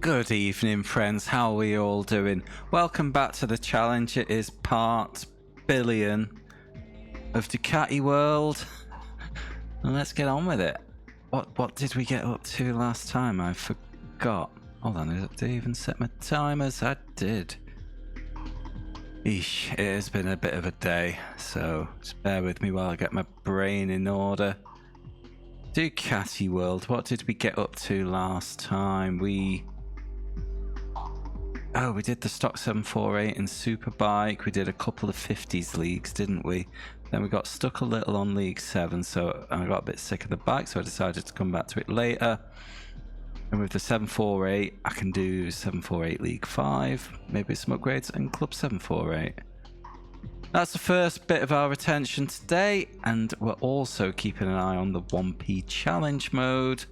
Good evening, friends. How are we all doing? Welcome back to the challenge. It is part billion of Ducati World. And let's get on with it. What did we get up to last time? I forgot. Hold on, did I even set my timers? I did. Eesh, it has been a bit of a day, so just bear with me while I get my brain in order. Ducati World, what did we get up to last time? We did the stock 748 and Superbike. We did a couple of 50s leagues, didn't we? Then we got stuck a little on League 7, so I got a bit sick of the bike, so I decided to come back to it later. And with the 748, I can do 748 League 5, maybe some upgrades, and Club 748. That's the first bit of our attention today, and we're also keeping an eye on the 1P challenge mode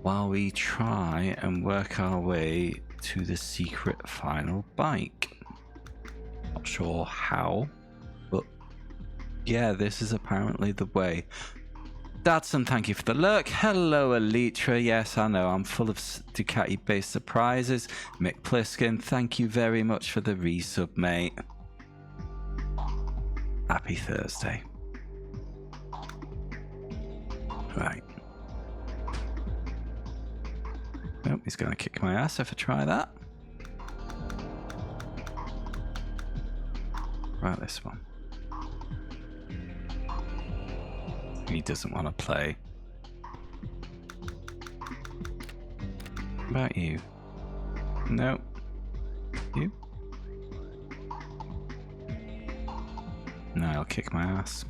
while we try and work our way to the secret final bike. Not sure how, but yeah, this is apparently the way. Dadson, thank you for the lurk. Hello, Elytra. Yes, I know, I'm full of Ducati-based surprises. Mick Pliskin, thank you very much for the resub, mate. Happy Thursday. Right. Oh, he's going to kick my ass if I try that. Right, this one. He doesn't want to play. What about you? No. You? No, I'll kick my ass.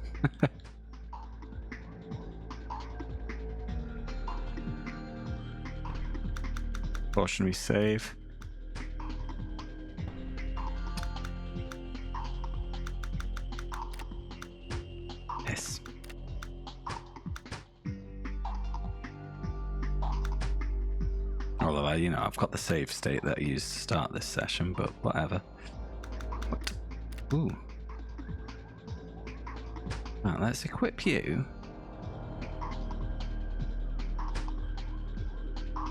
Cautionary save. Yes. Although I've got the save state that I used to start this session, but whatever. What? Ooh. Right, let's equip you.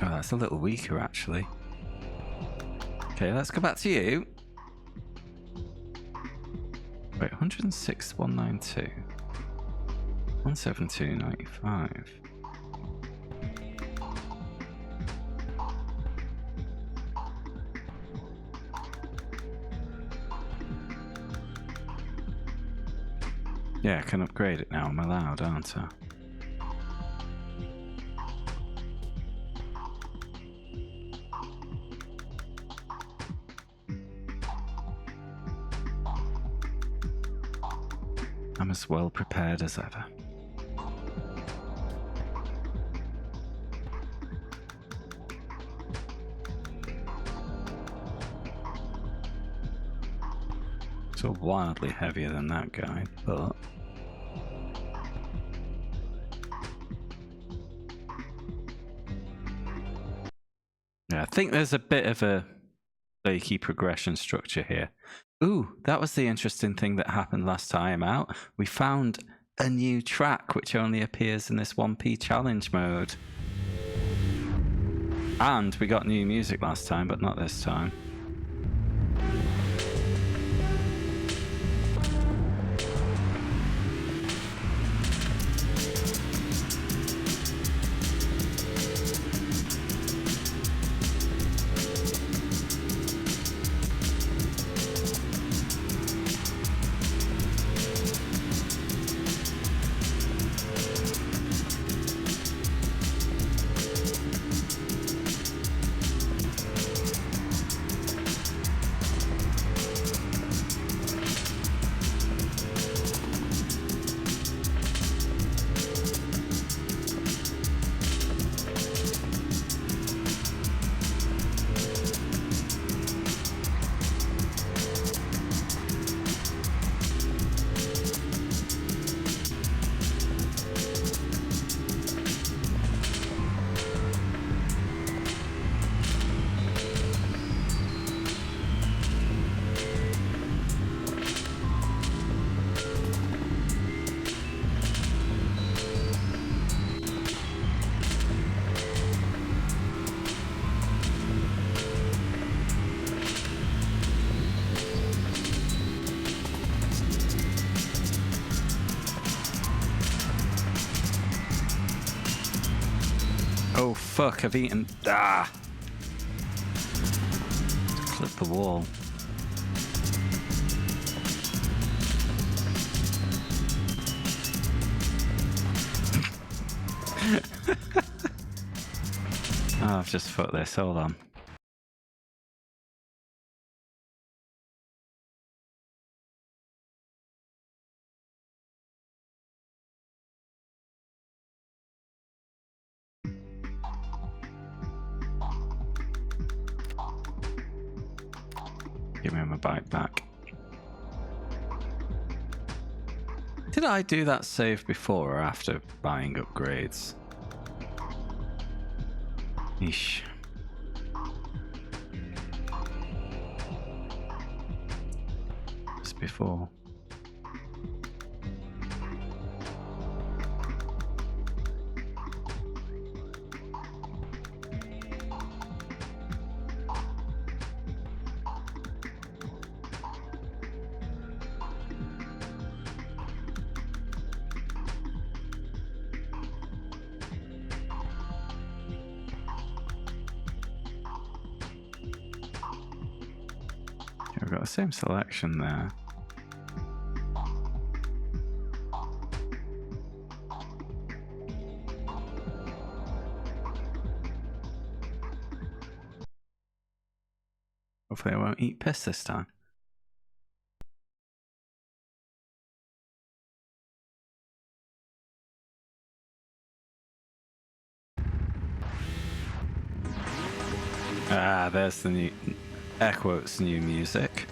Oh, that's a little weaker, actually. Okay, let's go back to you. Wait, 106, 192. 172, 95. Yeah, I can upgrade it now. I'm allowed, aren't I? I'm as well prepared as ever. So wildly heavier than that guy, but yeah, I think there's a bit of a flaky progression structure here. Ooh, that was the interesting thing that happened last time out. We found a new track which only appears in this 1P challenge mode. And we got new music last time, but not this time. Oh fuck, I've eaten. Ah! Clip the wall. Oh, I've just fucked this. Hold on. Give me my bike back. Did I do that save before or after buying upgrades? Eesh. Just before. We've got the same selection there. Hopefully I won't eat piss this time. Ah, there's the new Equote's new music.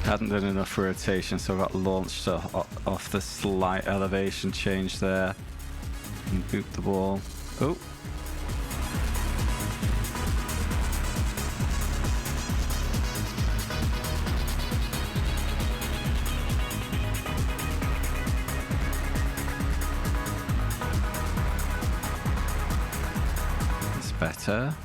Hadn't done enough rotation, so I got launched off the slight elevation change there and booped the wall. Oh. It's better.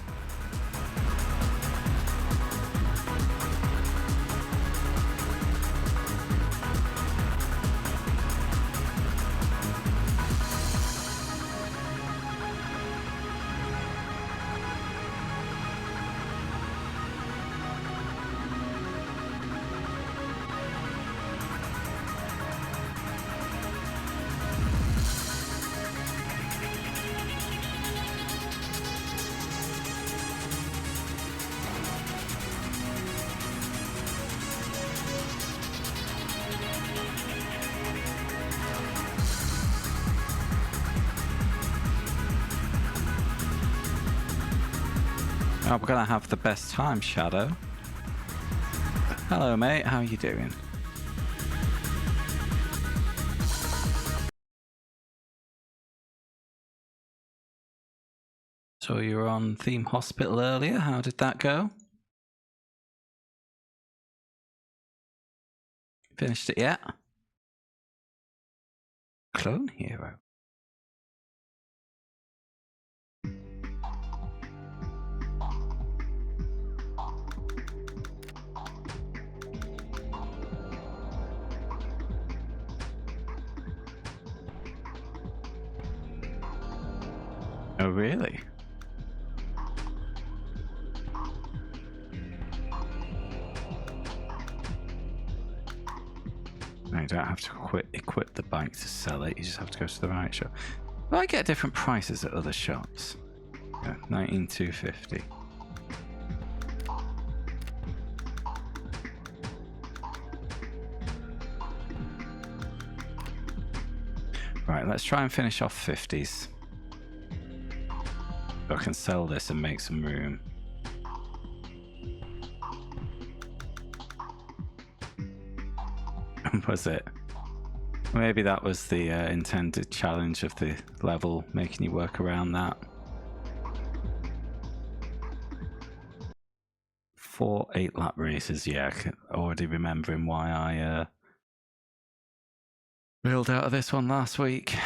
Oh, we're gonna have the best time, Shadow. Hello, mate. How are you doing? So you were on Theme Hospital earlier. How did that go? Finished it yet? Clone Hero. Oh, really? No, you don't have to equip the bike to sell it. You just have to go to the right shop. But I get different prices at other shops. Yeah, 19,250. Right, let's try and finish off 50s. So I can sell this and make some room. Was it? Maybe that was the intended challenge of the level, making you work around that. 4 8-lap races, yeah, already remembering why I bailed out of this one last week.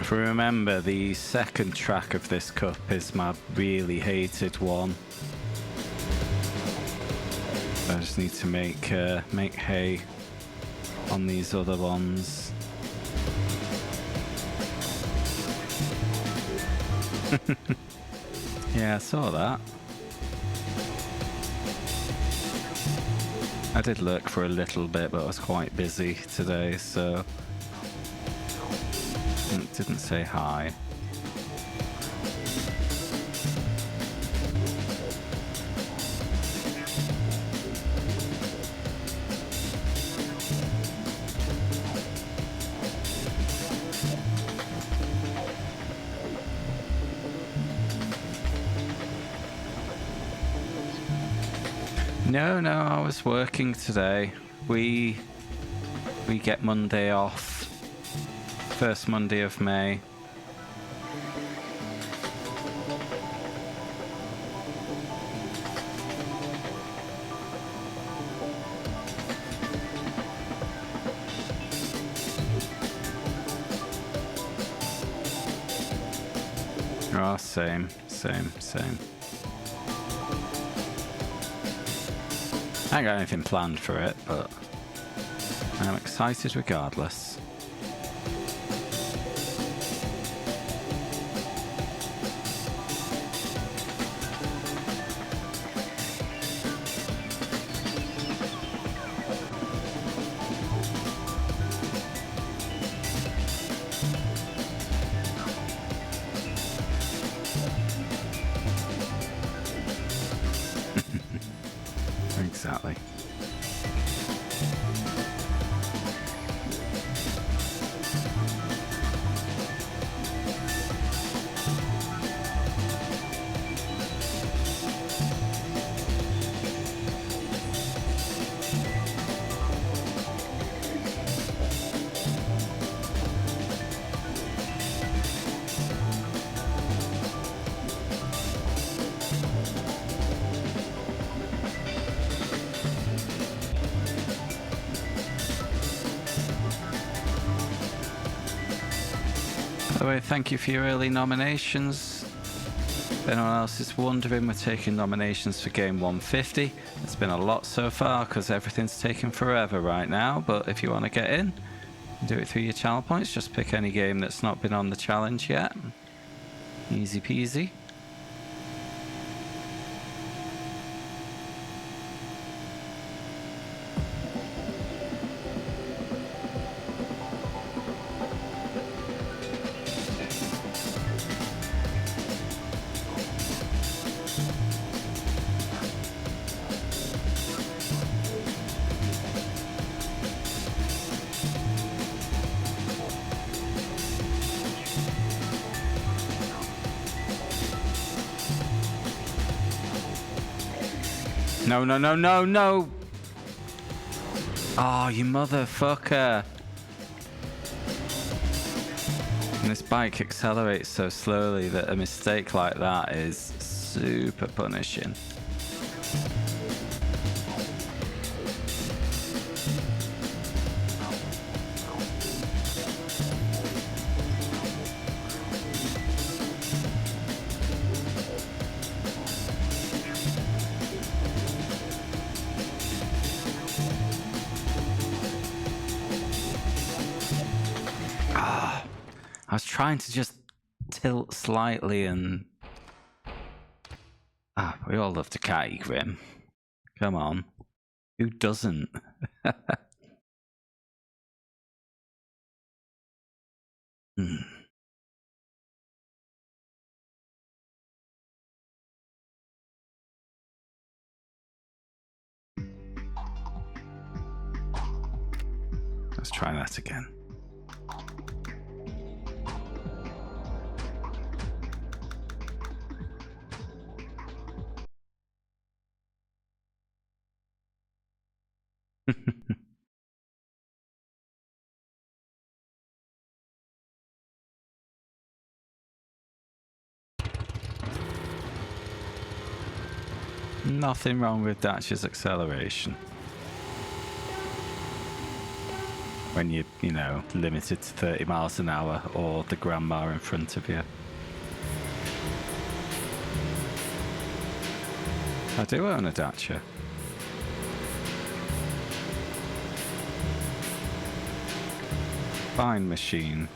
If we remember, the second track of this cup is my really hated one. I just need to make hay on these other ones. Yeah, I saw that. I did look for a little bit, but I was quite busy today, so didn't say hi. No, I was working today. We get Monday off. First Monday of May. Oh, same. I ain't got anything planned for it, but I'm excited regardless. Exactly. By the way, thank you for your early nominations. If anyone else is wondering, we're taking nominations for game 150. It's been a lot so far because everything's taking forever right now, but if you want to get in, do it through your channel points. Just pick any game that's not been on the challenge yet. Easy peasy. No. Oh, you motherfucker. And this bike accelerates so slowly that a mistake like that is super punishing. I was trying to just tilt slightly and... Ah, we all love Ducati, Grim. Come on. Who doesn't? Let's try that again. Nothing wrong with Dacia's acceleration. When you know, limited to 30 miles an hour or the grandma in front of you. I do own a Dacia. Fine machine.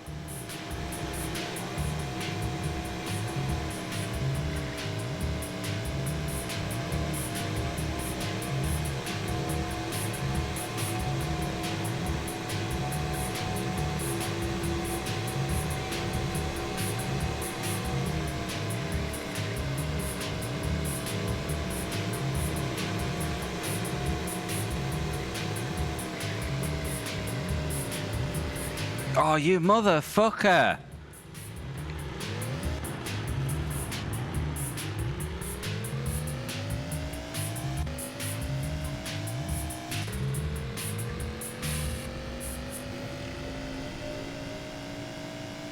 Oh, you motherfucker!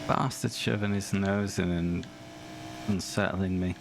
Bastard shoving his nose in and unsettling me.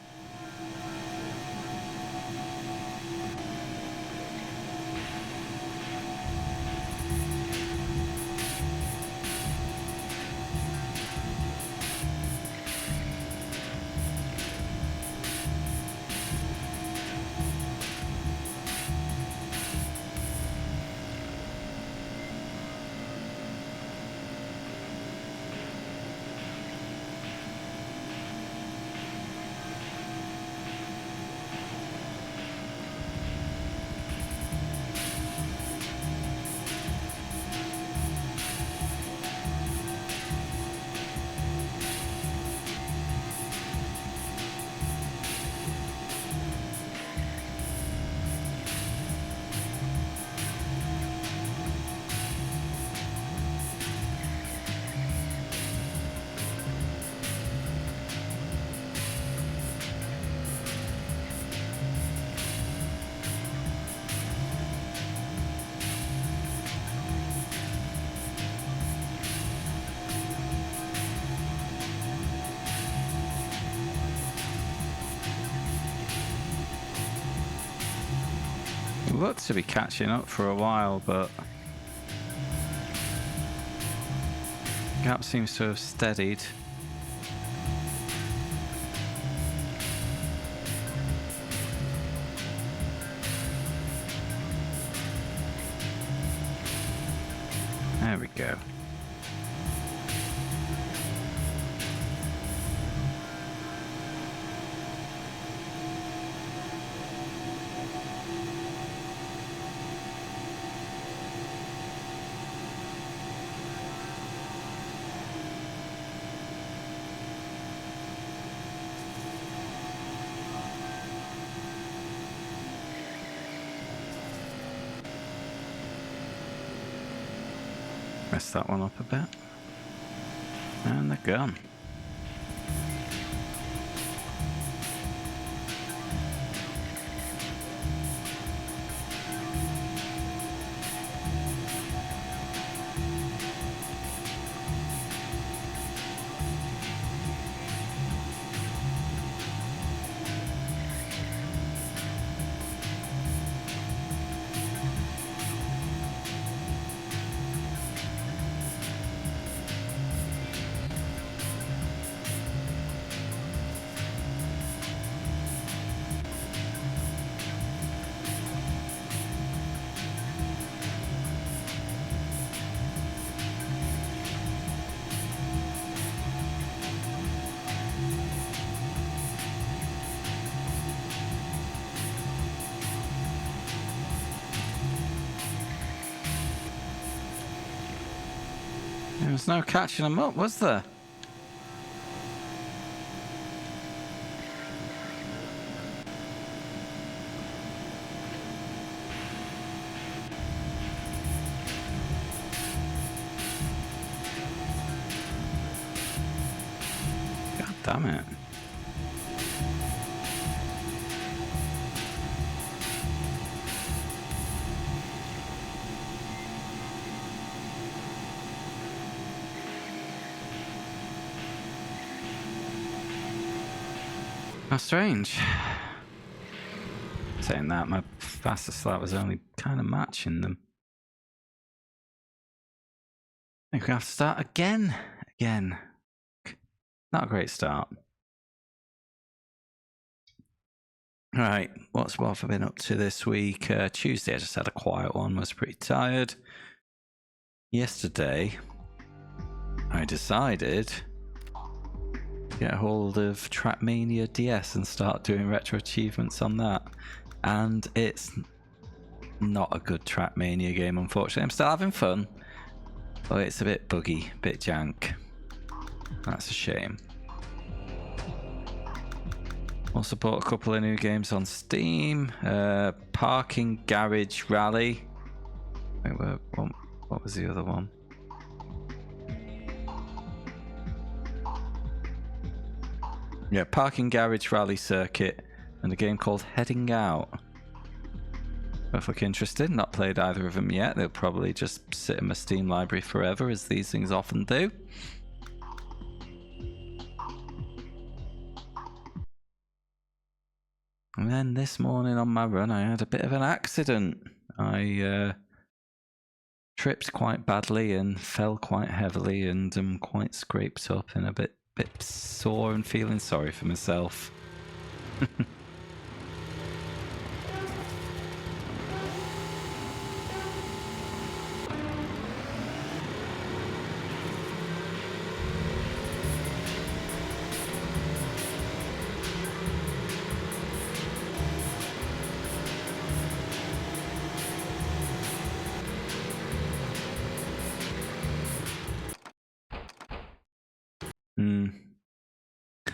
Looked to be catching up for a while, but gap seems to have steadied. There we go. Mess that one up a bit. And they're gone. There's no catching them up, was there? God damn it. How strange. Saying that, my fastest lap was only kind of matching them. I think we have to start again. Not a great start. Right, what have I been up to this week? Tuesday I just had a quiet one, was pretty tired. Yesterday, I decided to get a hold of Trackmania DS and start doing retro achievements on that. And it's not a good Trackmania game, unfortunately. I'm still having fun, but it's a bit buggy, a bit jank. That's a shame. Also bought a couple of new games on Steam. Parking Garage Rally. Wait, what was the other one? Yeah, Parking Garage Rally Circuit and a game called Heading Out. If look interested, not played either of them yet. They'll probably just sit in my Steam library forever, as these things often do. And then this morning on my run, I had a bit of an accident. I tripped quite badly and fell quite heavily, and am quite scraped up and a bit sore and feeling sorry for myself.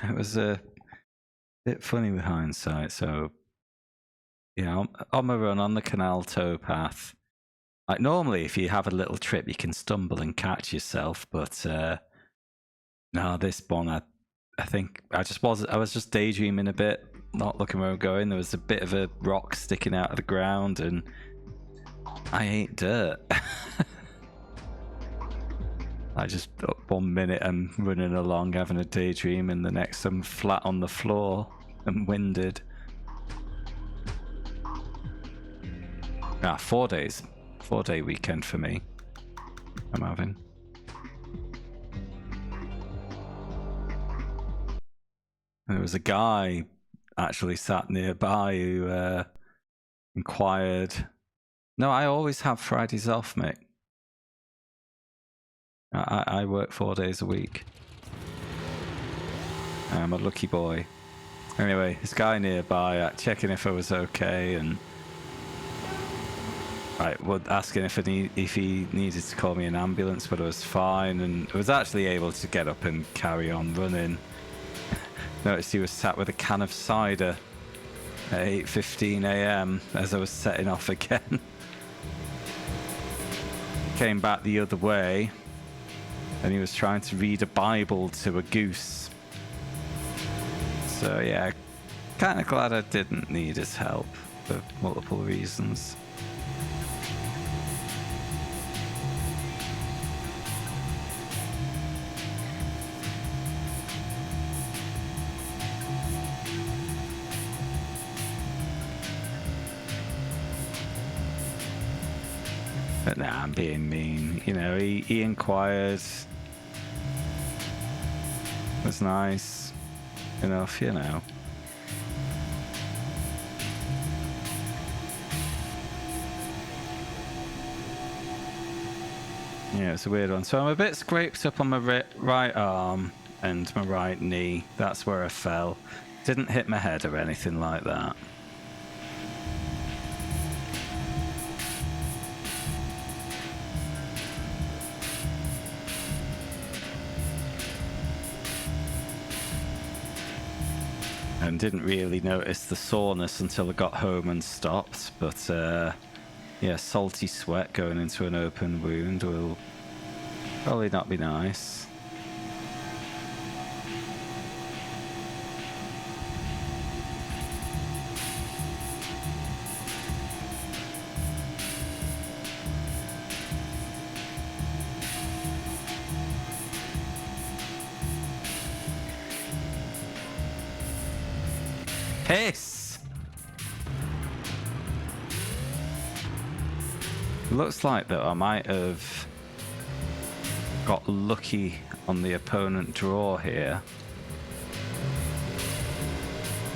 It was a bit funny with hindsight. So, yeah, on my run on the canal towpath, like normally if you have a little trip, you can stumble and catch yourself. But no, this one, I think I was just daydreaming a bit, not looking where I'm going. There was a bit of a rock sticking out of the ground, and I ate dirt. I just, 1 minute I'm running along having a daydream, and the next I'm flat on the floor and winded. 4 days. 4-day weekend for me. I'm having. There was a guy actually sat nearby who inquired. No, I always have Fridays off, mate. I work 4 days a week. I'm a lucky boy. Anyway, this guy nearby checking if I was okay, and asking if he needed to call me an ambulance, but I was fine, and I was actually able to get up and carry on running. Noticed he was sat with a can of cider at 8:15 a.m. as I was setting off again. Came back the other way, and he was trying to read a Bible to a goose. So yeah, kind of glad I didn't need his help for multiple reasons. But nah, I'm being mean. You know, he inquired. It was nice enough, you know. Yeah, it's a weird one. So I'm a bit scraped up on my right arm and my right knee. That's where I fell. Didn't hit my head or anything like that. And didn't really notice the soreness until I got home and stopped. But yeah, salty sweat going into an open wound will probably not be nice. Piss! Looks like that I might have got lucky on the opponent draw here,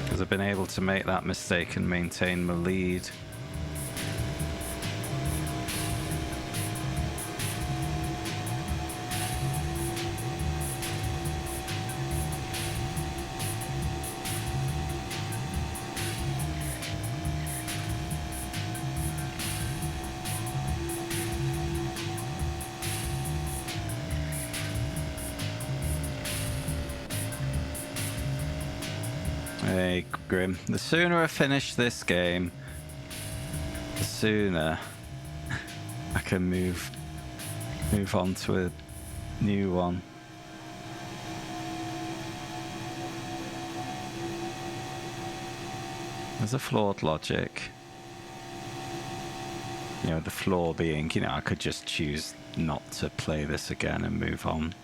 because I've been able to make that mistake and maintain my lead. Hey, Grim. The sooner I finish this game, the sooner I can move on to a new one. There's a flawed logic. You know, the flaw being, you know, I could just choose not to play this again and move on.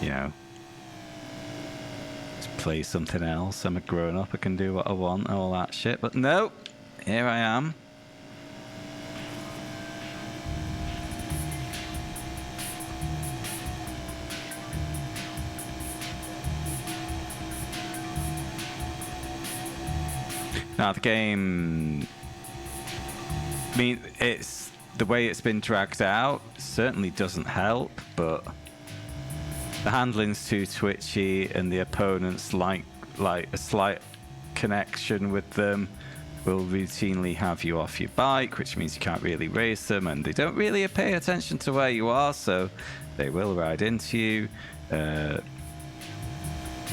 You know, play something else. I'm a grown-up, I can do what I want and all that shit, but no, here I am. Now the game, I mean, it's the way it's been dragged out certainly doesn't help, but the handling's too twitchy, and the opponents like a slight connection with them will routinely have you off your bike, which means you can't really race them, and they don't really pay attention to where you are, so they will ride into you. The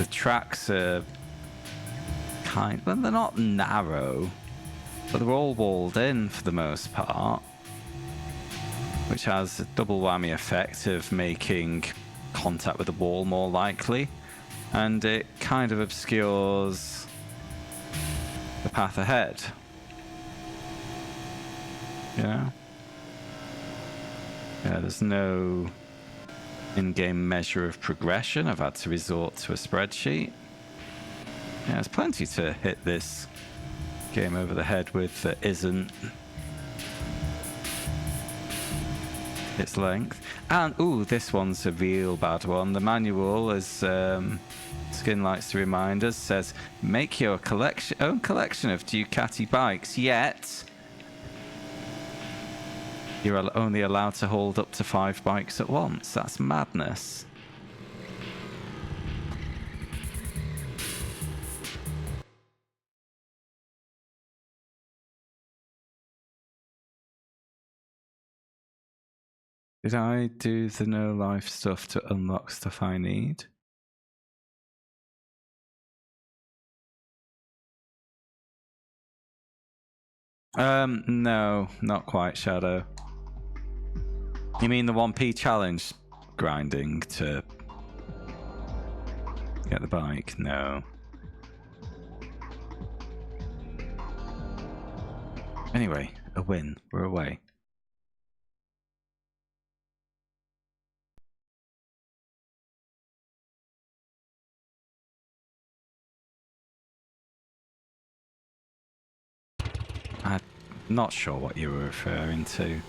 tracks are well, they're not narrow, but they're all walled in for the most part, which has a double whammy effect of making contact with the wall more likely, and it kind of obscures the path ahead. Yeah, there's no in-game measure of progression. I've had to resort to a spreadsheet. Yeah, there's plenty to hit this game over the head with that isn't its length. And ooh, this one's a real bad one. The manual, as Skin likes to remind us, says make your own collection of Ducati bikes, yet you're only allowed to hold up to 5 bikes at once. That's madness. Did I do the no life stuff to unlock stuff I need? No, not quite, Shadow. You mean the 1p challenge grinding to get the bike? No. Anyway, a win. We're away. I'm not sure what you were referring to.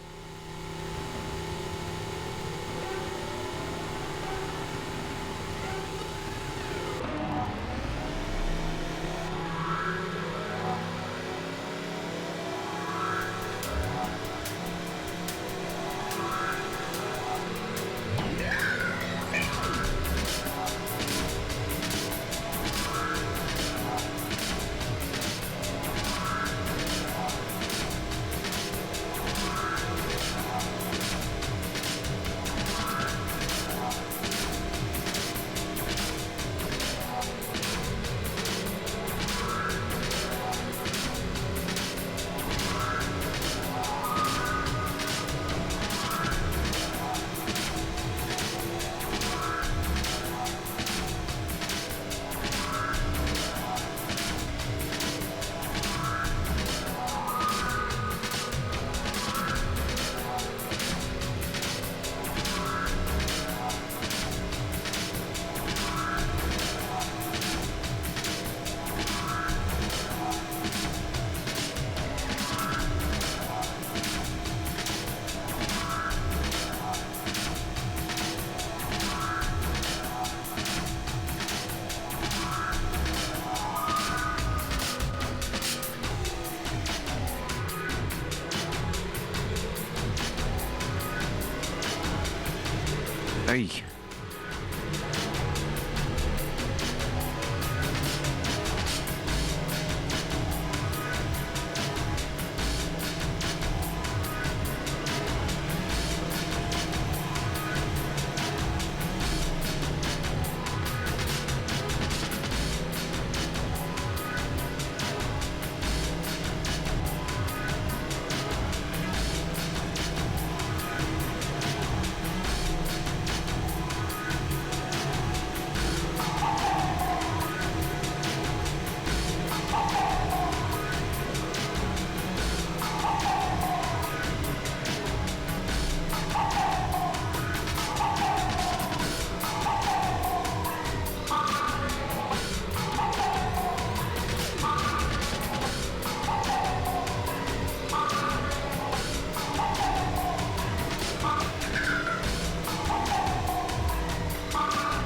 Hey.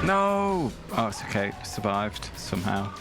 No! Oh, it's okay. Survived somehow.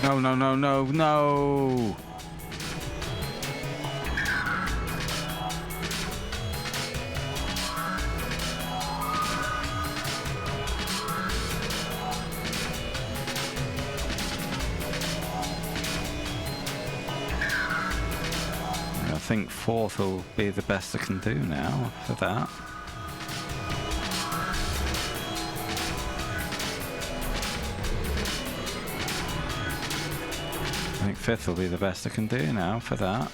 No, no, no, no, no! I think fourth will be the best I can do now for that. I think fifth will be the best I can do now for that.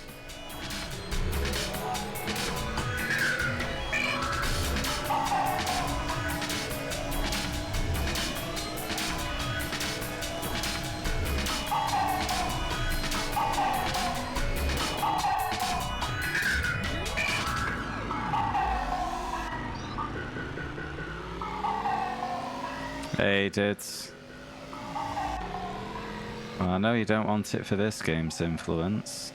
Hey, dudes. Well, I know you don't want it for this game's influence.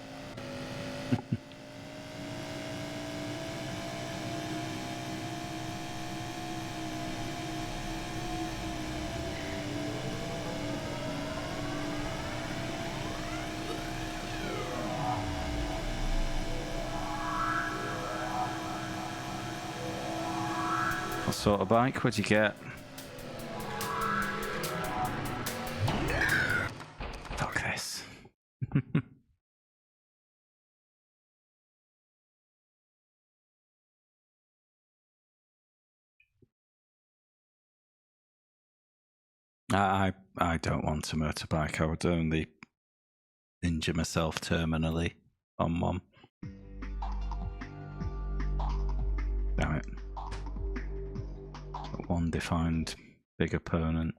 What sort of bike would you get? Fuck this. I don't want a motorbike. I would only injure myself terminally on one. Damn it. One defined big opponent.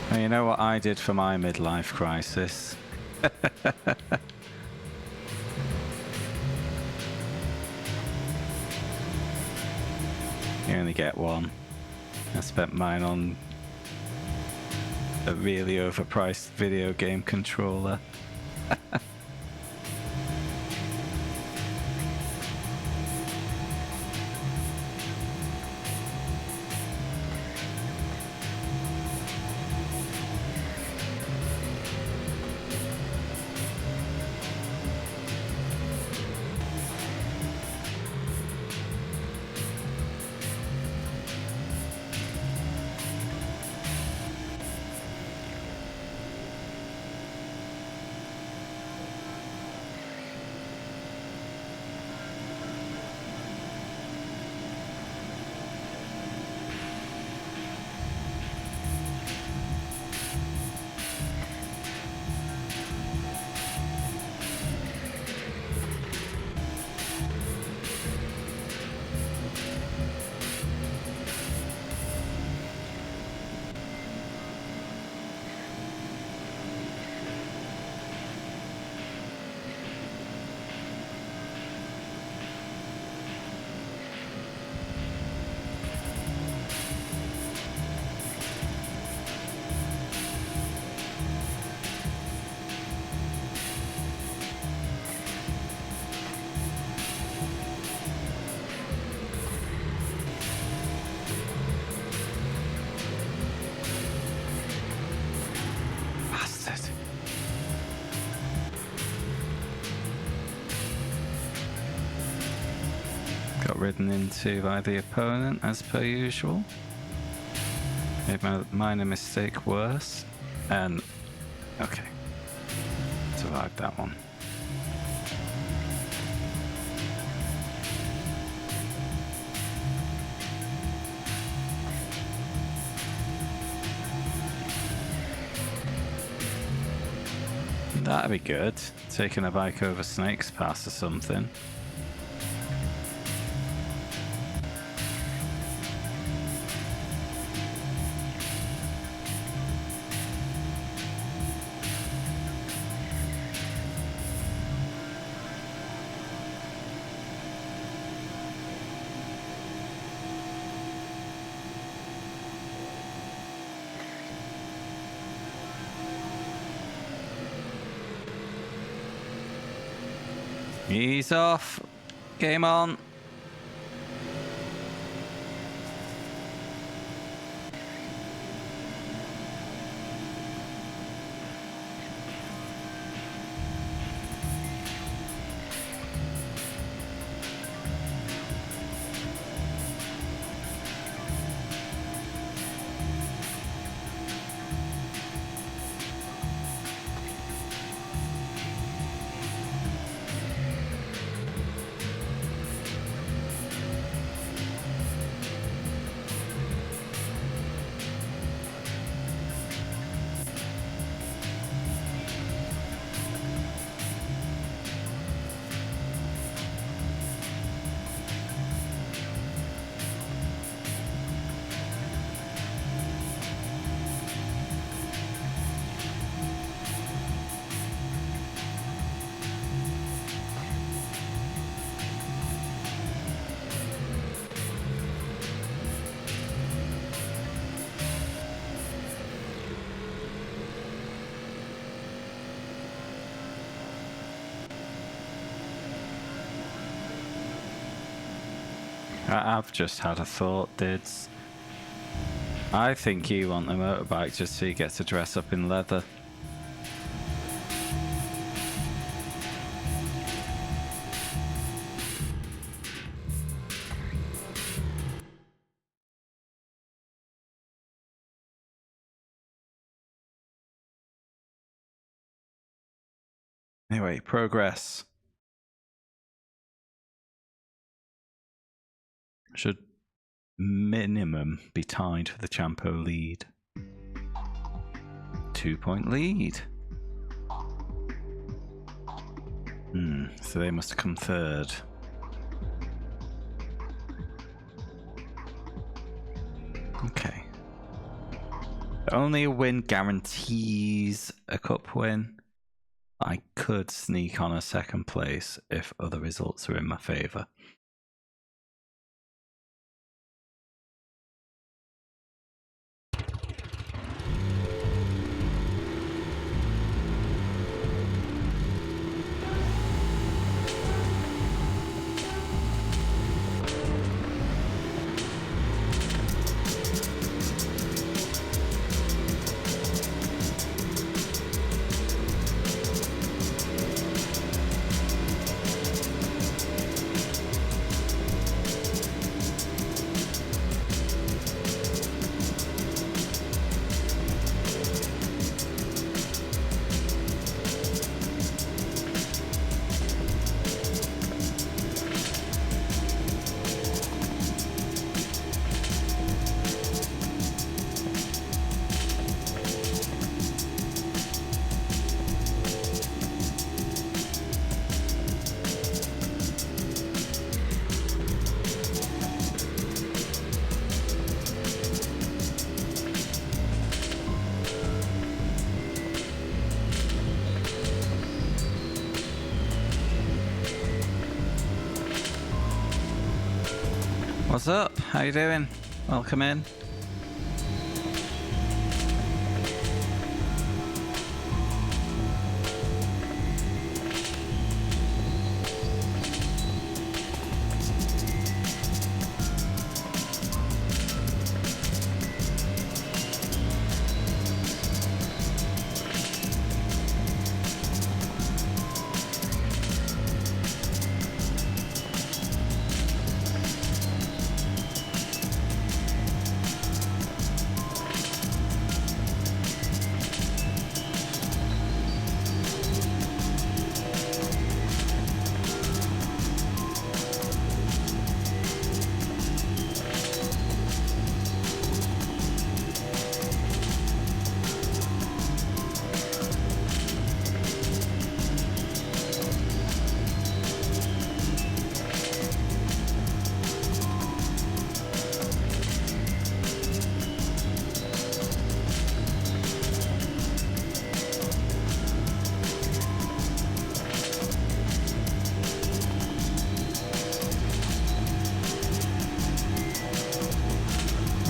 Well, you know what I did for my midlife crisis? You only get one. I spent mine on a really overpriced video game controller. Got ridden into by the opponent as per usual. Made my minor mistake worse. And okay. Survived that one. That'd be good. Taking a bike over Snake's Pass or something. Ease off. Game on. I've just had a thought, Dids. I think you want the motorbike just so you get to dress up in leather. Anyway, progress. Should minimum be tied for the Champo lead. 2-point lead. So they must have come third. Okay. Only a win guarantees a cup win. I could sneak on a second place if other results are in my favour. What's up? How you doing? Welcome in.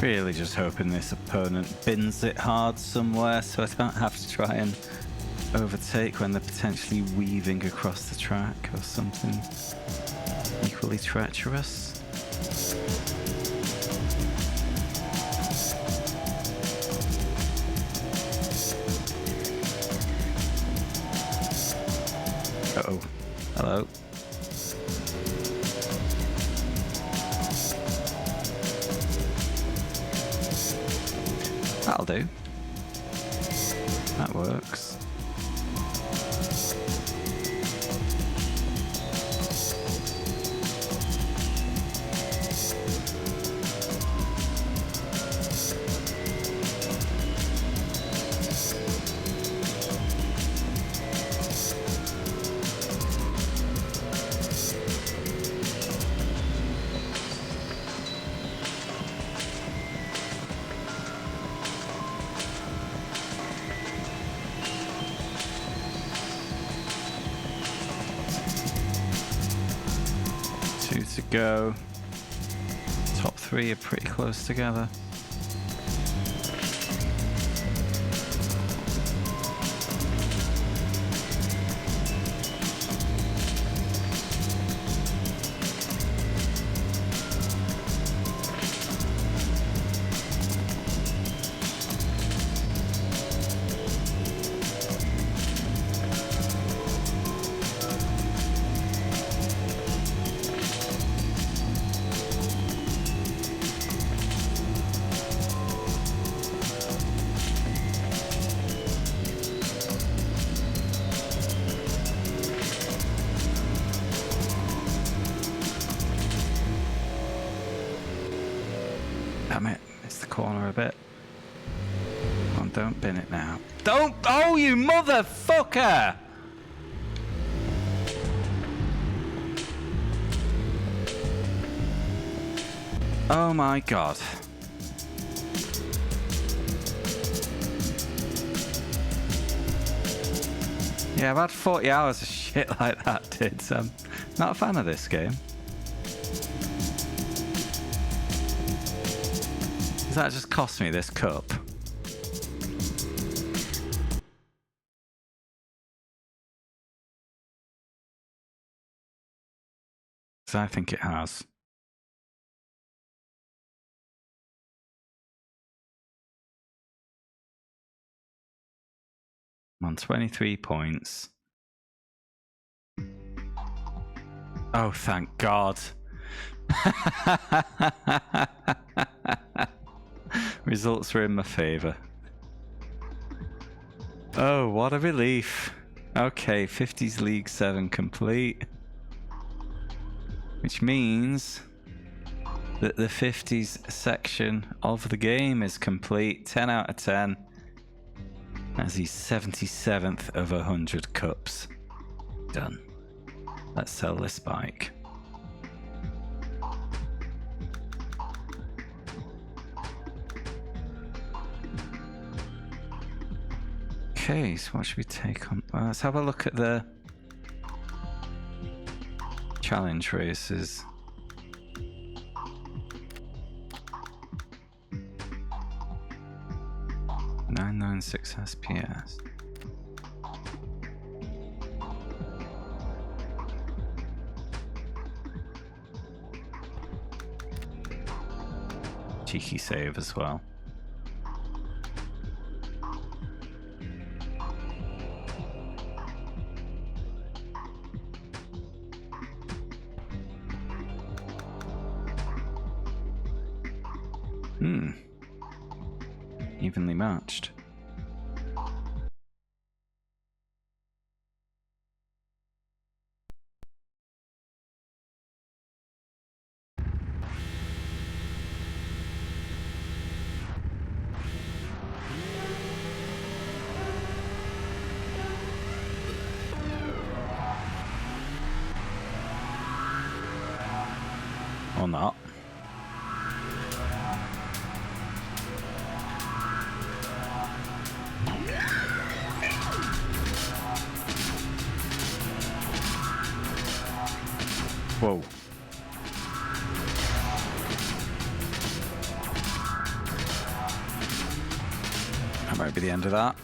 Really just hoping this opponent bins it hard somewhere so I don't have to try and overtake when they're potentially weaving across the track or something equally treacherous. Uh-oh. Hello. That'll do. That works. To go. Top three are pretty close together. Damn it, missed the corner a bit. Come on, don't bin it now. Don't! Oh, you motherfucker! Oh my god. Yeah, I've had 40 hours of shit like that, dude, so I'm not a fan of this game. That just cost me this cup. So I think it has. I'm on 23 points. Oh, thank God. Results were in my favor. Oh, what a relief. Okay, 50s League 7 complete. Which means that the 50s section of the game is complete. 10 out of 10. That's the 77th of 100 cups. Done. Let's sell this bike. Okay, so what should we take on? Let's have a look at the challenge races. .996 SPS. Cheeky save as well. Evenly matched. Or not. Whoa. won't be the end of that.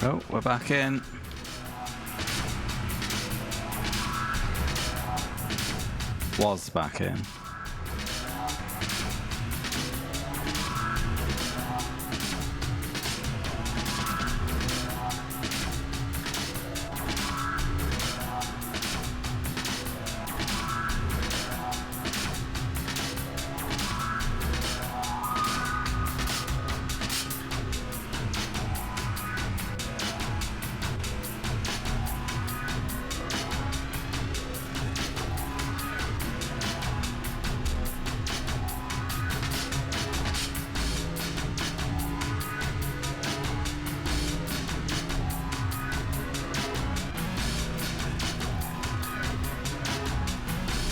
Oh, we're back in. Was back in.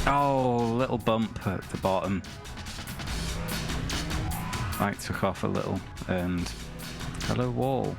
Oh, little bump at the bottom. Bike took off a little, and hello wall.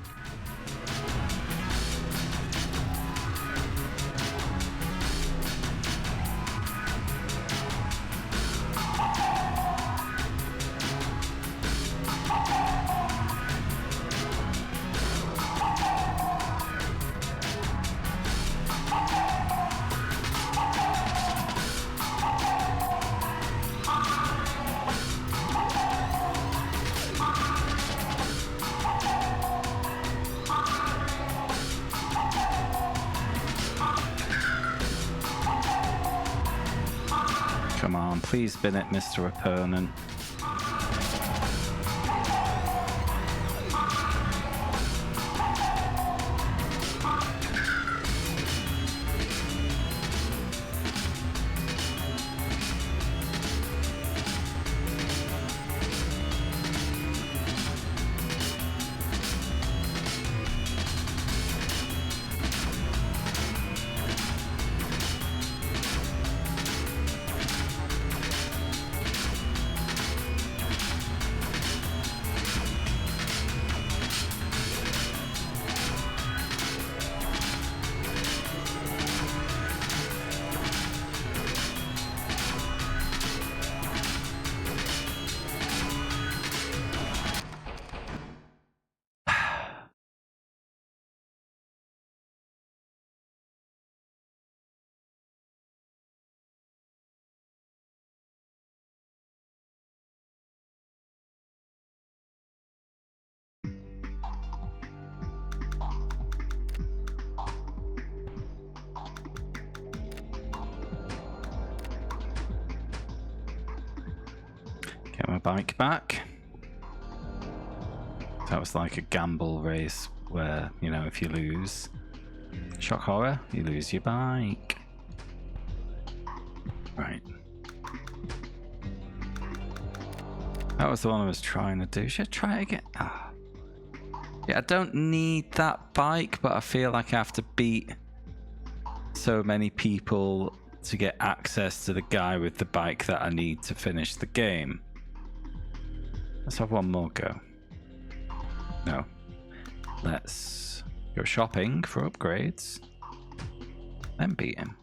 Come on, please bin it, Mr. Opponent. Get my bike back. That was like a gamble race where, you know, if you lose, shock horror, you lose your bike. Right. That was the one I was trying to do. Should I try it again? Ah. Yeah, I don't need that bike, but I feel like I have to beat so many people to get access to the guy with the bike that I need to finish the game. Let's have one more go. No. Let's go shopping for upgrades. Then beat him.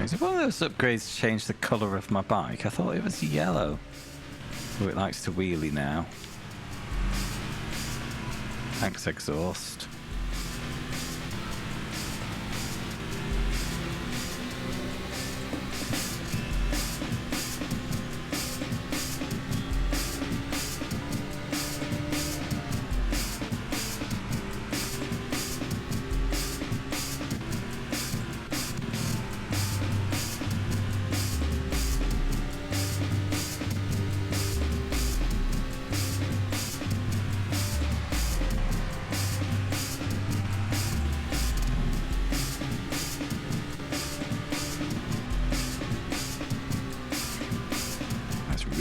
Did one of those upgrades change the colour of my bike? I thought it was yellow. So it likes to wheelie now. Thanks, exhaust.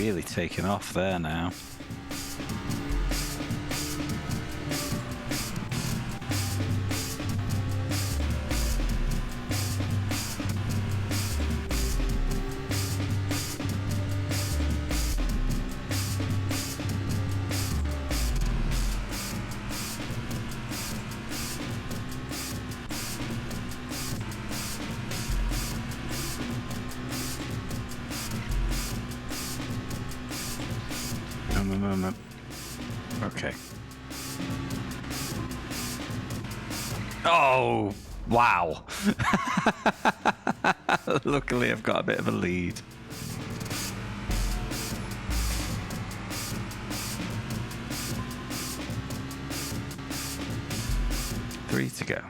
really taking off there now. Okay. Oh, wow. Luckily, I've got a bit of a lead. Three to go.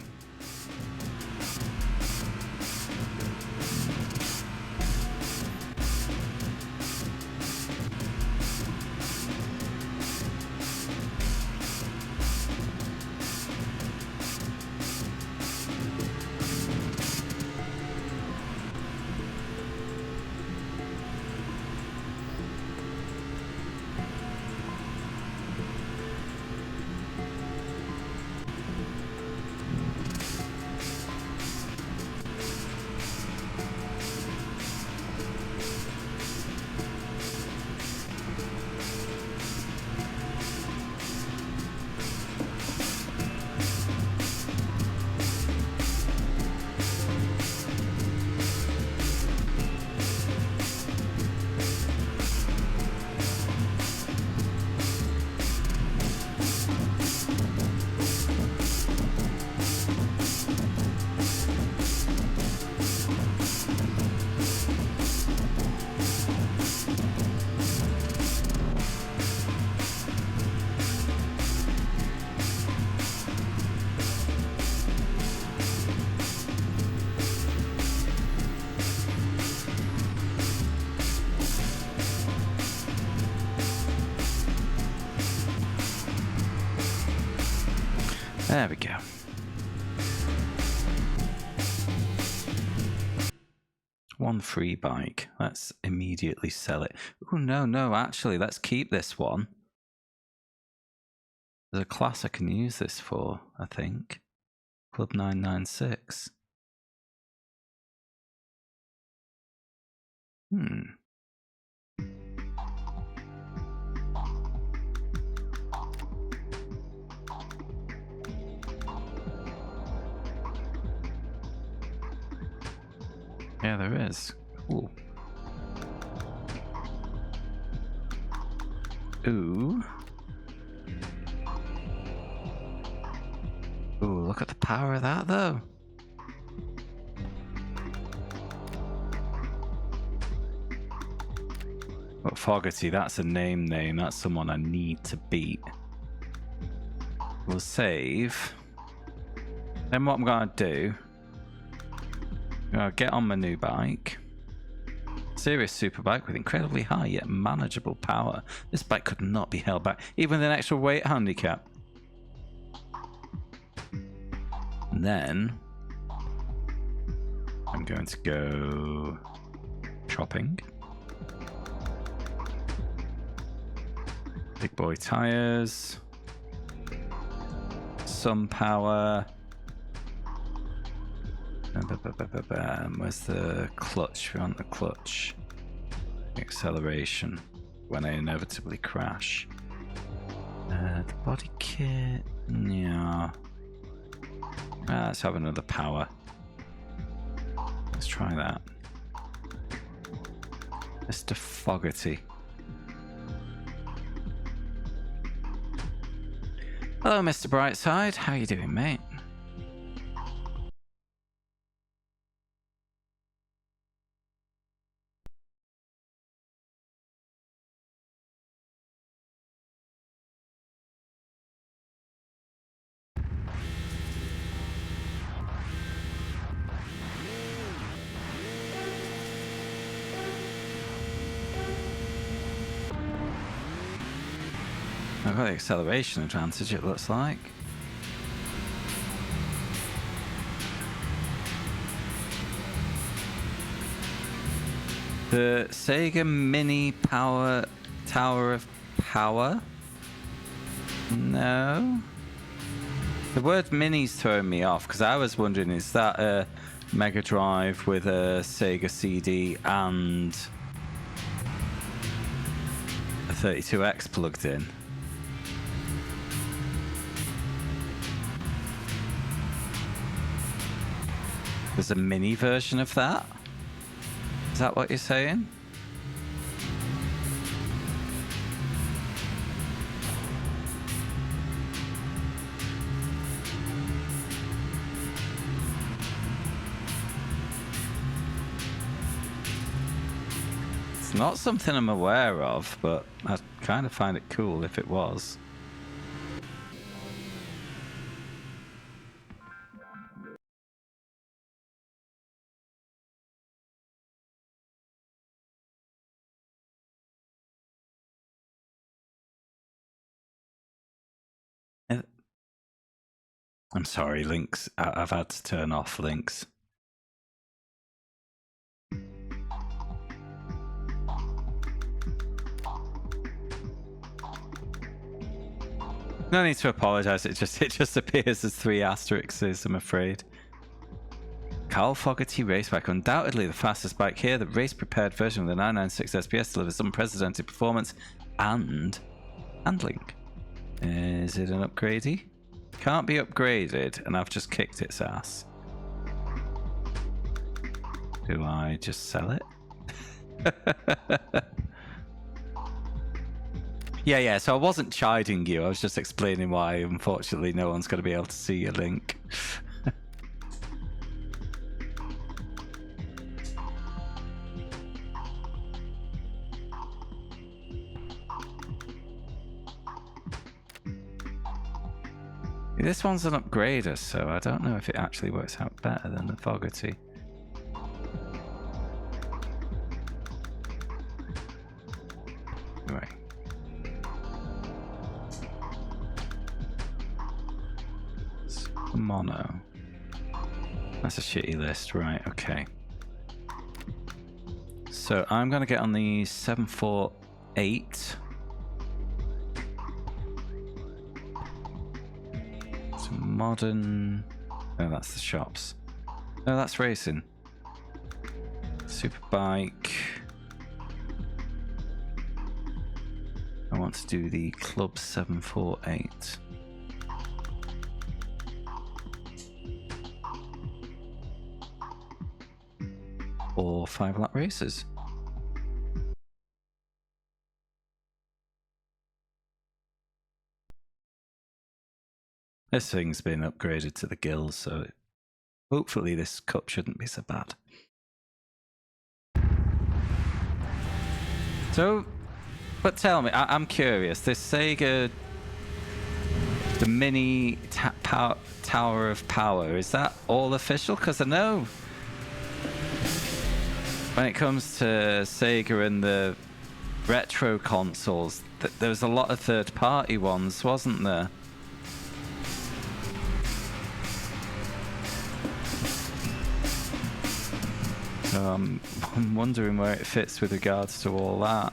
There we go. One free bike. Let's immediately sell it. Oh, no, actually, let's keep this one. There's a class I can use this for, I think. Club 996. Yeah, there is. Cool. Ooh. Ooh, look at the power of that, though. But Fogarty, that's a name. That's someone I need to beat. We'll save. Then what I'm going to do... I'll get on my new bike. Serious super bike with incredibly high yet manageable power. This bike could not be held back, even with an extra weight handicap. And then I'm going to go shopping. Big boy tires. Some power. Where's the clutch? We want the clutch. Acceleration. When I inevitably crash. The body kit. Yeah. Let's have another power. Let's try that. Mr. Fogarty. Hello, Mr. Brightside. How you doing, mate? I've got the acceleration advantage, it looks like. The Sega Mini Power Tower of Power? No. The word mini's throwing me off because I was wondering, is that a Mega Drive with a Sega CD and a 32X plugged in? There's a mini version of that? Is that what you're saying? It's not something I'm aware of, but I'd kind of find it cool if it was. I'm sorry, links. I've had to turn off links. No need to apologise. It just appears as 3 asterisks, I'm afraid. Carl Fogarty race bike, undoubtedly the fastest bike here. The race-prepared version of the 996 SPS delivers unprecedented performance and handling. Is it an upgradey? Can't be upgraded, and I've just kicked its ass. Do I just sell it? Yeah, so I wasn't chiding you, I was just explaining why unfortunately no one's going to be able to see your link. This one's an upgrader, so I don't know if it actually works out better than the Fogarty. Right. Mono. That's a shitty list, right, okay. So I'm going to get on the 748. Modern. Oh, that's the shops. No, that's racing. Superbike. I want to do the Club 748. Or 5-lap races. This thing's been upgraded to the gills, so hopefully this cup shouldn't be so bad. So, but tell me, I'm curious, this Sega, the mini Tower of Power, is that all official? Because I know when it comes to Sega and the retro consoles, there was a lot of third-party ones, wasn't there? So I'm wondering where it fits with regards to all that.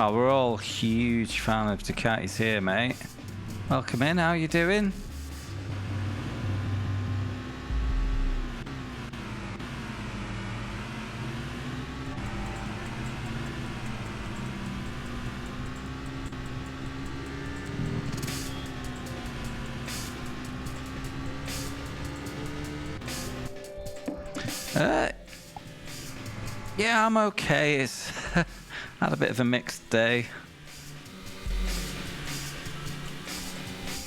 Oh, we're all huge fan of Ducatis here, mate. Welcome in, how you doing? Yeah, I'm okay. It's had a bit of a mixed day.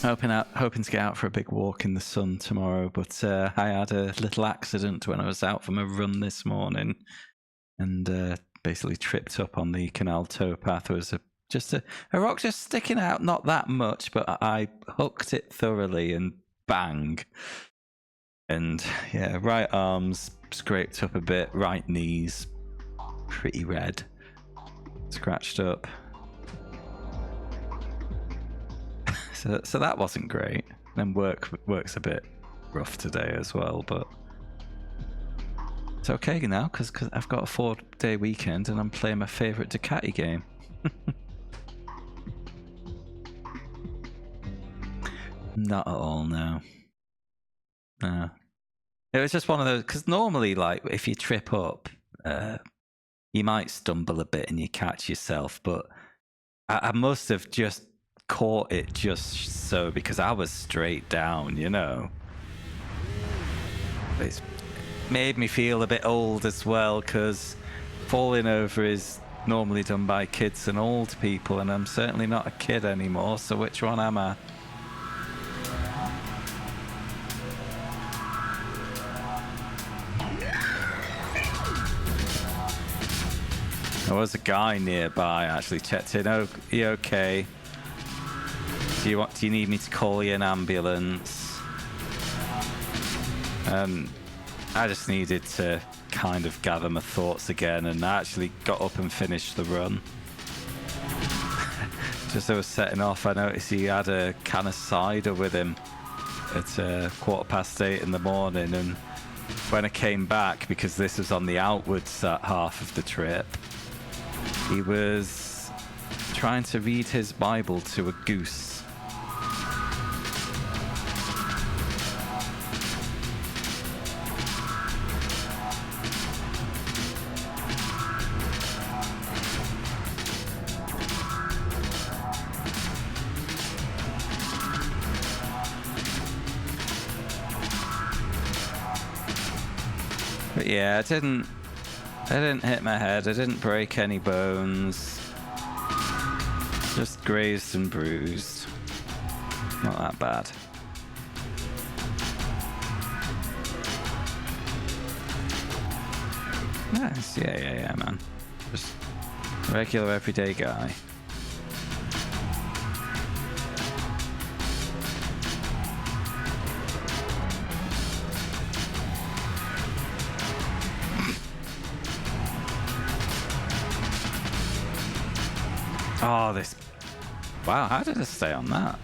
Hoping to get out for a big walk in the sun tomorrow, but I had a little accident when I was out for a run this morning, and basically tripped up on the canal towpath. There was a rock just sticking out, not that much, but I hooked it thoroughly and bang. And yeah, right arm's scraped up a bit, right knee's pretty red, scratched up. So that wasn't great. Then work's a bit rough today as well, but it's okay now because I've got a 4-day weekend and I'm playing my favourite Ducati game. Not at all, no. No. It was just one of those, because normally, like, if you trip up, you might stumble a bit and you catch yourself, but I must have just caught it just so, because I was straight down, you know. It's made me feel a bit old as well, because falling over is normally done by kids and old people, and I'm certainly not a kid anymore, so which one am I? There was a guy nearby actually checked in. Oh, you okay? Do you need me to call you an ambulance? I just needed to kind of gather my thoughts again, and I actually got up and finished the run. Just as I was setting off, I noticed he had a can of cider with him at 8:15 in the morning, and when I came back, because this was on the outwards half of the trip, he was trying to read his Bible to a goose. But yeah, I didn't hit my head, I didn't break any bones. Just grazed and bruised. Not that bad. Nice, yeah, man. Just a regular everyday guy. Oh, this... Wow, how did I stay on that?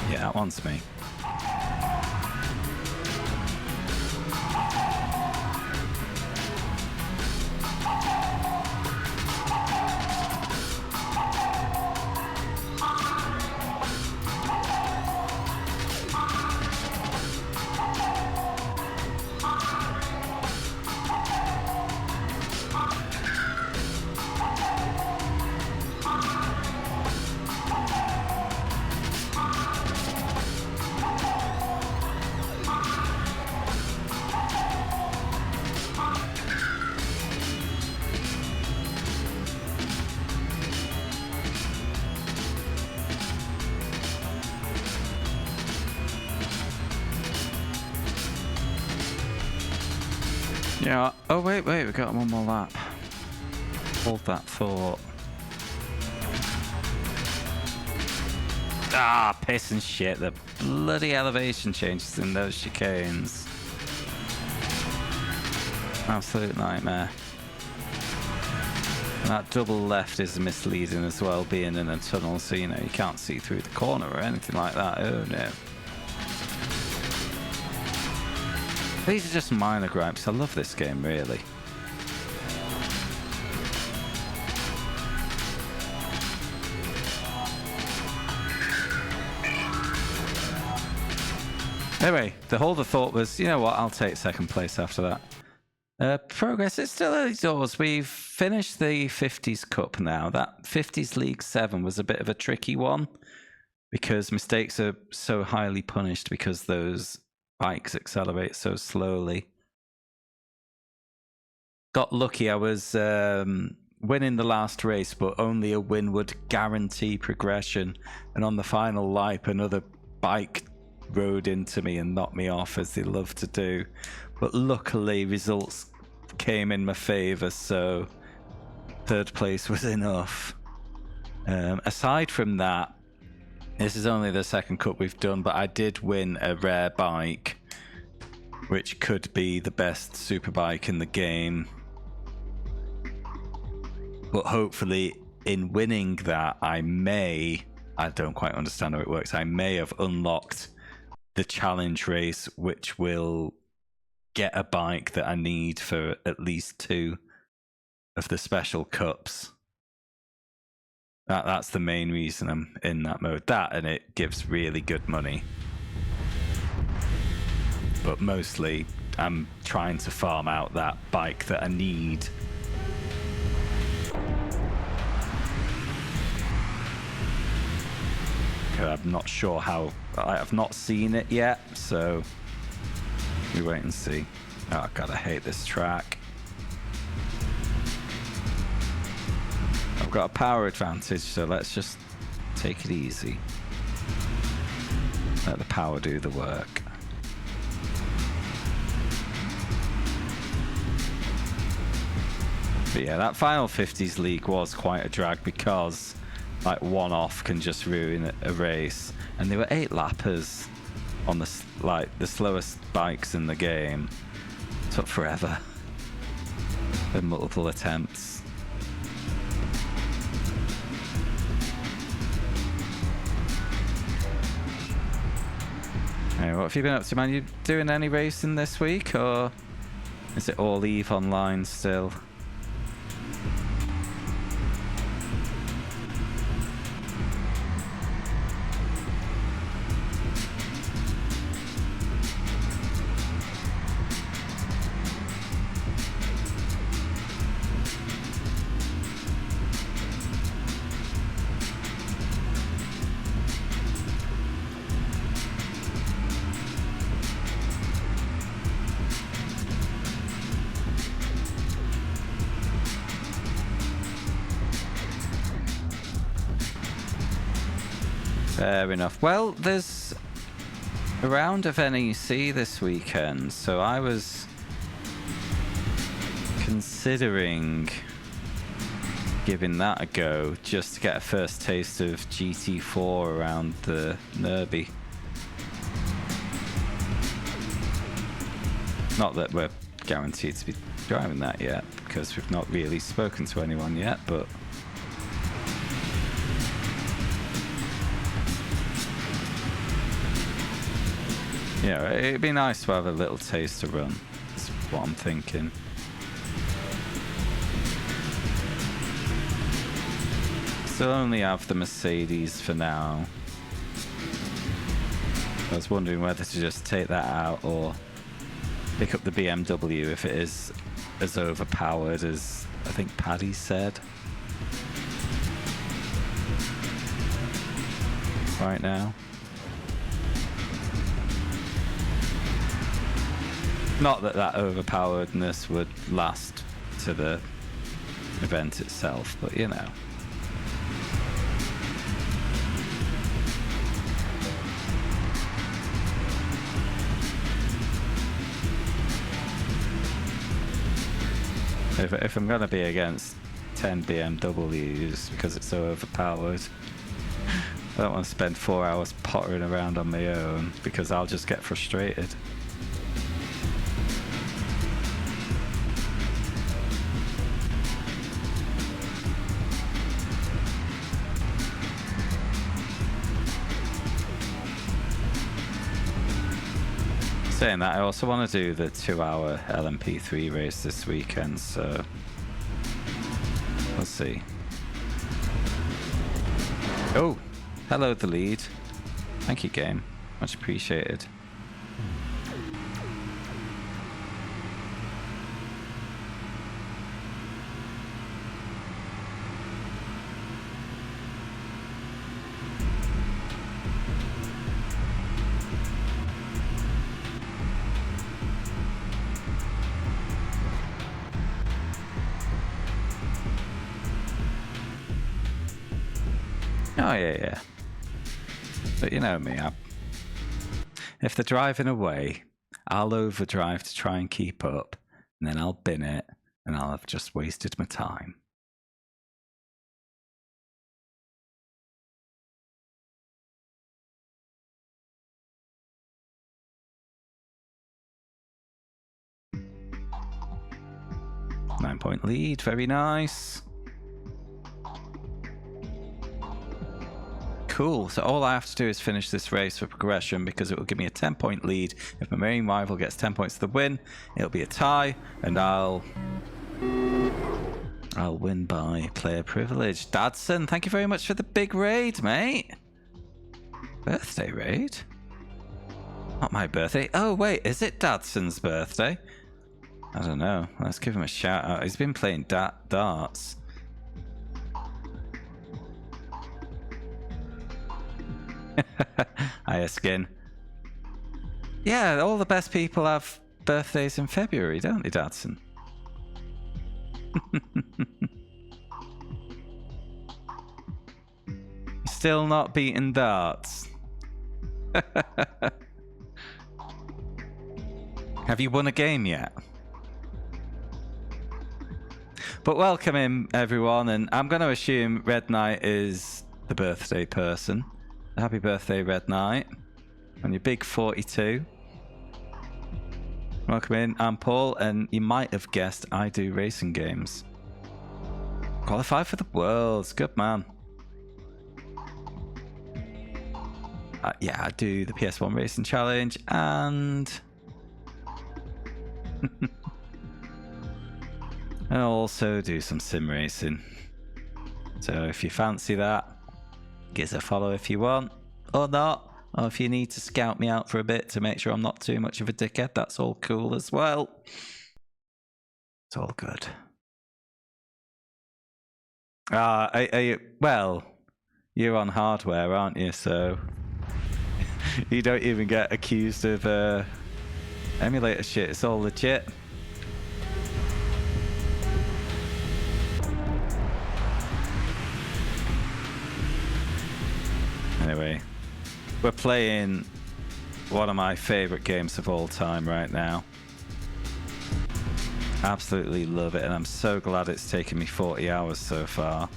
Yeah, that one's me. Yeah. Oh, wait, we got one more lap. Hold that thought. Ah, piss and shit. The bloody elevation changes in those chicanes. Absolute nightmare. That double left is misleading as well, being in a tunnel, so you know you can't see through the corner or anything like that. Oh no. These are just minor gripes. I love this game, really. Anyway, the whole thought was, you know what, I'll take second place after that. Progress, it's still early doors. We've finished the 50s Cup now. That 50s League 7 was a bit of a tricky one because mistakes are so highly punished because those bikes accelerate so slowly. Got lucky, I was winning the last race, but only a win would guarantee progression. And on the final lap, another bike rode into me and knocked me off, as they love to do. But luckily, results came in my favour, so third place was enough. Aside from that, this is only the second cup we've done, but I did win a rare bike, which could be the best superbike in the game. But hopefully, in winning that, I don't quite understand how it works, I may have unlocked the challenge race, which will get a bike that I need for at least 2 of the special cups. That's the main reason I'm in that mode. That, and it gives really good money. But mostly, I'm trying to farm out that bike that I need. I'm not sure how. I've not seen it yet, so we wait and see. Oh god, I hate this track. I've got a power advantage, so let's just take it easy. Let the power do the work. But yeah, that final 50s league was quite a drag because like one off can just ruin a race, and they were 8 lappers on the slowest bikes in the game. It took forever. With multiple attempts. Hey, what have you been up to, man? You doing any racing this week, or is it all EVE Online still? Fair enough. Well, there's a round of NEC this weekend, so I was considering giving that a go just to get a first taste of GT4 around the Nerby. Not that we're guaranteed to be driving that yet, because we've not really spoken to anyone yet, but yeah, it'd be nice to have a little taste to run. That's what I'm thinking. Still only have the Mercedes for now. I was wondering whether to just take that out or pick up the BMW if it is as overpowered as I think Paddy said. Right now. Not that that overpoweredness would last to the event itself, but you know. If I'm gonna be against 10 BMWs because it's so overpowered, I don't want to spend 4 hours pottering around on my own because I'll just get frustrated. Saying that, I also want to do the 2-hour LMP3 race this weekend, so we'll see. Oh, hello, the lead. Thank you, game. Much appreciated. Oh, yeah. But you know me, if they're driving away, I'll overdrive to try and keep up, and then I'll bin it, and I'll have just wasted my time. Nine-point lead, very nice. Cool, so all I have to do is finish this race for progression because it will give me a 10-point lead. If my main rival gets 10 points to the win, it'll be a tie, and I'll win by player privilege. Dadson, thank you very much for the big raid, mate. Birthday raid? Not my birthday. Oh, wait, is it Dadson's birthday? I don't know. Let's give him a shout out. He's been playing darts. Hiya, Skin. Yeah, all the best people have birthdays in February, don't they, Dadson? Still not beating darts. Have you won a game yet? But welcome in, everyone, and I'm going to assume Red Knight is the birthday person. Happy birthday, Red Knight, on your big 42. Welcome in, I'm Paul, and you might have guessed I do racing games. Qualify for the Worlds, good man. Yeah, I do the PS1 Racing Challenge, and... I also do some sim racing. So if you fancy that, give us a follow if you want, or not. Or if you need to scout me out for a bit to make sure I'm not too much of a dickhead, that's all cool as well. It's all good. Well, you're on hardware, aren't you? So you don't even get accused of emulator shit. It's all legit. Anyway, we're playing one of my favorite games of all time right now. Absolutely love it, and I'm so glad it's taken me 40 hours so far.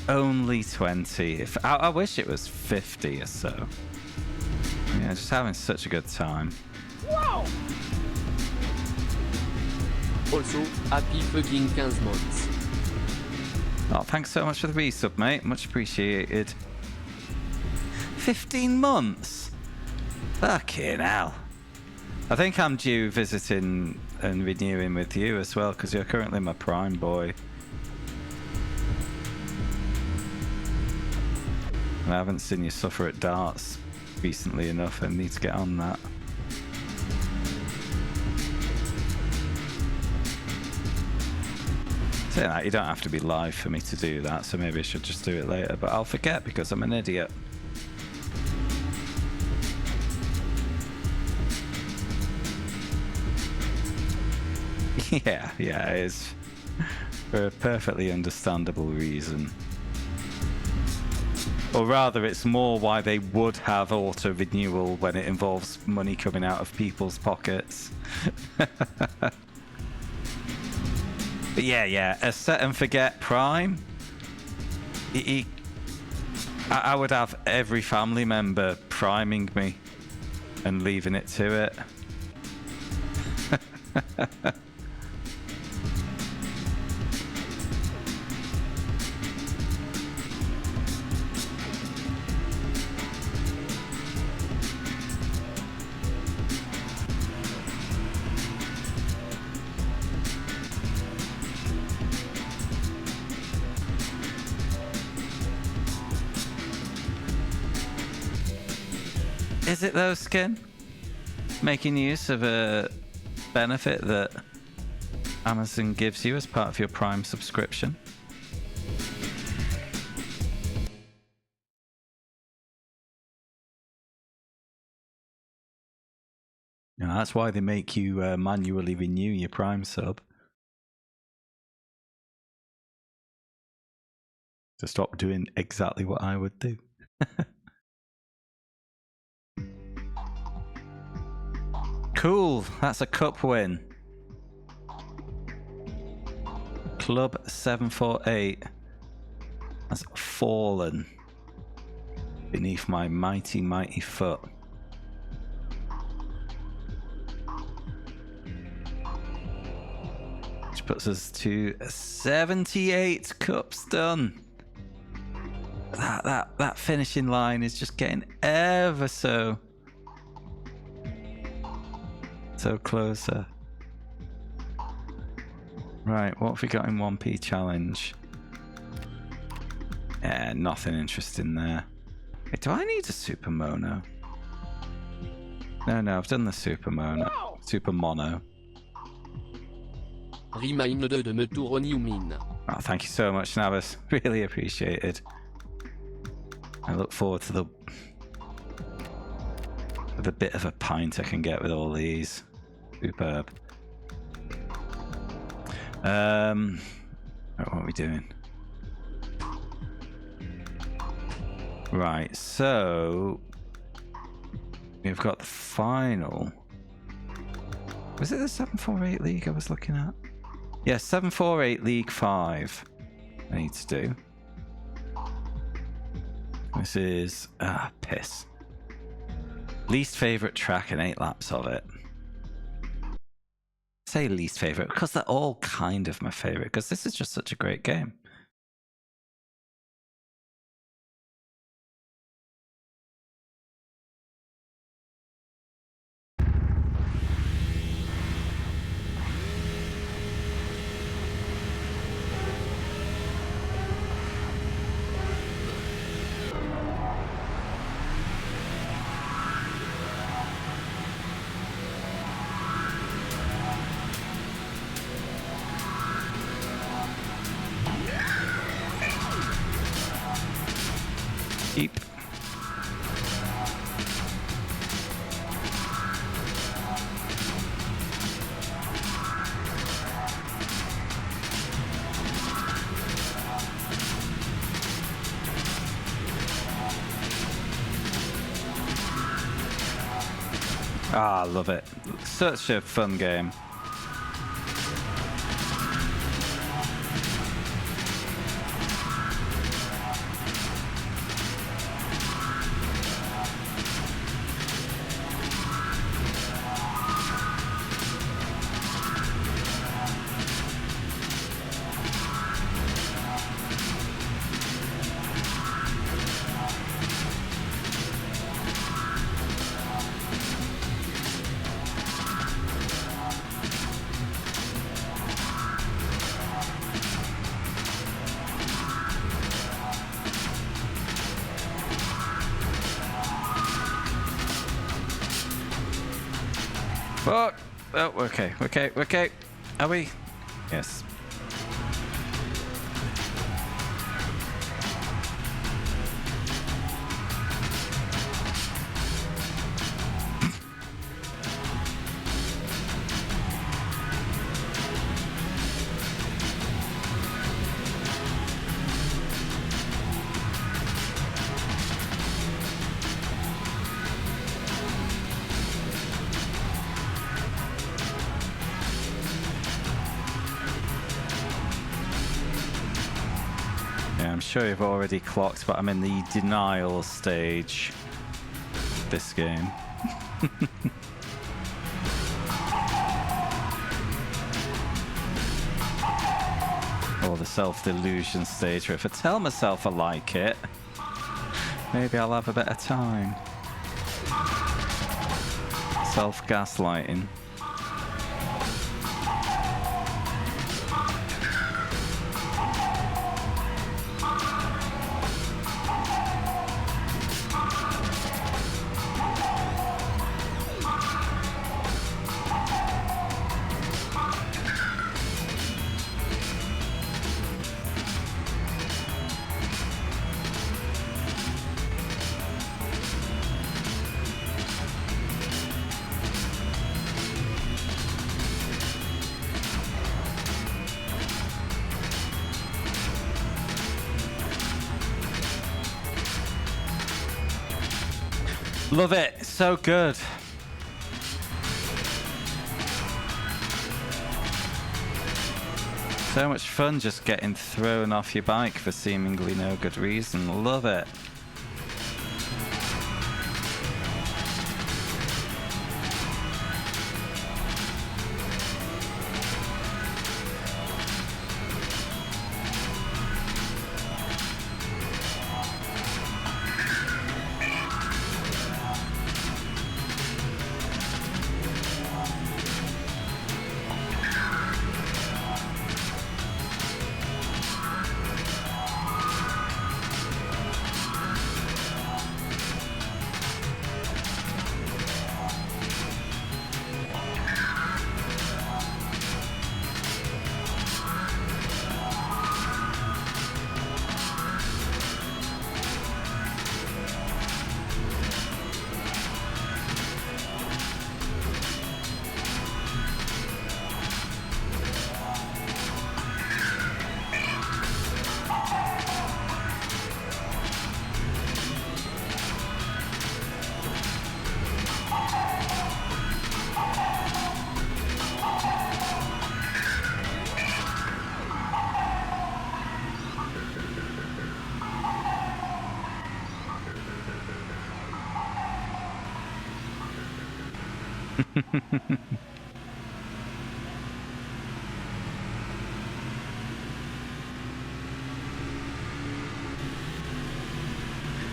Only 20. I wish it was 50 or so. Yeah, just having such a good time. Wow! Also, happy fucking 15 months. Oh, thanks so much for the resub, mate. Much appreciated. 15 months? Fucking hell. I think I'm due visiting and renewing with you as well, because you're currently my prime boy. I haven't seen you suffer at darts recently enough. I need to get on that. Saying that, you don't have to be live for me to do that, so maybe I should just do it later, but I'll forget because I'm an idiot. Yeah, it is. For a perfectly understandable reason. Or rather, it's more why they would have auto-renewal when it involves money coming out of people's pockets. But yeah, a set and forget Prime. I would have every family member priming me and leaving it to it. Is it though, Skin? Making use of a benefit that Amazon gives you as part of your Prime subscription? You know, that's why they make you manually renew your Prime sub. To stop doing exactly what I would do. Cool, that's a cup win. Club 748 has fallen beneath my mighty, mighty foot. Which puts us to 78 cups done. That finishing line is just getting ever so closer. Right, what have we got in 1p challenge? Yeah, nothing interesting there. Wait, do I need a super mono? No, I've done the super mono. Super mono. Remind de me tourner mine. Oh, thank you so much, Navis. Really appreciated. I look forward to the bit of a pint I can get with all these. Superb. What are we doing? Right, so we've got the final. Was it the 748 League I was looking at? Yeah, 748 League 5 I need to do. This is piss. Least favourite track and 8 laps of it. Say least favourite because they're all kind of my favourite because this is just such a great game. Keep. Ah, love it. Such a fun game. Fuck! Oh, okay. Are we? Yes. I'm sure you've already clocked, but I'm in the denial stage of this game. Or the self-delusion stage, where if I tell myself I like it, maybe I'll have a better time. Self-gaslighting. Love it, so good. So much fun just getting thrown off your bike for seemingly no good reason. Love it.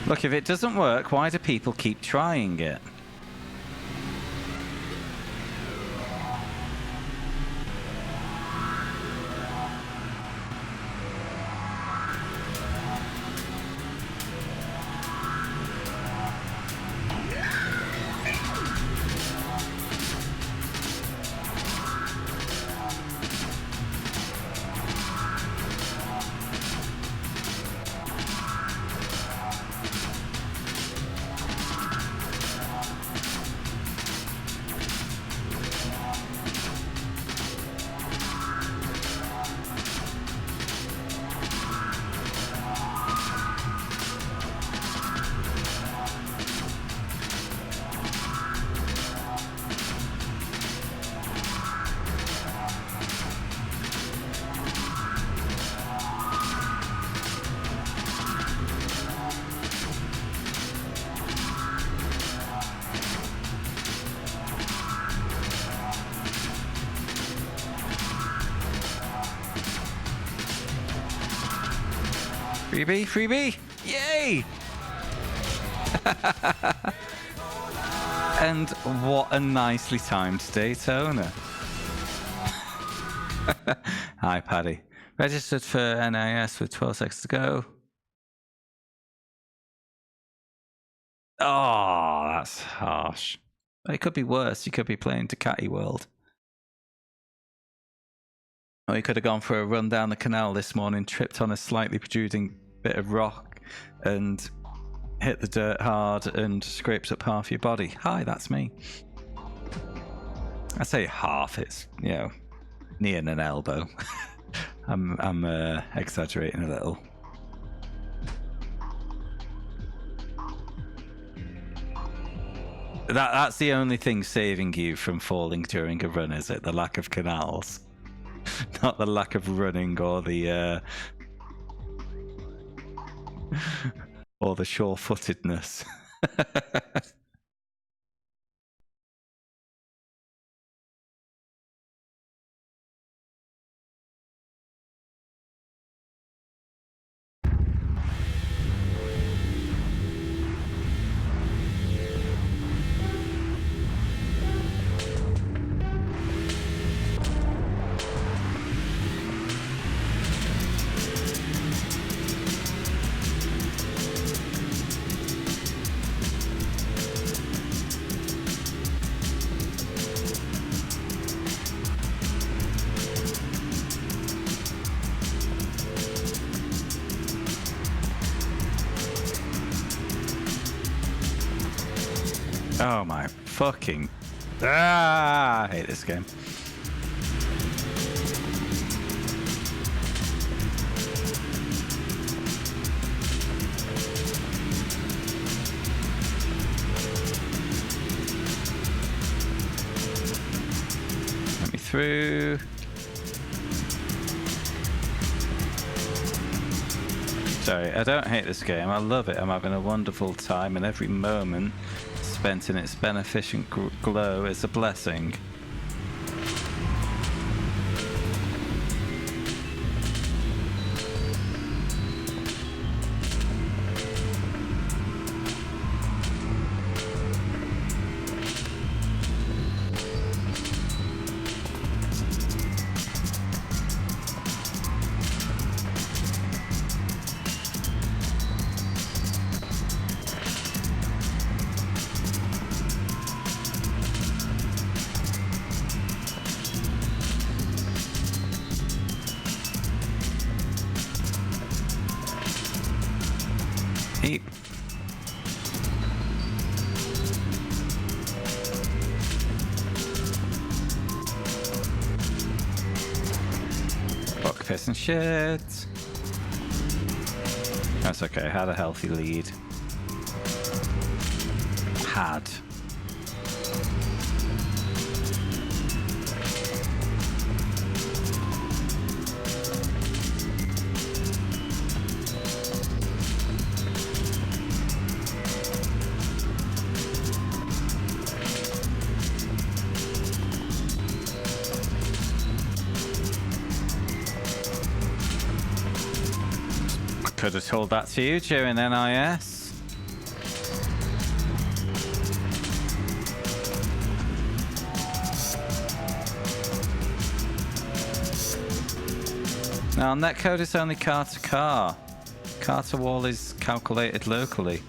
Look, if it doesn't work, why do people keep trying it? Freebie, freebie! Yay! And what a nicely timed Daytona. Hi, Paddy. Registered for NIS with 12 seconds to go. Oh, that's harsh. It could be worse. You could be playing Ducati World. Or you could have gone for a run down the canal this morning, tripped on a slightly protruding bit of rock and hit the dirt hard and scrapes up half your body. Hi, that's me. I say half, it's, you know, knee and an elbow. I'm exaggerating a little. That's the only thing saving you from falling during a run, is it? The lack of canals? Not the lack of running or the or the sure-footedness. Oh my fucking... I hate this game. Let me through. Sorry, I don't hate this game. I love it. I'm having a wonderful time, and every moment spent in its beneficent glow is a blessing. Eat. Fuck, piss and shit. That's okay, had a healthy lead. Had. Could have told that to you during NIS. Now on netcode it's only car to car. Car to wall is calculated locally.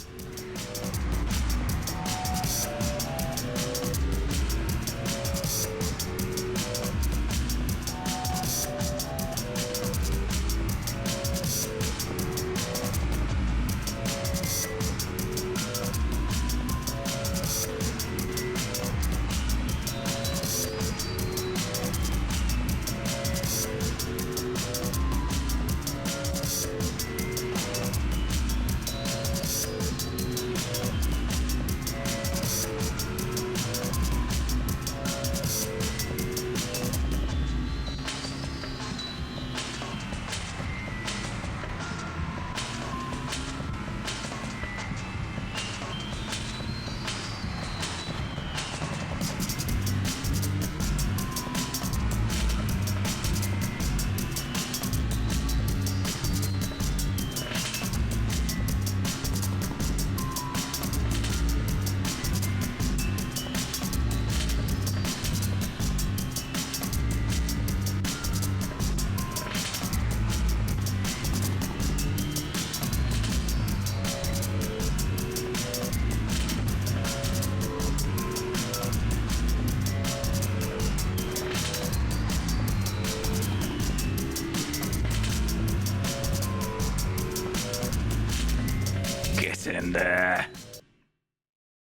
In there.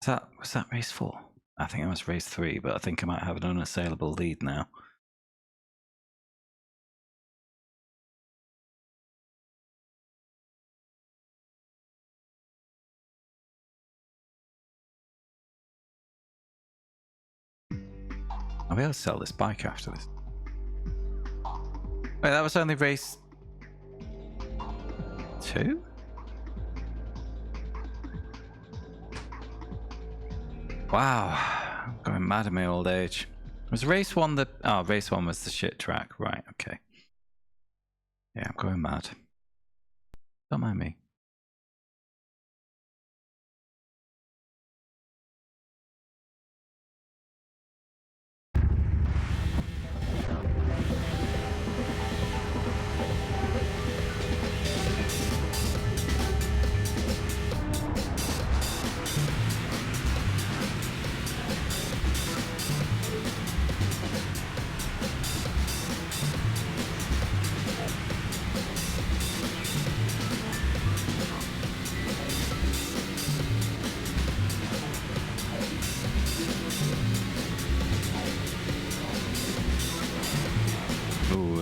Was that race 4? I think it was race 3, but I think I might have an unassailable lead now. I'll be able to sell this bike after this. Wait, that was only race 2? Wow, I'm going mad in my old age. Was race 1 the... Oh, race 1 was the shit track. Right, okay. Yeah, I'm going mad. Don't mind me.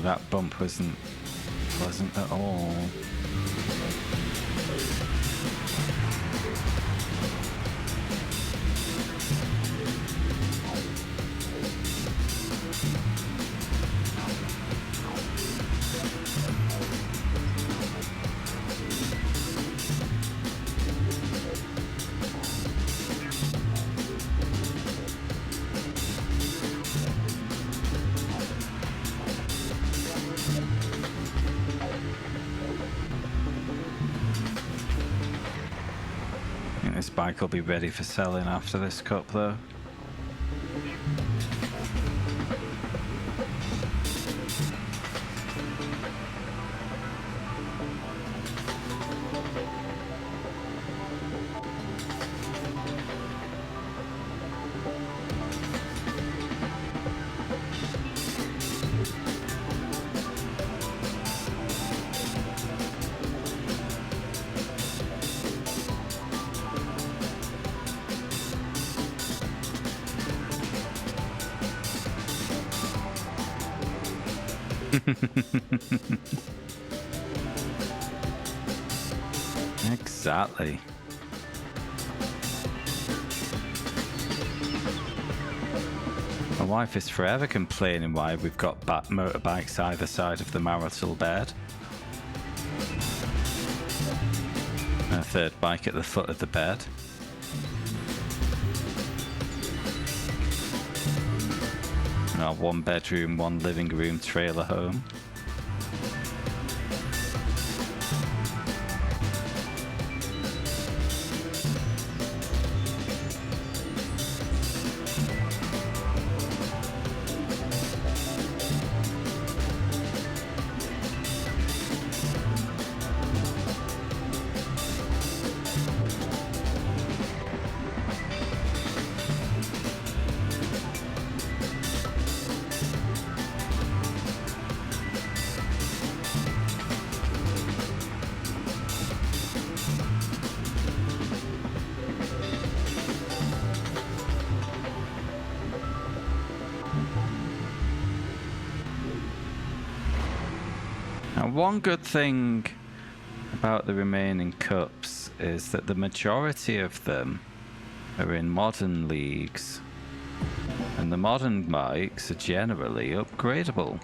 that bump wasn't pleasant at all. This bike will be ready for selling after this cup though. Exactly. My wife is forever complaining why we've got motorbikes either side of the marital bed. And a third bike at the foot of the bed. And our 1 bedroom, 1 living room trailer home. Now, one good thing about the remaining cups is that the majority of them are in modern leagues, and the modern bikes are generally upgradable,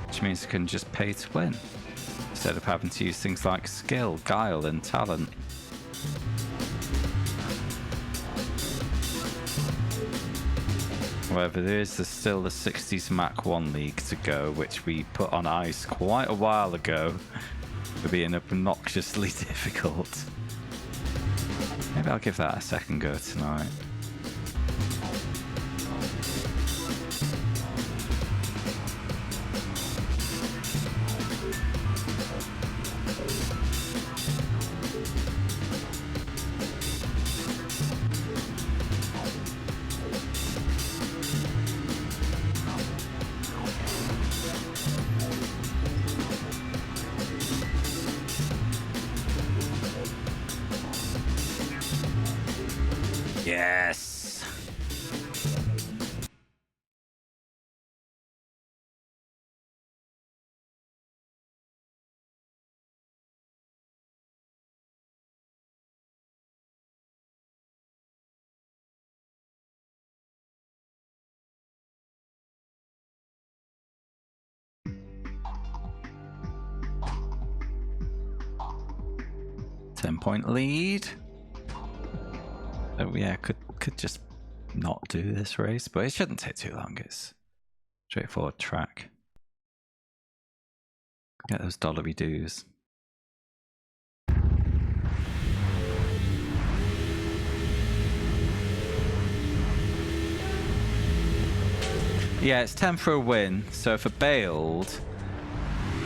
which means you can just pay to win instead of having to use things like skill, guile, and talent. However, there is still the 60s Mach 1 League to go, which we put on ice quite a while ago for being obnoxiously difficult. Maybe I'll give that a second go tonight. Yes! Ten-point lead. Oh yeah, could just not do this race, but it shouldn't take too long. It's straightforward track. Get those dollary dues. Yeah, it's 10 for a win, so if I bailed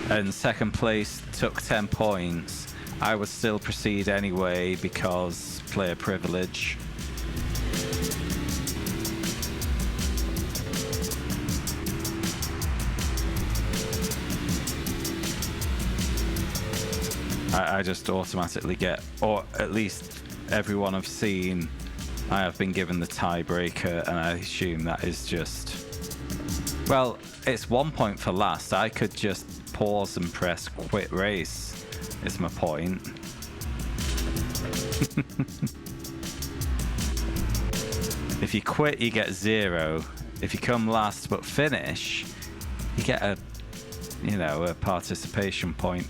and second place took 10 points, I would still proceed anyway because player privilege. I just automatically get, or at least everyone I've seen, I have been given the tiebreaker, and I assume that is just Well, it's 1 point for last. I could just pause and press quit race, is my point. If you quit, you get 0. If you come last but finish, you get a, you know, a participation point.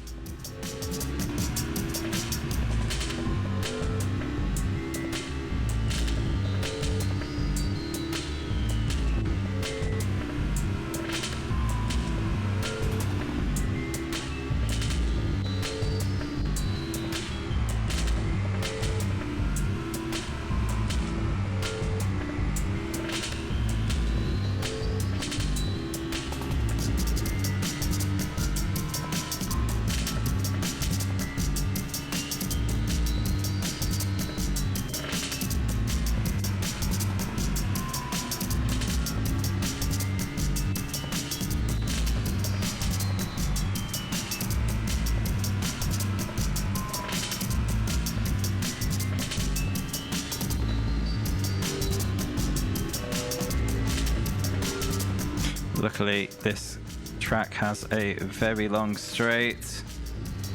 Luckily, this track has a very long straight,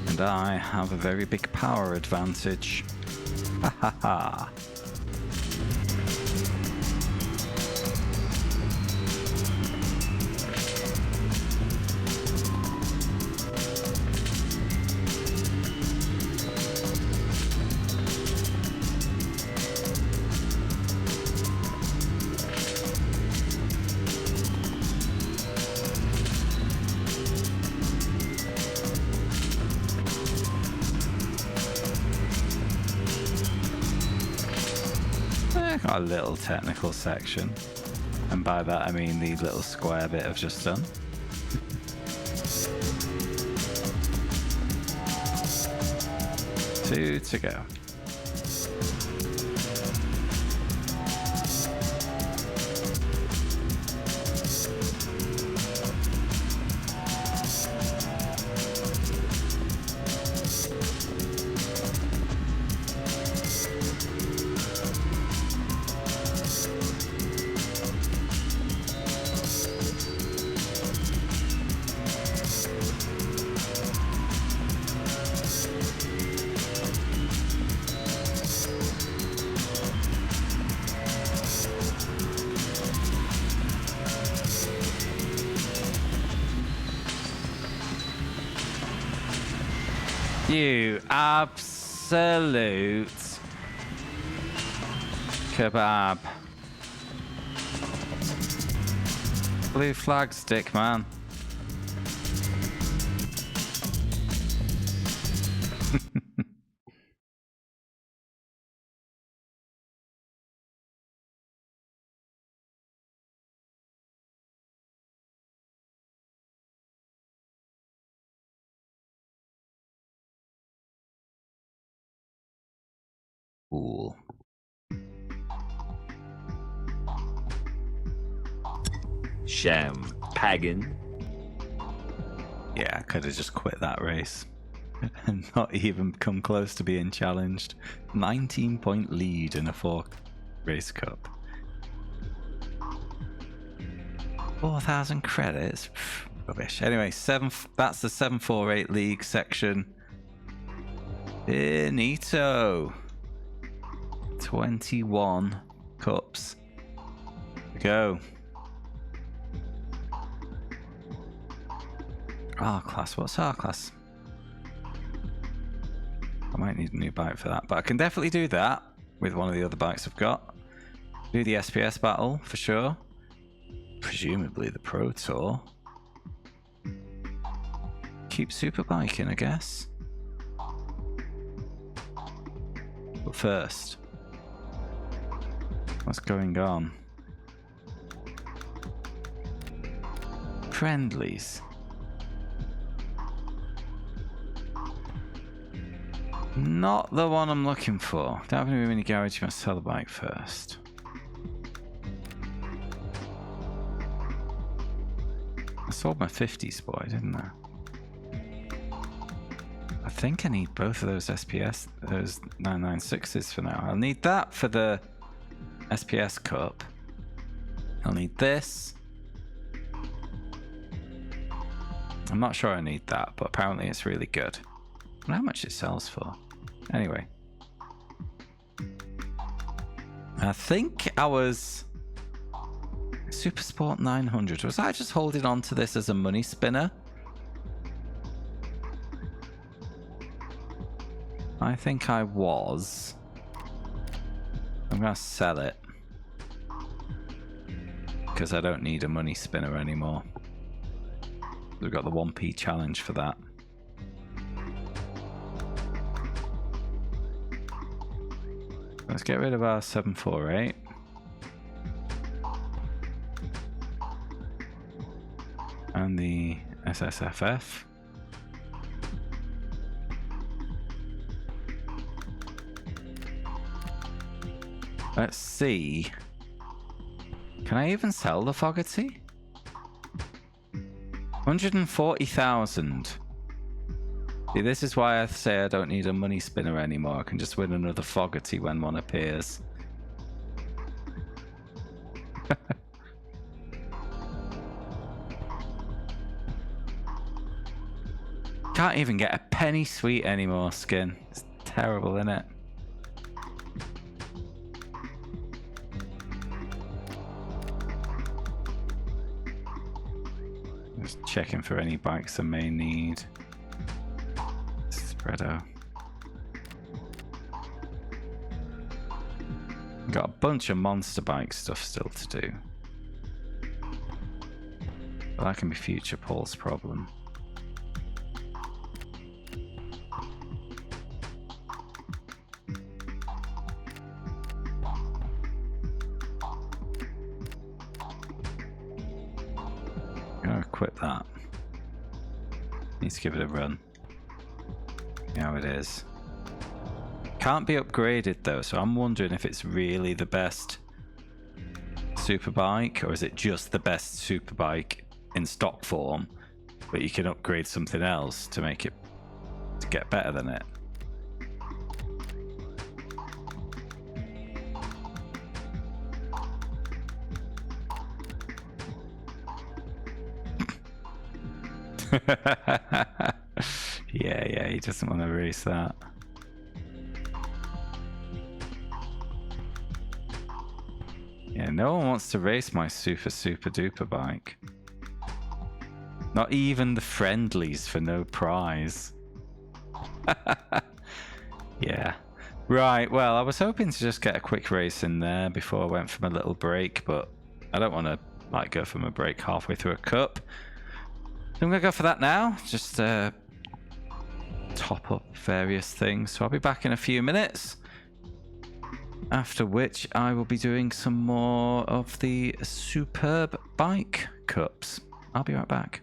and I have a very big power advantage. Ha ha ha. Got a little technical section, and by that I mean the little square bit I've just done. Two to go. You absolute kebab. Blue flag stick, man. Cool. Sham Pagan. Yeah, I could have just quit that race and not even come close to being challenged. 19-point lead in a 4-race cup. 4,000 credits. Pff, rubbish. Anyway, that's the 748 league section. Finito. 21 cups to go. R class, what's R class? I might need a new bike for that, but I can definitely do that with one of the other bikes I've got. Do the SPS battle for sure. Presumably the Pro Tour. Keep superbiking, I guess. But first, what's going on? Friendlies. Not the one I'm looking for. Don't have any room in the garage, you must sell the bike first. I sold my 50s boy, didn't I? I think I need both of those SPS, those 996s for now. I'll need that for the SPS Cup. I'll need this I'm not sure I need that, but apparently it's really good. I don't know how much it sells for. Anyway. I think I was... Super Sport 900. Was I just holding on to this as a money spinner? I think I was. I'm going to sell it. Because I don't need a money spinner anymore. We've got the 1p challenge for that. Let's get rid of our 748. And the SSFF. Let's see. Can I even sell the Fogarty? 140,000. See, this is why I say I don't need a money spinner anymore. I can just win another Fogarty when one appears. Can't even get a penny sweet anymore, Skin. It's terrible, isn't it? Just checking for any bikes I may need. Spreader. Got a bunch of monster bike stuff still to do. But that can be future Paul's problem. Quit that. Need to give it a run. How it is. Can't be upgraded though, so I'm wondering if it's really the best superbike, or is it just the best superbike in stock form, but you can upgrade something else to make it to get better than it. Yeah, he doesn't want to race that. Yeah, no one wants to race my super duper bike. Not even the friendlies for no prize. Yeah. Right, well, I was hoping to just get a quick race in there before I went from a little break, but I don't want to like go from a break halfway through a cup. I'm going to go for that now, just top up various things. So I'll be back in a few minutes, after which I will be doing some more of the superb bike cups. I'll be right back.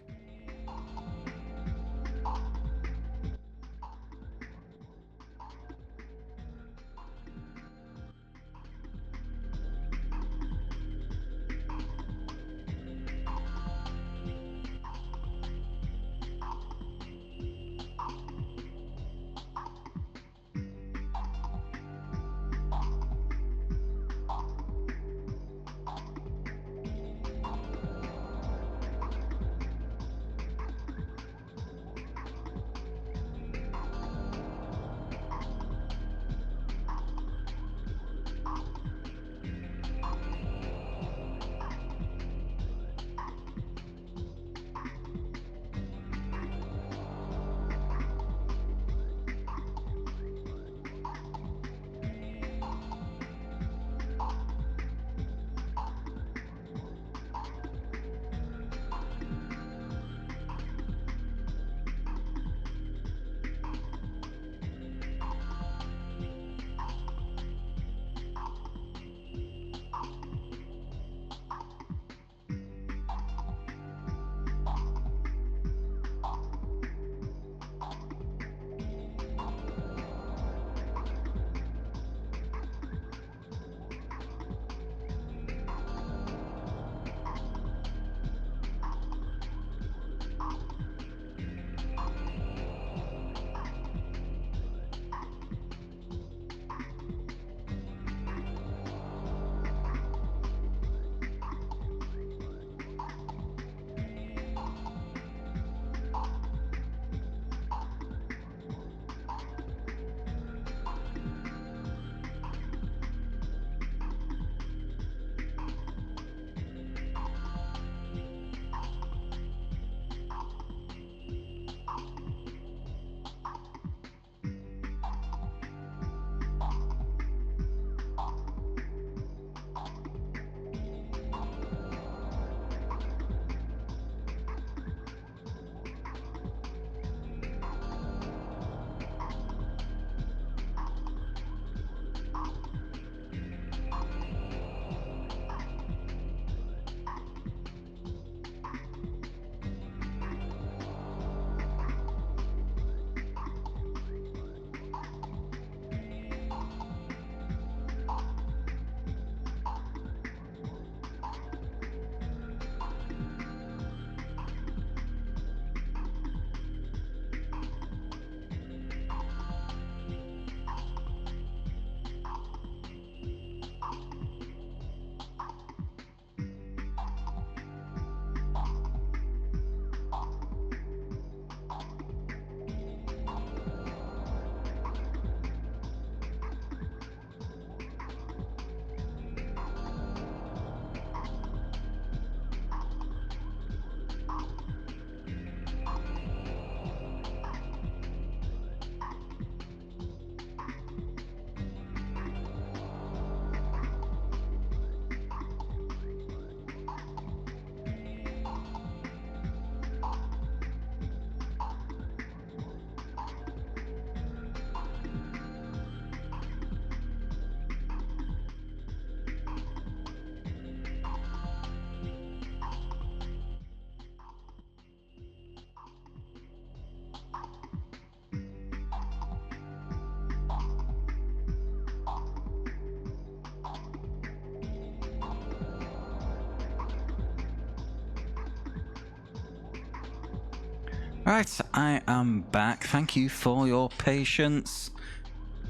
Right, I am back. Thank you for your patience.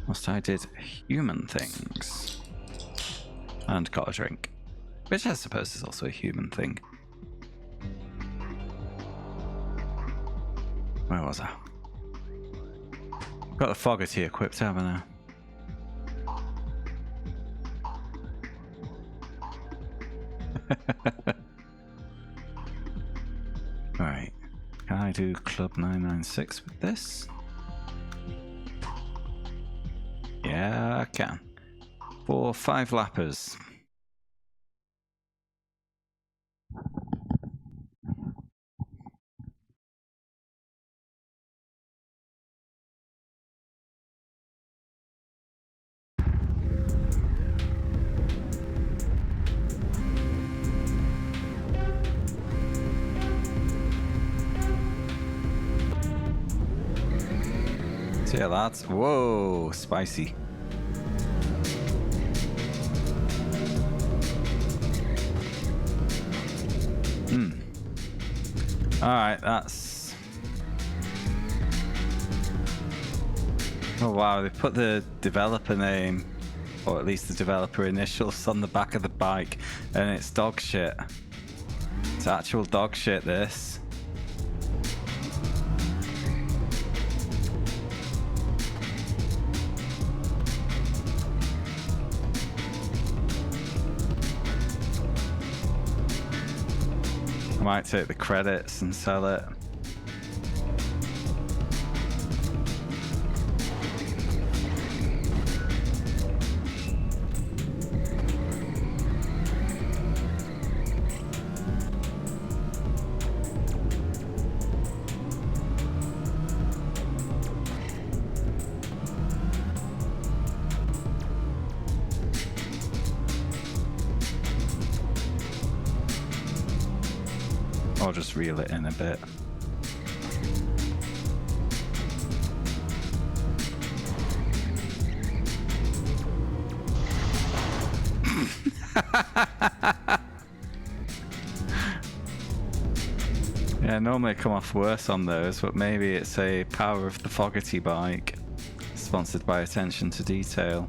Whilst I did human things. And got a drink. Which I suppose is also a human thing. Where was I? Got the Fogarty equipped, haven't I? Right. Can I do Club 996 with this? Yeah, I can. For 5 lappers. See ya, lads. Whoa, spicy. Alright, that's... Oh wow, they put the developer name, or at least the developer initials, on the back of the bike, and it's dog shit. It's actual dog shit, this. I might take the credits and sell it. Or just reel it in a bit. Yeah, normally come off worse on those, but maybe it's a Power of the Fogarty bike, sponsored by Attention to Detail.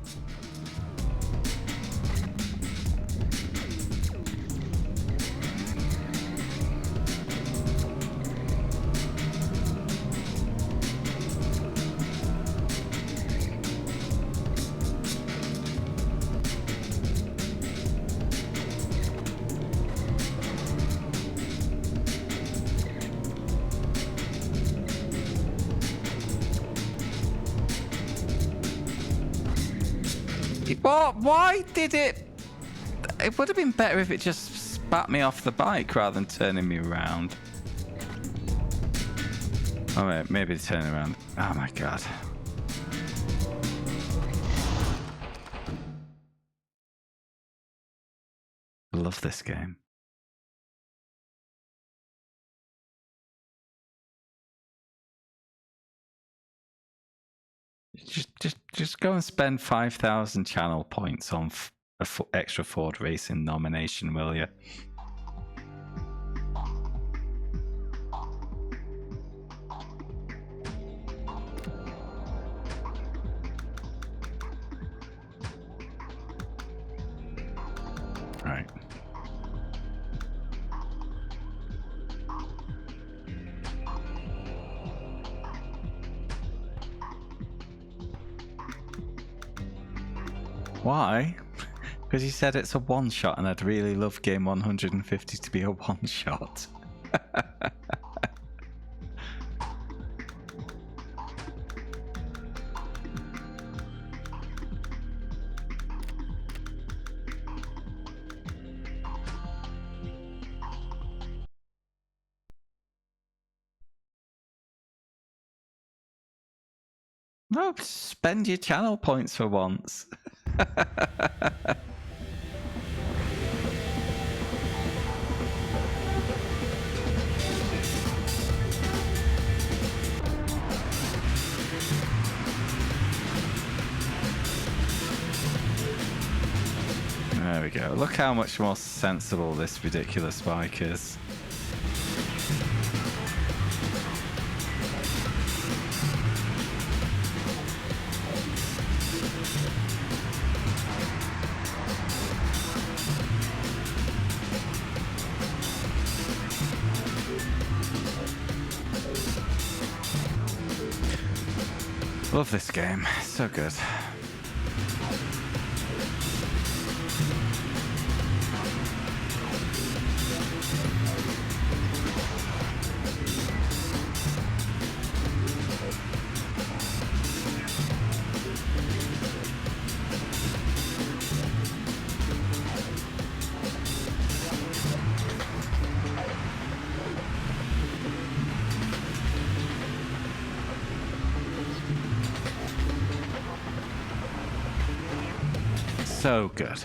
What? Why did it? It would have been better if it just spat me off the bike rather than turning me around. Oh wait, maybe turn around. Oh my god. I love this game. Just go and spend 5,000 channel points on a extra Ford Racing nomination, will you? Right. Why? Because you said it's a one-shot and I'd really love game 150 to be a one-shot. No, spend your channel points for once. There we go. Look how much more sensible this ridiculous bike is. Love this game. So good. So good.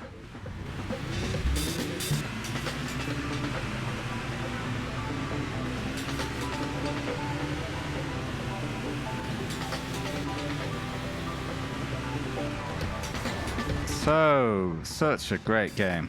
Such a great game.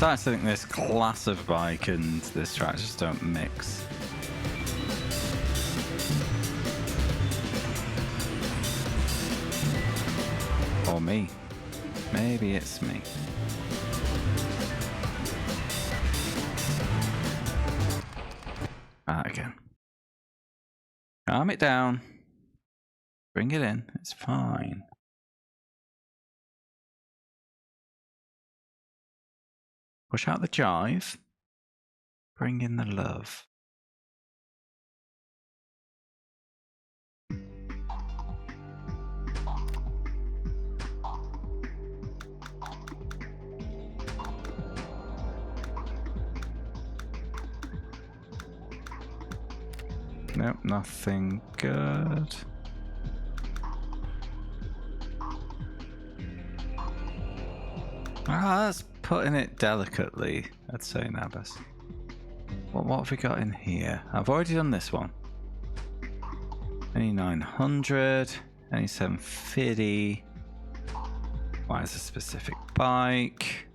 So I think this class of bike and this track just don't mix. Or me. Maybe it's me. Again. Calm it down. Bring it in. It's fine. Push out the jive. Bring in the love. Nope, nothing good. That's putting it delicately, I'd say, Nabas. What have we got in here? I've already done this one. Any 900, any 750. Why is a specific bike?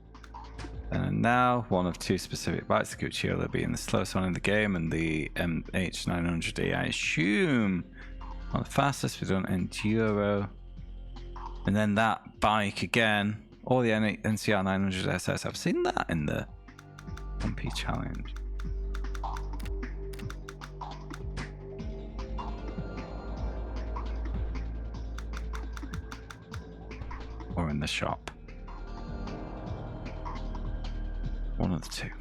And now one of two specific bikes, the Gucciola being the slowest one in the game, and the MH900D, I assume, one of the fastest. We've done Enduro. And then that bike again. Or the NCR 900 SS. I've seen that in the 1P challenge. Or in the shop. One of the two.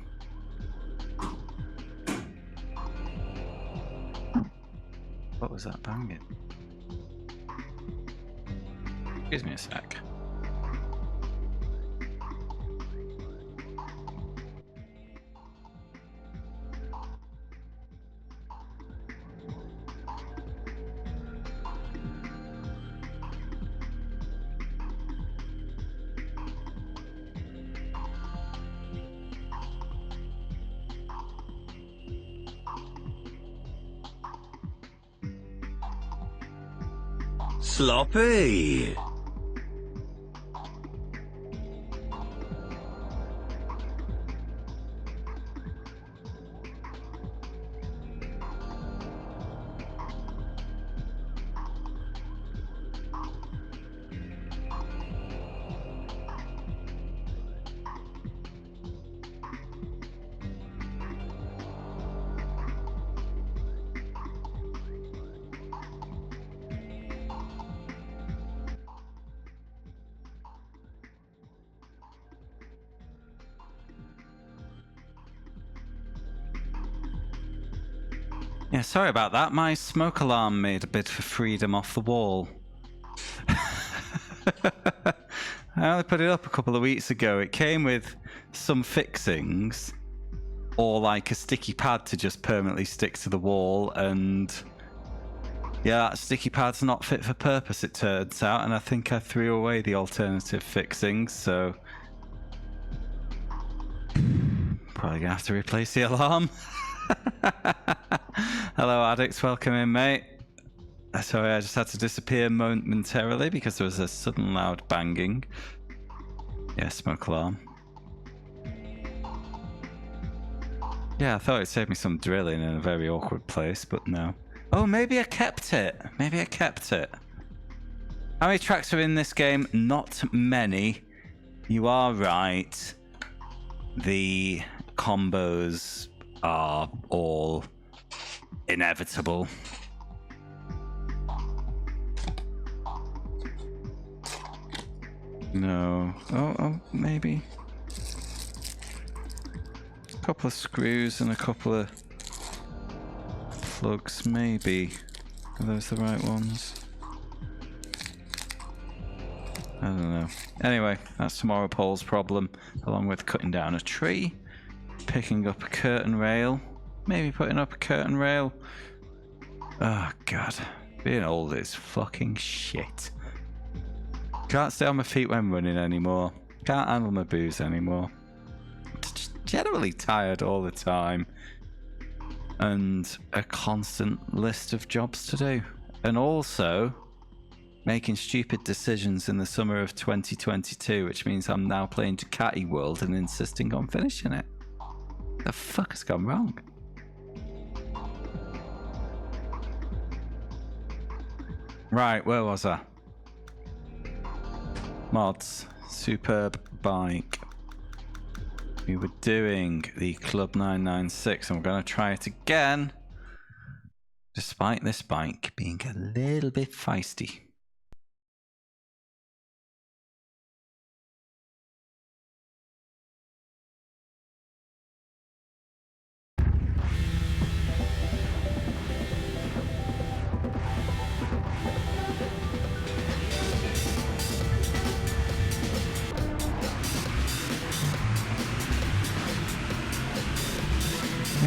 What was that banging? Excuse me a sec. Sloppy. Yeah, sorry about that. My smoke alarm made a bid for freedom off the wall. I only put it up a couple of weeks ago. It came with some fixings, or like a sticky pad to just permanently stick to the wall, and Yeah, that sticky pad's not fit for purpose, it turns out, and I think I threw away the alternative fixings, so probably gonna have to replace the alarm. Hello, addicts, welcome in, mate. Sorry, I just had to disappear momentarily because there was a sudden loud banging. Yeah, smoke alarm. Yeah, I thought it'd save me some drilling in a very awkward place, but no. Oh, maybe I kept it. Maybe I kept it. How many tracks are in this game? Not many. You are right. The combos are all inevitable. No. Oh, maybe. A couple of screws and a couple of plugs, maybe. Are those the right ones? I don't know. Anyway, that's tomorrow Paul's problem, along with cutting down a tree, picking up a curtain rail, maybe putting up a curtain rail. Oh god, being old is fucking shit. Can't stay on my feet when running anymore. Can't handle my booze anymore. Just generally tired all the time. And a constant list of jobs to do. And also making stupid decisions in the summer of 2022, which means I'm now playing Ducati World and insisting on finishing it. The fuck has gone wrong? Right, where was I? Mods, superb bike. We were doing the Club 996 and we're going to try it again, despite this bike being a little bit feisty.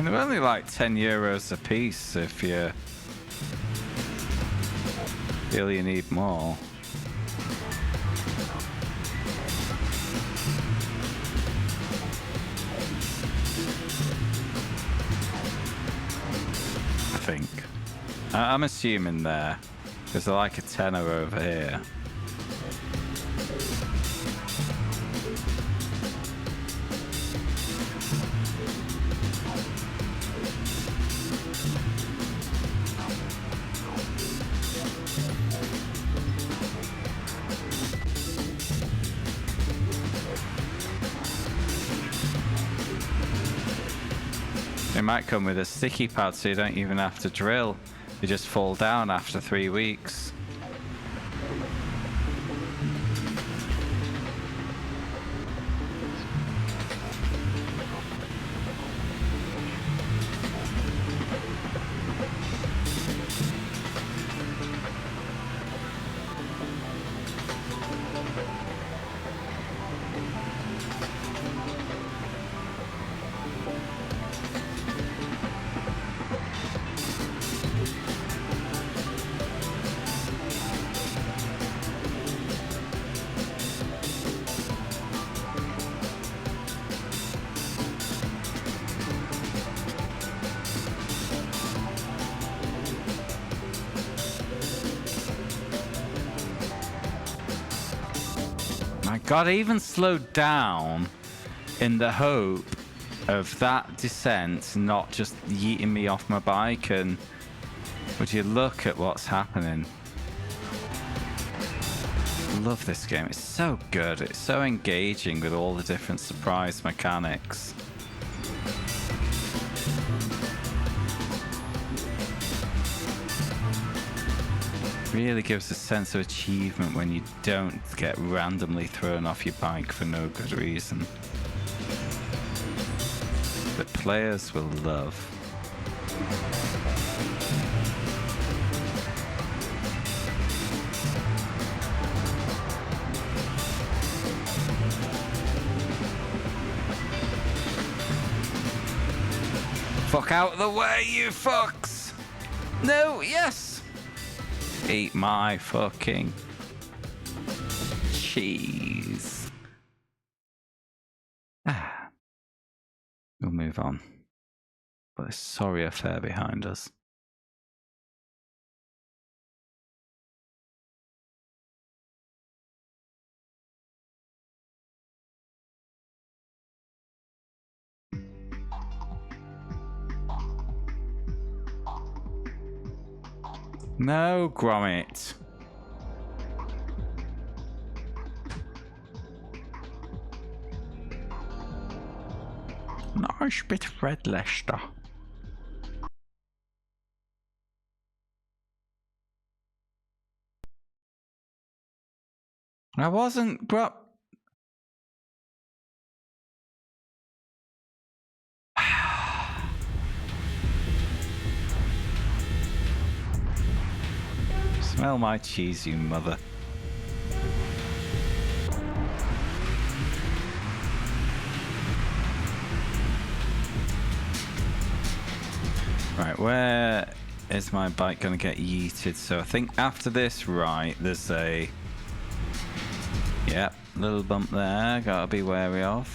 They're only like €10 a piece if you feel you need more. I think. I'm assuming there, because they're like a tenner over here. It might come with a sticky pad so you don't even have to drill. You just fall down after 3 weeks. God, I even slowed down in the hope of that descent not just yeeting me off my bike, and would you look at what's happening? I love this game. It's so good. It's so engaging with all the different surprise mechanics. Really gives a sense of achievement when you don't get randomly thrown off your bike for no good reason. That players will love. Fuck out of the way, you fucks! No, yes! Eat my fucking cheese. Ah. We'll move on. But there's sorry affair behind us. No, Gromit. Nice bit of red Leicester. I wasn't, bro. Smell my cheese, you mother. Right, where is my bike gonna get yeeted? So I think after this, right, there's a... Yep, little bump there, gotta be wary of.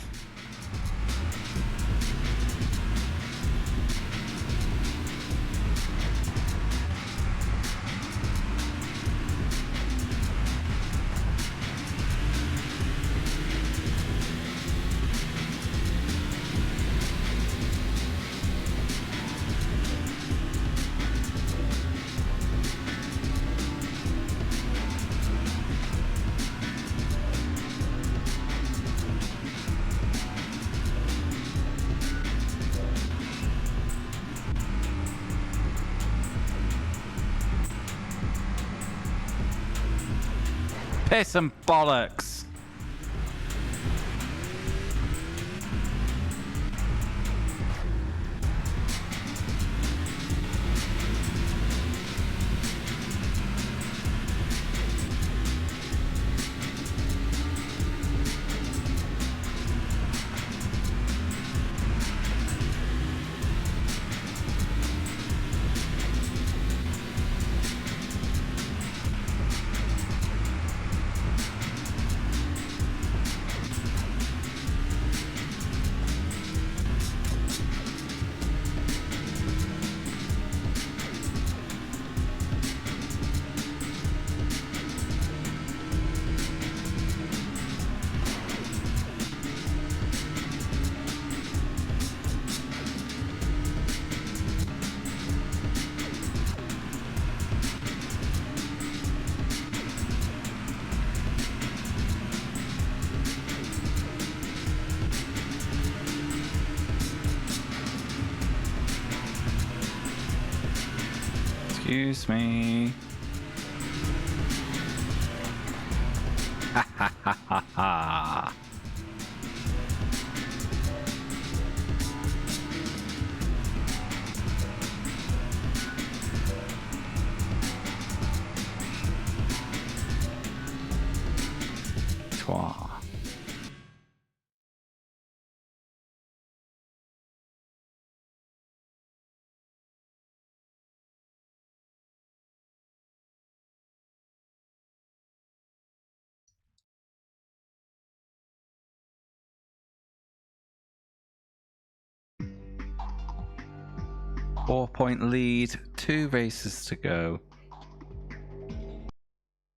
Piss and bollocks. Excuse me. Ha ha ha ha ha. Toi. 4-point lead, 2 races to go.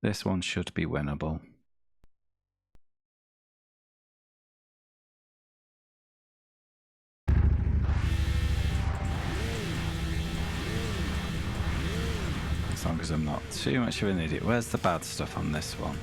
This one should be winnable. As long as I'm not too much of an idiot. Where's the bad stuff on this one?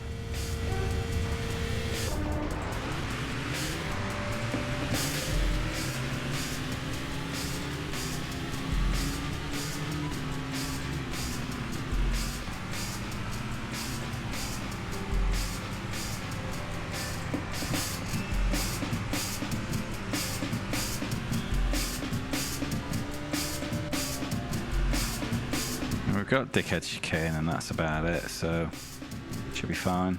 We've got dickhead chicane and that's about it, so should be fine.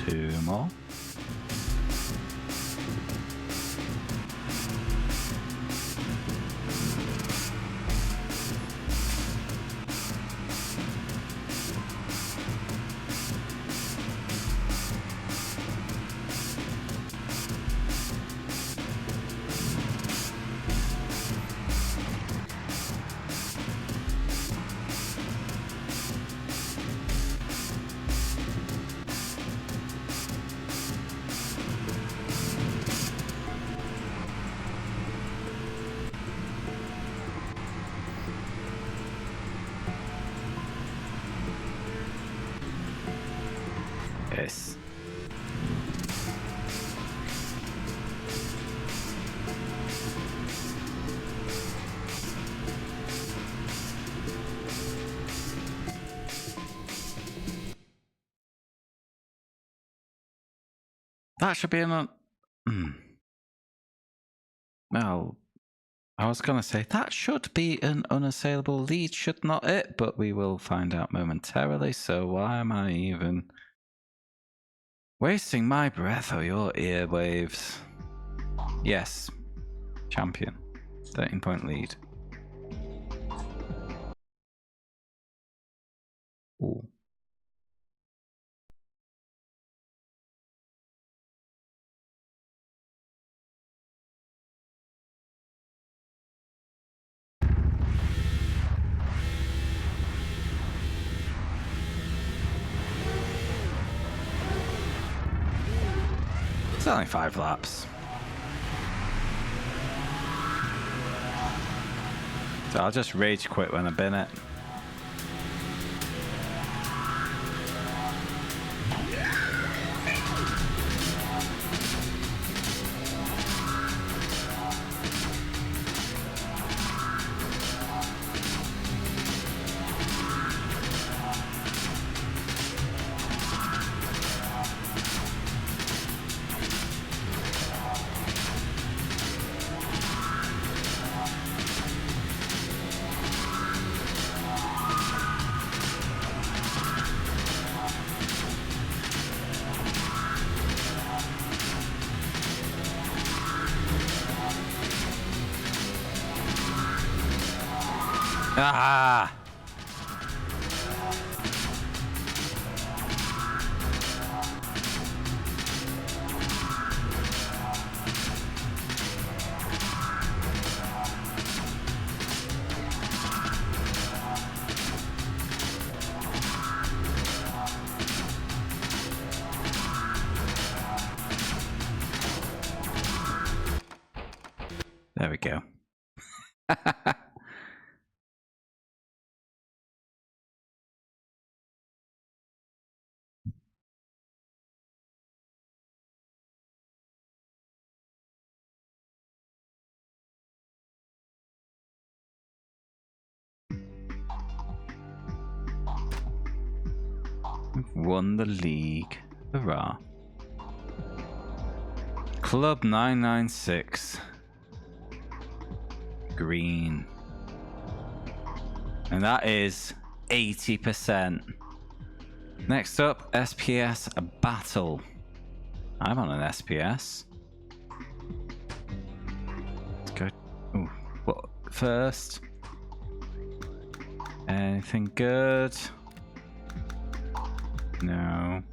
2 more. Yes. That should be an well, I was gonna say that should be an unassailable lead, should not it? But we will find out momentarily, so why am I even wasting my breath or your earwaves? Yes. Champion. 13-point lead. Ooh. It's only 5 laps. So I'll just rage quit when I bin it. Ah! There we go. We've won the league. Hurrah. Club 996. Green. And that is 80%. Next up, SPS Battle. I'm on an SPS. Let's go. Ooh, what first? Anything good? No.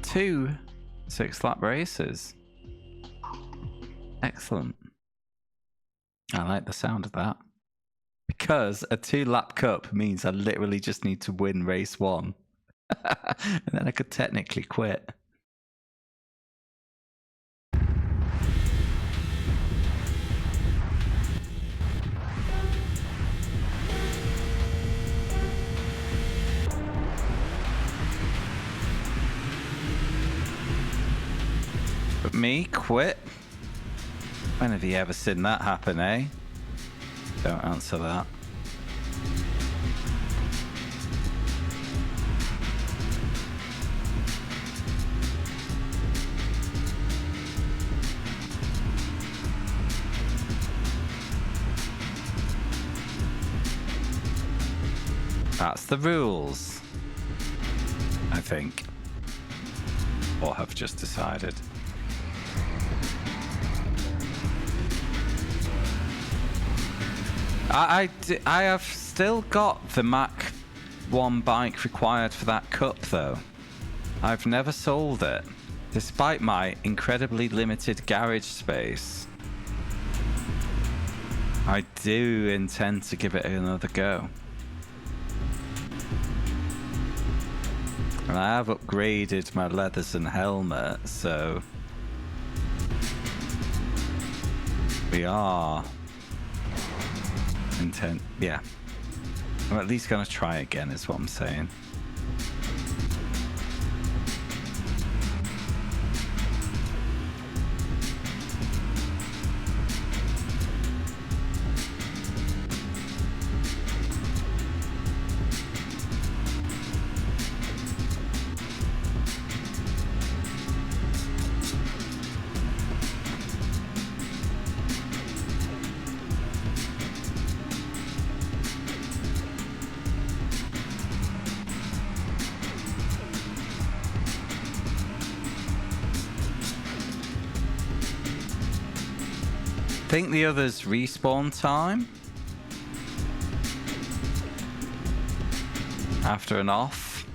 Two 6-lap races. Excellent. I like the sound of that. Because a 2-lap cup means I literally just need to win race 1. And then I could technically quit. But me quit? When have you ever seen that happen, eh? Don't answer that. That's the rules, I think. Or have just decided. I have still got the Mach 1 bike required for that cup though. I've never sold it, despite my incredibly limited garage space. I do intend to give it another go. And I have upgraded my leathers and helmet, so we are yeah. I'm at least gonna try again is what I'm saying. I think the other's respawn time after an off.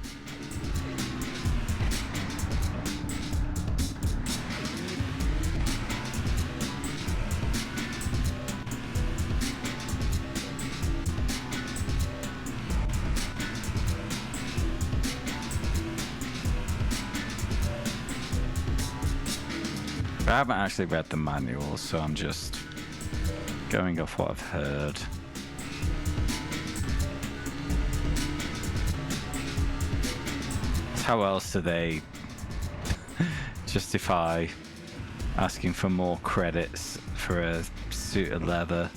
I haven't actually read the manual, so I'm just going off what I've heard. How else do they justify asking for more credits for a suit of leather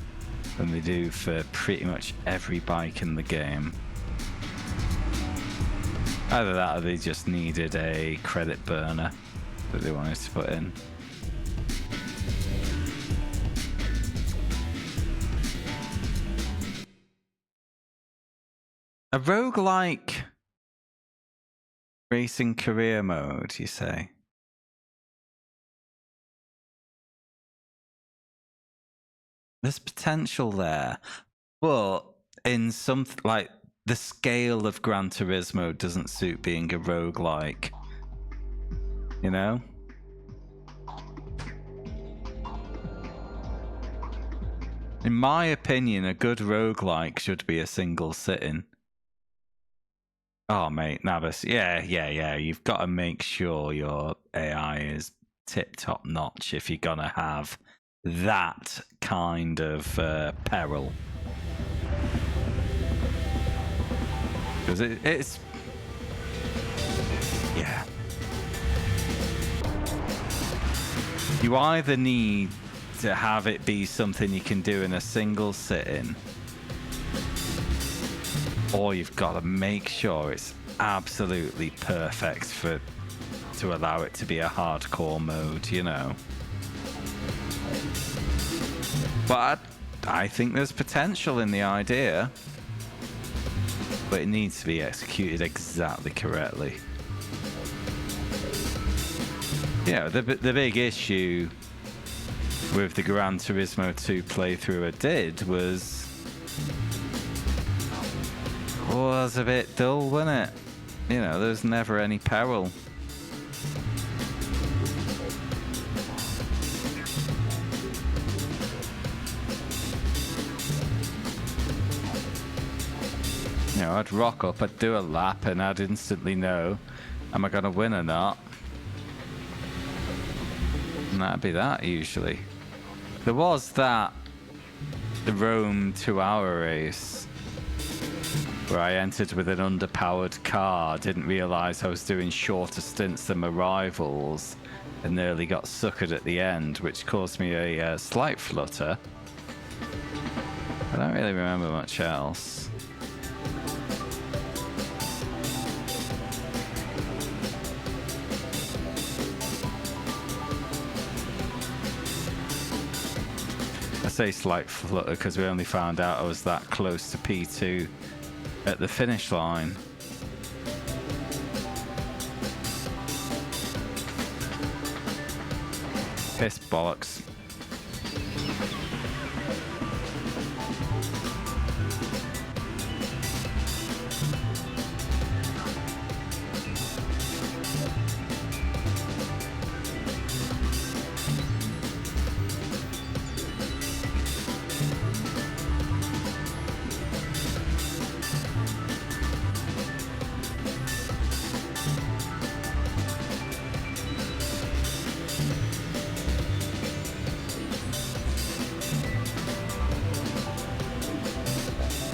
than they do for pretty much every bike in the game? Either that or they just needed a credit burner that they wanted to put in. A roguelike racing career mode, you say? There's potential there, but in something like the scale of Gran Turismo doesn't suit being a roguelike, you know? In my opinion, a good roguelike should be a single sitting. Oh, mate, Navis. Yeah. You've got to make sure your AI is tip-top notch if you're going to have that kind of peril. Because it's... Yeah. You either need to have it be something you can do in a single sitting, or you've got to make sure it's absolutely perfect to allow it to be a hardcore mode, you know. But I think there's potential in the idea, but it needs to be executed exactly correctly. You know, the big issue with the Gran Turismo 2 playthrough I did was a bit dull, wasn't it? You know, there's never any peril. You know, I'd rock up, I'd do a lap, and I'd instantly know, am I going to win or not? And that'd be that, usually. There was the Rome 2-hour race, where I entered with an underpowered car, didn't realise I was doing shorter stints than my rivals, and nearly got suckered at the end, which caused me a slight flutter. I don't really remember much else. I say slight flutter because we only found out I was that close to P2 at the finish line. Piss bollocks.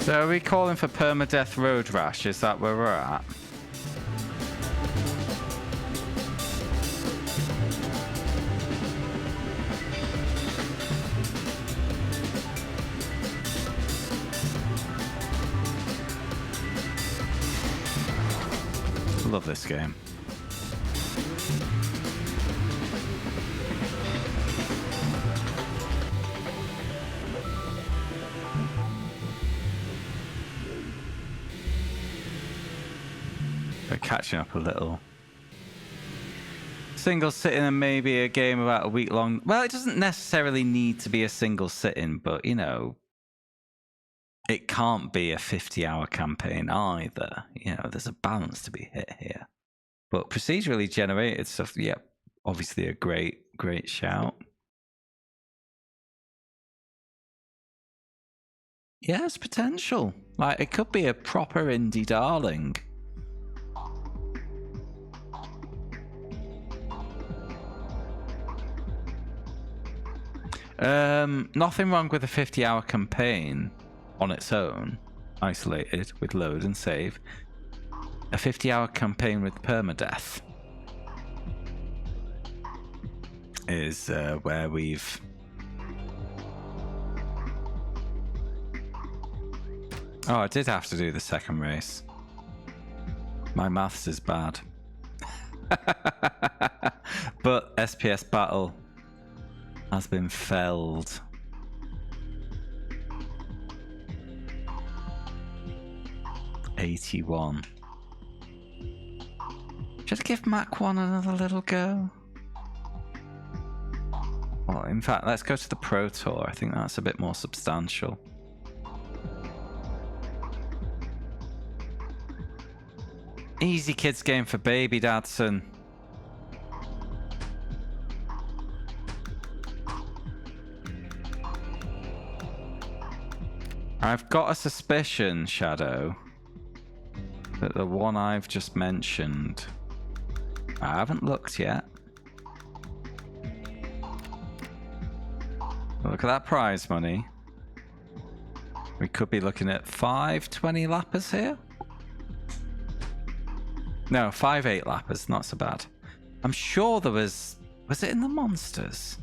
So are we calling for permadeath road rash? Is that where we're at? Love this game. We're catching up a little. Single sitting and maybe a game about a week long. Well, it doesn't necessarily need to be a single sitting, but you know, it can't be a 50-hour campaign either. You know, there's a balance to be hit here. But procedurally generated stuff, yeah, obviously a great shout. Yeah, it's potential. Like, it could be a proper indie darling. Nothing wrong with a 50-hour campaign on its own, isolated with load and save. A 50-hour campaign with permadeath is where we've... Oh, I did have to do the second race. My maths is bad. But SPS battle has been felled. '81. Should I give Mach 1 another little go? Well, in fact, let's go to the Pro Tour. I think that's a bit more substantial. Easy kids game for baby Dadson. I've got a suspicion, Shadow, that the one I've just mentioned, I haven't looked yet. Look at that prize money. We could be looking at 5 20 lappers here. No, 5 8 lappers, not so bad. I'm sure there was it in the monsters?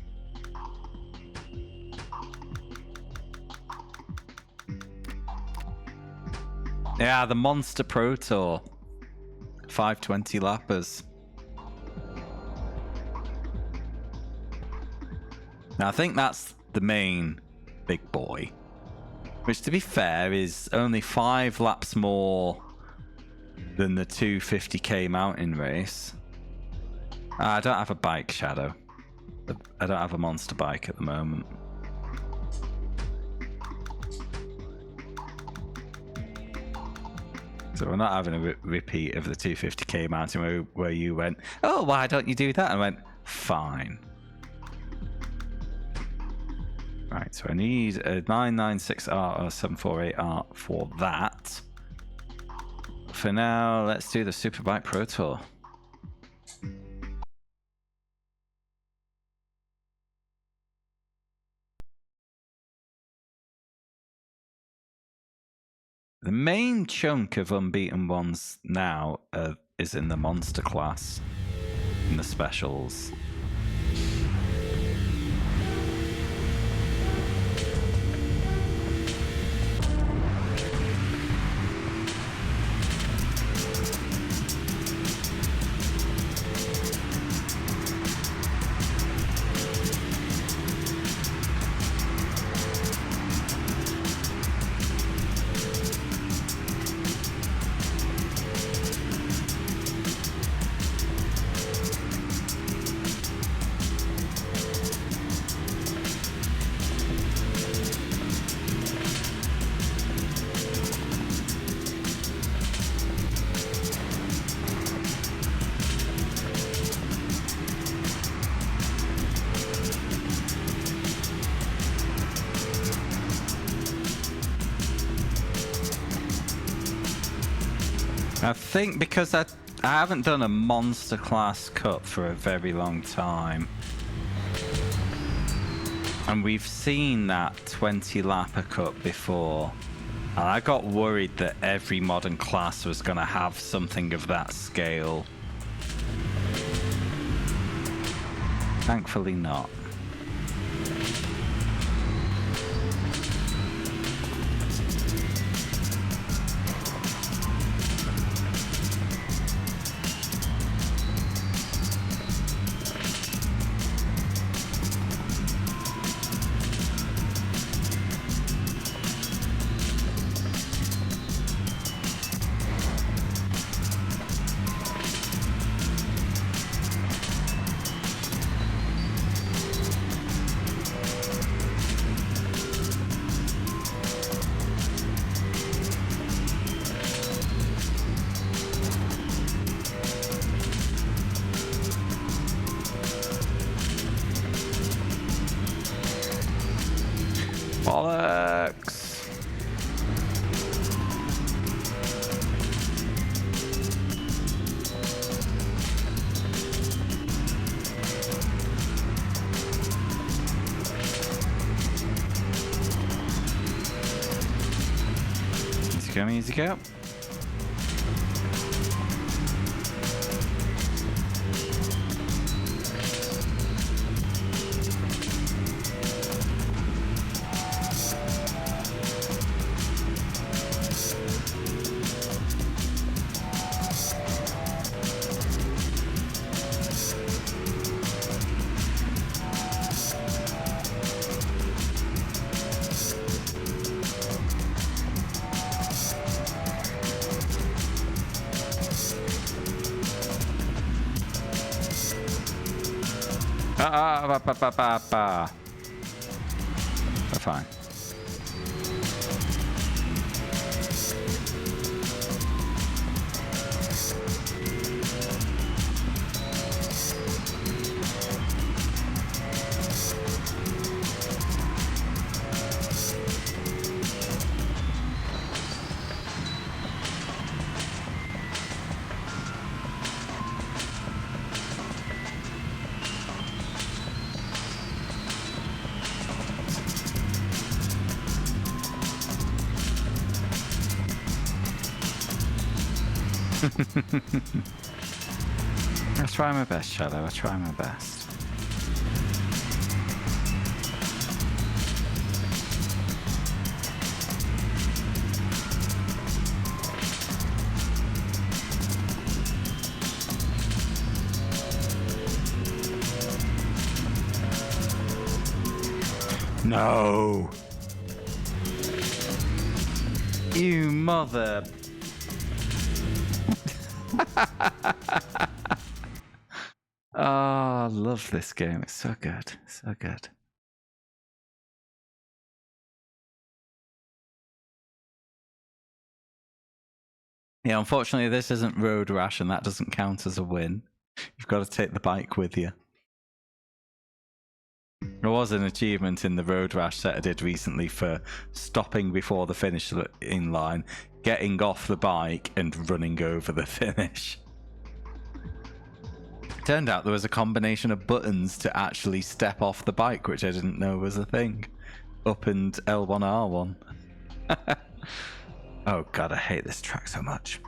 Yeah, the Monster Pro Tour. 520 lappers. Now, I think that's the main big boy. Which, to be fair, is only 5 laps more than the 250k mountain race. I don't have a bike, Shadow. I don't have a monster bike at the moment. So we're not having a repeat of the 250k mountain where you went, oh, why don't you do that? And I went, fine. Right, so I need a 996R or 748R for that. For now, let's do the Superbike Pro Tour. The main chunk of unbeaten ones now is in the monster class, in the specials. I think because I haven't done a monster class cup for a very long time. And we've seen that 20 lapper cup before. And I got worried that every modern class was going to have something of that scale. Thankfully not. Bollocks! Easy go, easy go. We're fine. I'll try my best, Shadow. I'll try my best. No! You mother... Oh, I love this game. It's so good. So good. Yeah, unfortunately, this isn't Road Rash, and that doesn't count as a win. You've got to take the bike with you. There was an achievement in the Road Rash set I did recently for stopping before the finish in line, getting off the bike, and running over the finish. Turned out there was a combination of buttons to actually step off the bike, which I didn't know was a thing. Up and L1R1. Oh god, I hate this track so much.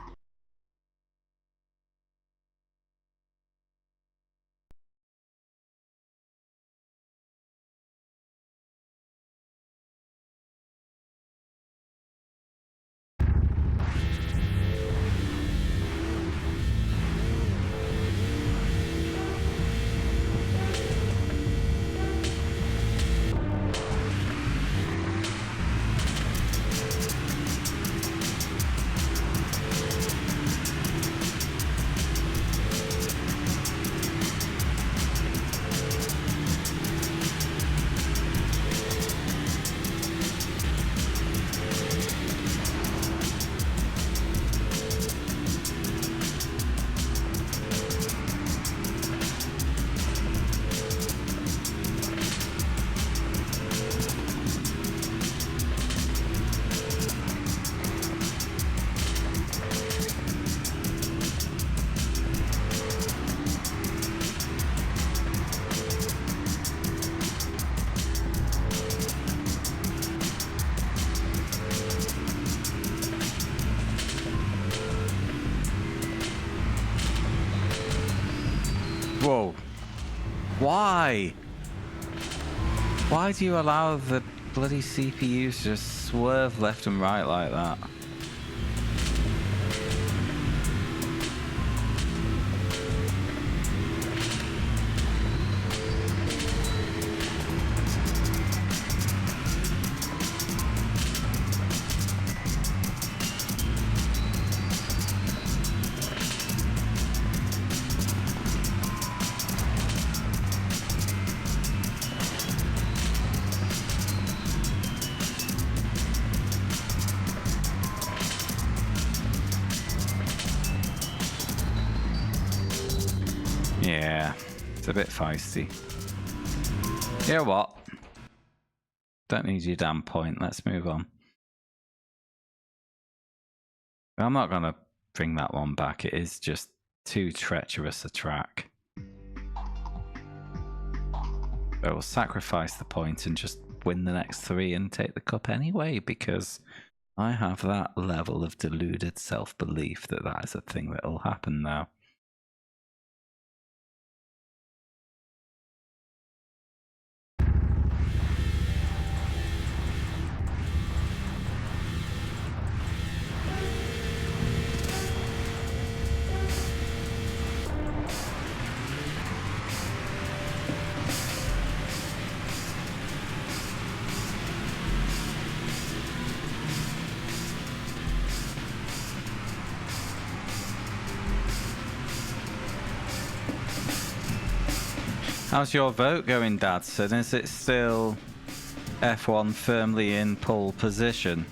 Why? Why do you allow the bloody CPUs to just swerve left and right like that? Yeah, it's a bit feisty. You know what? Don't need your damn point. Let's move on. I'm not going to bring that one back. It is just too treacherous a track. I will sacrifice the point and just win the next 3 and take the cup anyway, because I have that level of deluded self-belief that that is a thing that will happen now. How's your vote going, Dadson? Is it still F1 firmly in pole position?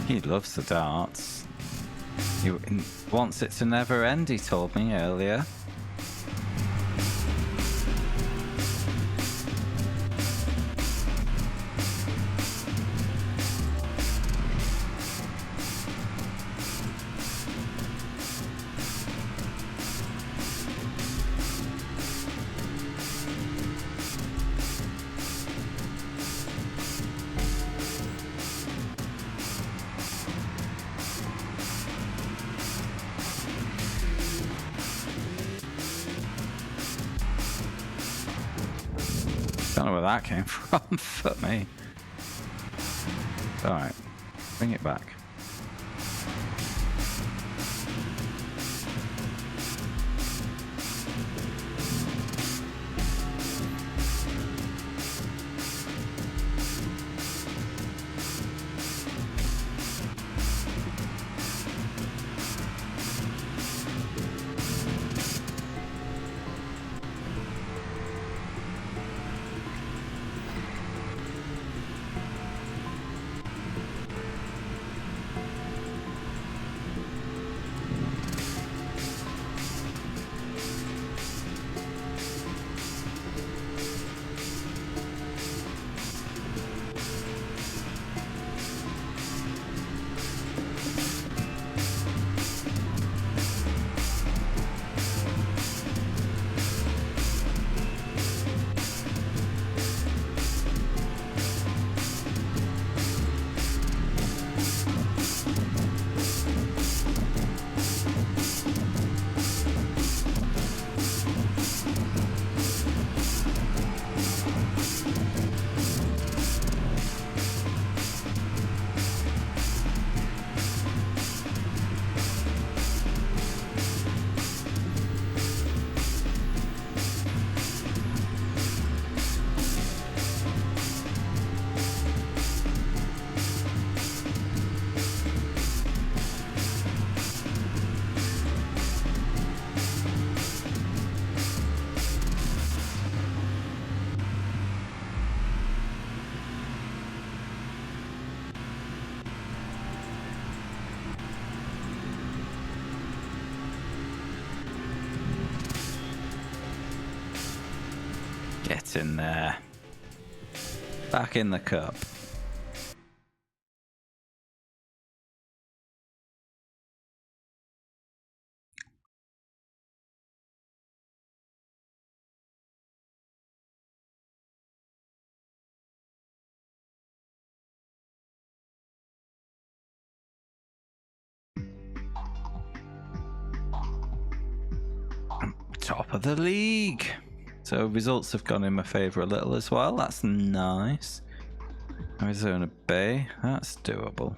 He loves the darts. He wants it to never end, he told me earlier. Don't know where that came from. Fuck me. Alright, bring it back. Get in there. back in the cup. Top of the league. So results have gone in my favour a little as well. That's nice. Arizona Bay, that's doable.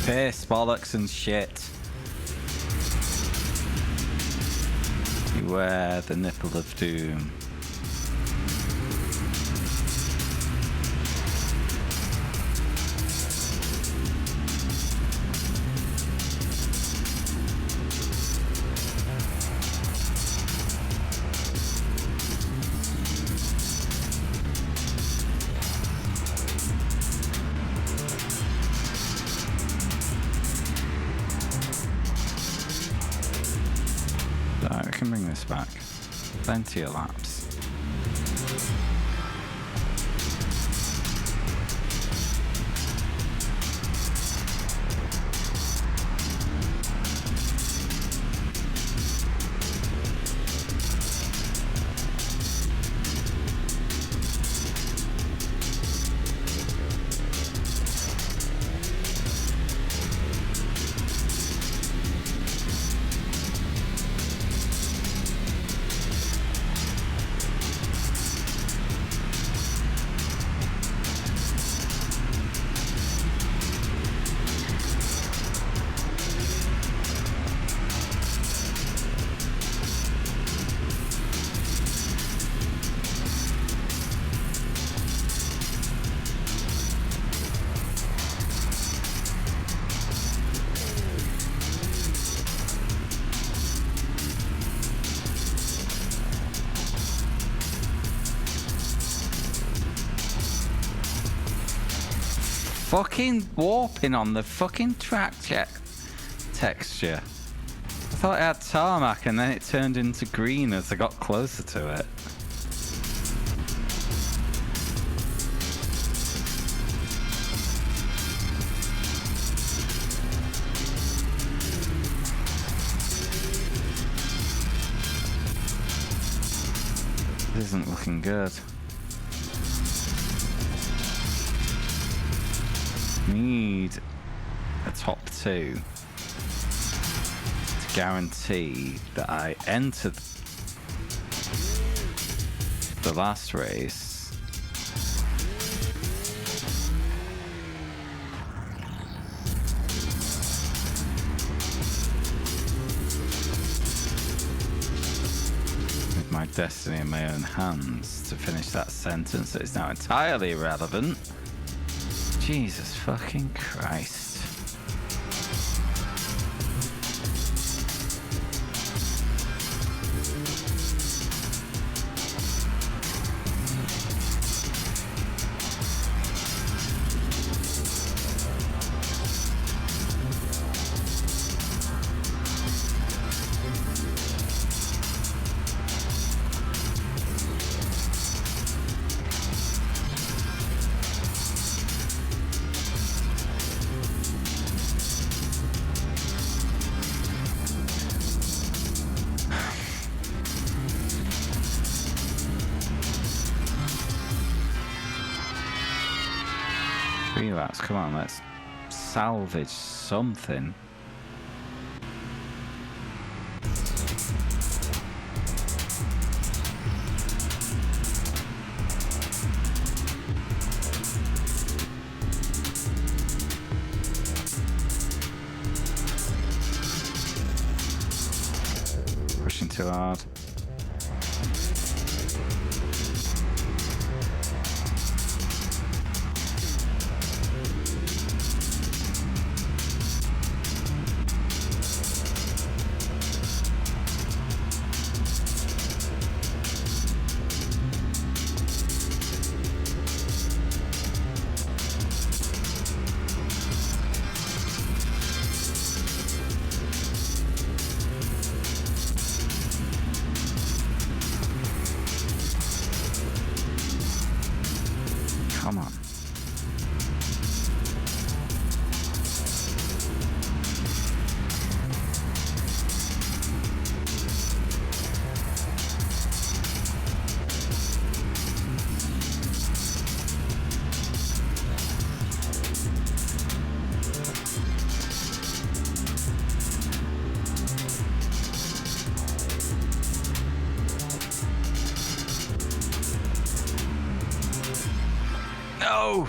Piss, bollocks and shit. Beware the nipple of doom. We can bring this back. Plenty of laps. Fucking warping on the fucking track texture. I thought it had tarmac and then it turned into green as I got closer to it. This isn't looking good. Need a top two to guarantee that I entered the last race with my destiny in my own hands. To finish that sentence that is now entirely irrelevant. Jesus fucking Christ. Whereabouts? Come on, let's salvage something. Pushing too hard. Come on. No!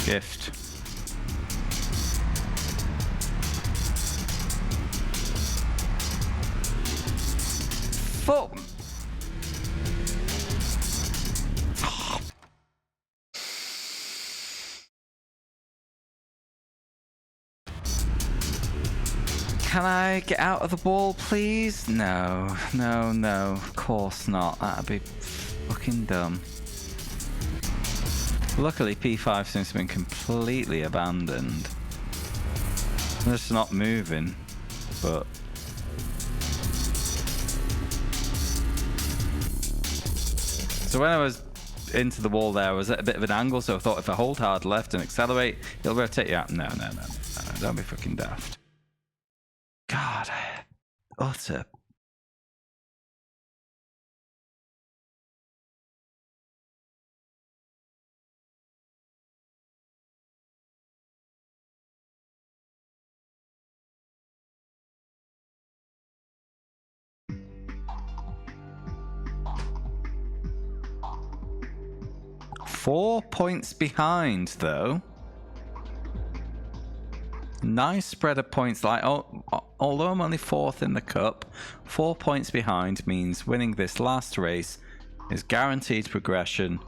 Gift. Fuck. Can I get out of the wall, please? No, no, no. Of course not. That'd be fucking dumb. Luckily, P5 seems to have been completely abandoned. They're just not moving, but... So when I was into the wall there, I was at a bit of an angle, so I thought if I hold hard left and accelerate, it'll rotate you out. No, no, no, no, no, don't be fucking daft. God, utter. Four points behind, though. Nice spread of points. Like, although I'm only 4th in the cup, 4 points behind means winning this last race is guaranteed progression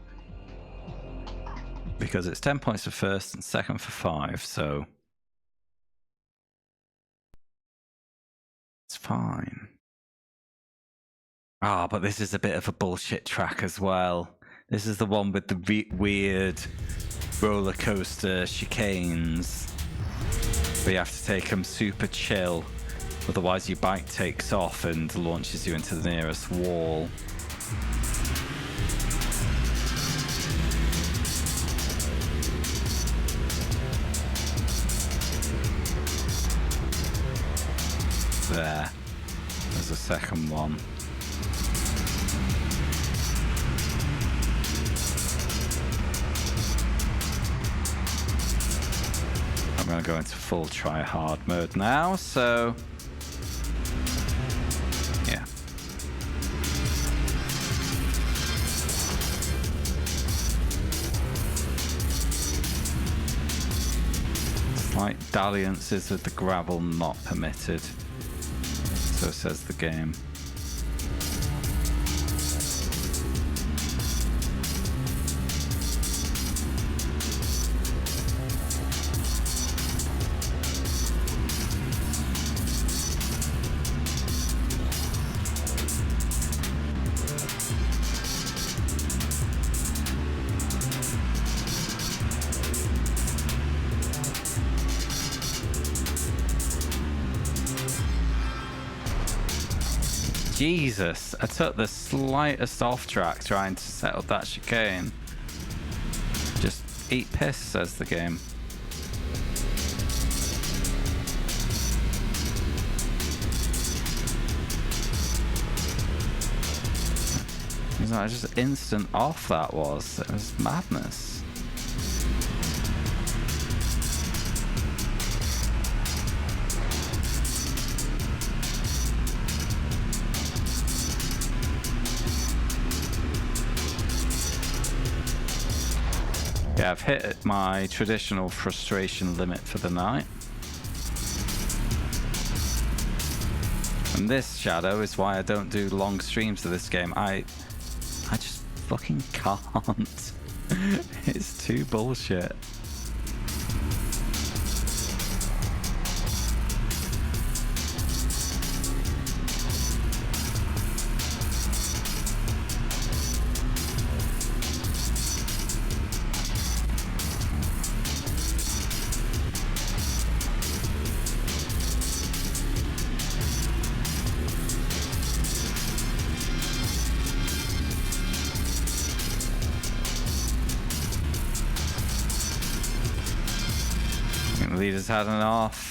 because it's 10 points for first and second for 5. So it's fine. Ah, but this is a bit of a bullshit track as well. This is the one with the weird roller coaster chicanes. But you have to take them super chill, otherwise your bike takes off and launches you into the nearest wall. There. There's the second one. I'm going to go into full try hard mode now, so yeah. Slight dalliances with the gravel not permitted, so says the game. Jesus, I took the slightest off track trying to set up that chicane. Just eat piss, says the game. It's like just instant off that was. It was madness. Yeah, I've hit my traditional frustration limit for the night. And this, Shadow, is why I don't do long streams of this game. I just fucking can't. It's too bullshit. Leader's had enough.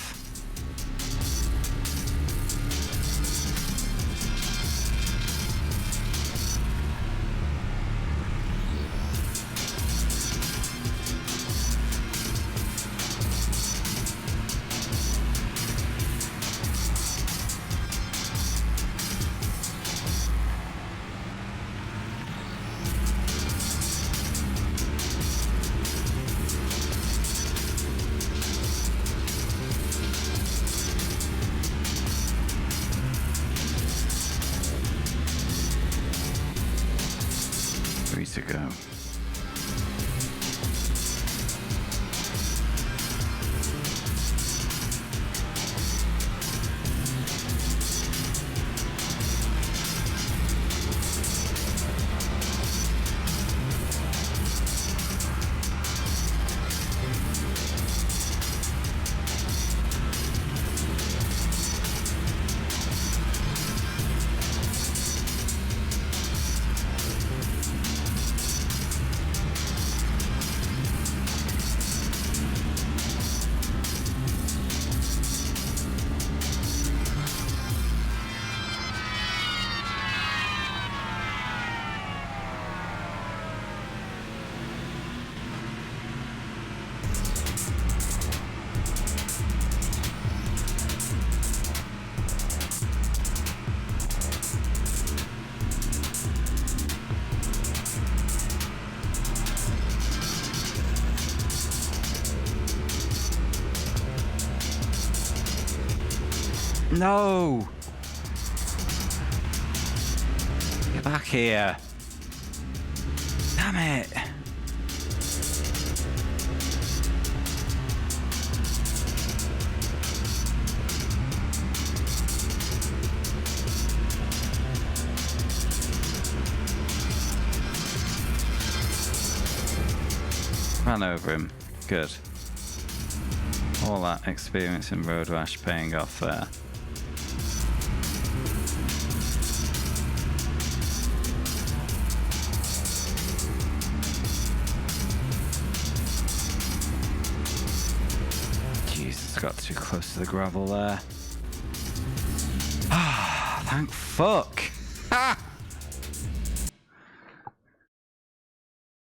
To go. No! Get back here. Damn it! Ran over him. Good. All that experience in Road Rash paying off there. Jesus, got too close to the gravel there. Ah, thank fuck. Ah!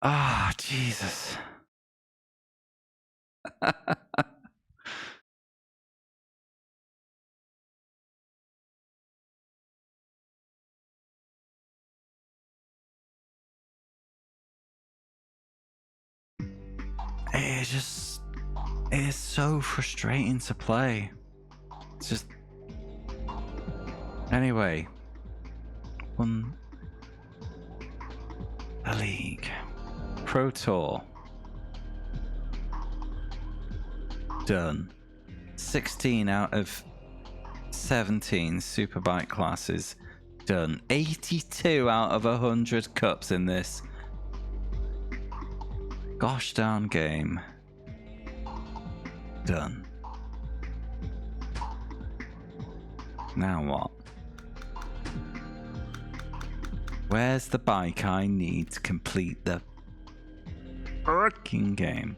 Ah, Jesus. It is so frustrating to play. It's just... Anyway. Won the league. Pro Tour. Done. 16 out of 17 Superbike classes done. 82 out of 100 cups in this gosh darn game. Done. Now what? Where's the bike I need to complete the fucking game?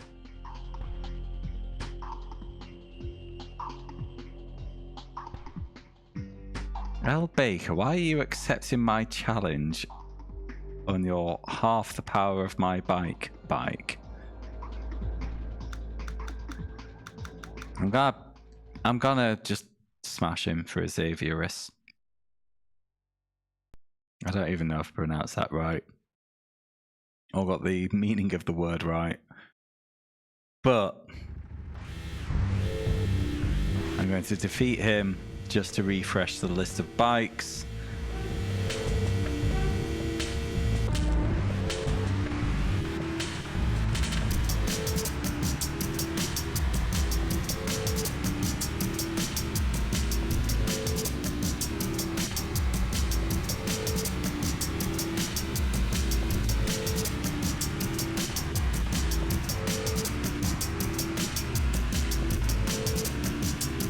L. Baker, why are you accepting my challenge on your half the power of my bike? I'm gonna just smash him for a Xavierus. I don't even know if I pronounced that right or got the meaning of the word right, but I'm going to defeat him just to refresh the list of bikes.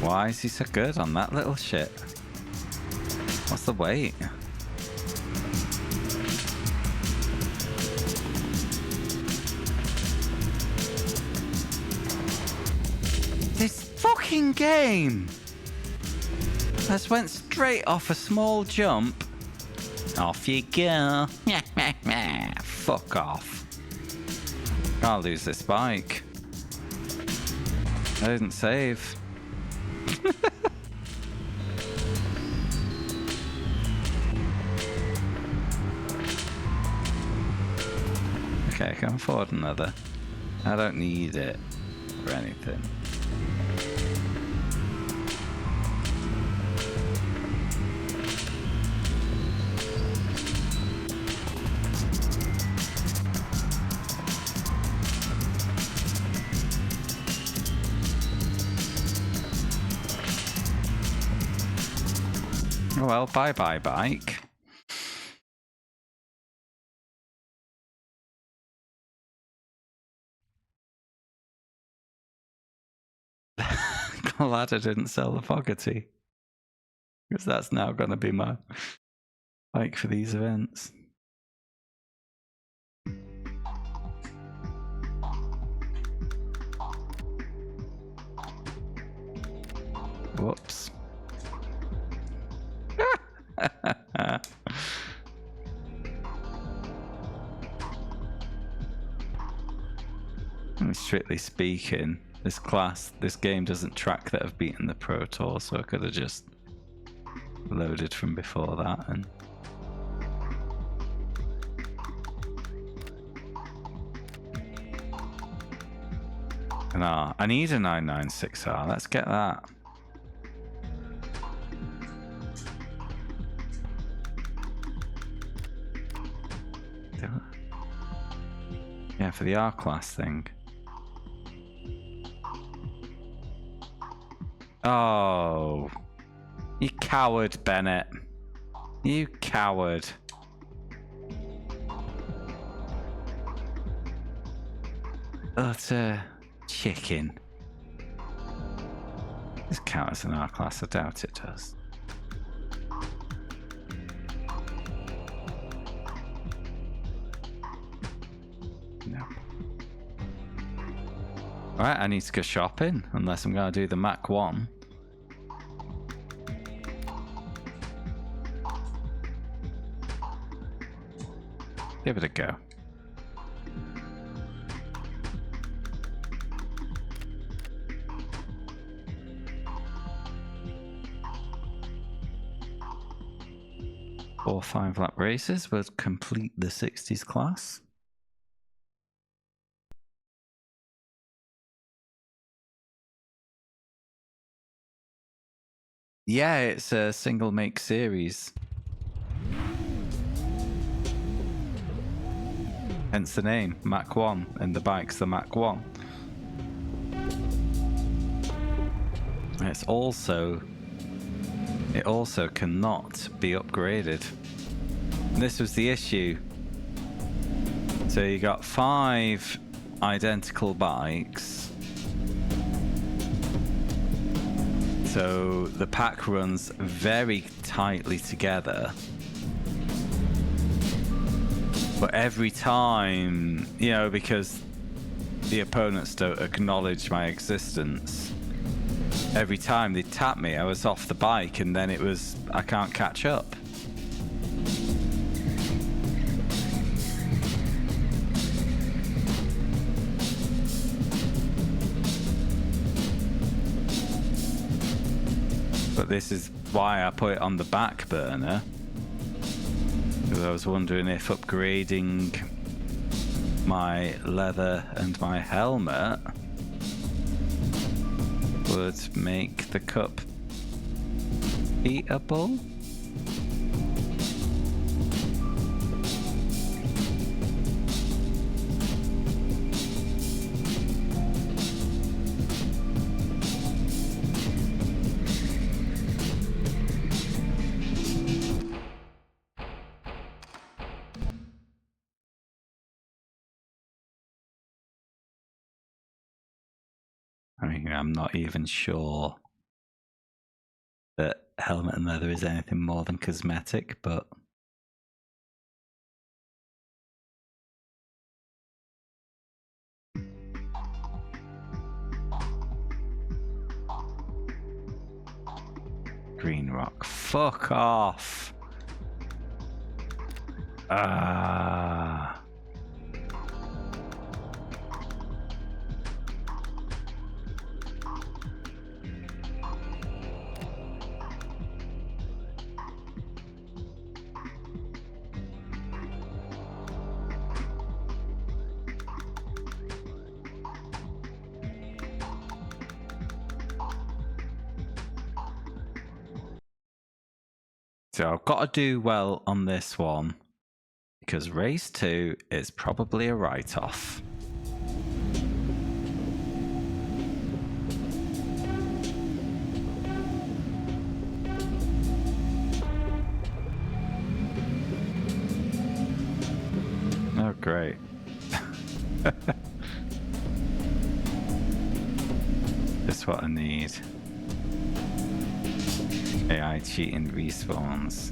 Why is he so good on that little shit? What's the weight? This fucking game! I just went straight off a small jump. Off you go. Fuck off. I'll lose this bike. I didn't save. Okay, I can afford another. I don't need it or anything. Well, bye-bye, bike. Glad I didn't sell the Fogarty, because that's now going to be my bike for these events. Whoops. Strictly speaking, this game doesn't track that I've beaten the Pro Tour, so I could have just loaded from before that and I need a 996R. Let's get that. Yeah, for the R-Class thing. Oh, you coward, Bennett. You coward. Utter chicken. Does it count as an R-Class? I doubt it does. No. Alright, I need to go shopping, unless I'm going to do the Mach 1. Give it a go. Four 5-lap races will complete the 60s class. Yeah, it's a single make series. Hence the name, Mach 1, and the bike's the Mach 1. It also cannot be upgraded. And this was the issue. So you got 5 identical bikes. So the pack runs very tightly together. But every time, you know, because the opponents don't acknowledge my existence, every time they tap me, I was off the bike, and then it was, I can't catch up. But this is why I put it on the back burner, because I was wondering if upgrading my leather and my helmet would make the cup beatable. I mean, I'm not even sure that helmet and leather is anything more than cosmetic, but green rock. Fuck off. Ah. So I've got to do well on this one, because race 2 is probably a write-off. Oh, great. That's what I need. AI cheating respawns.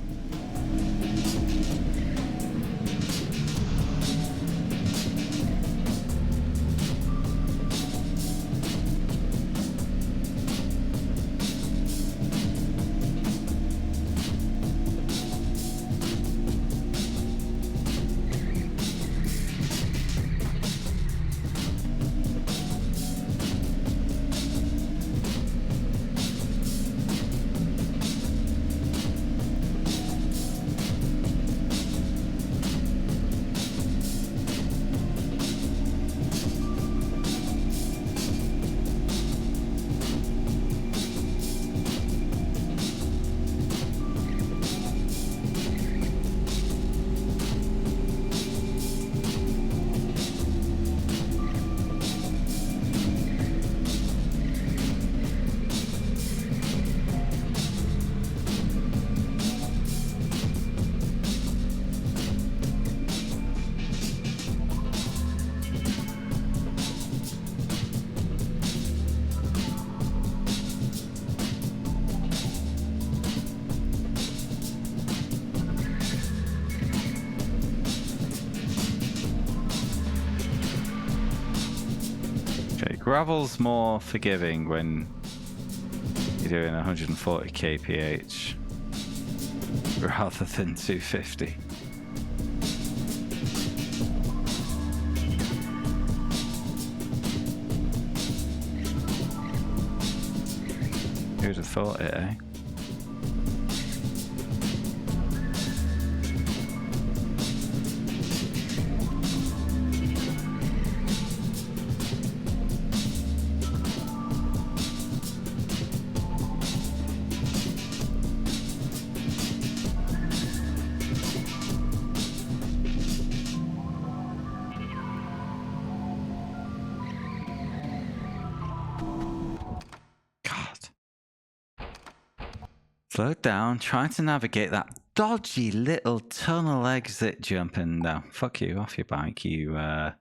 Gravel's more forgiving when you're doing 140 kph rather than 250. Who'd have thought it, eh? Slow down, trying to navigate that dodgy little tunnel exit jump, and no, fuck you, off your bike. You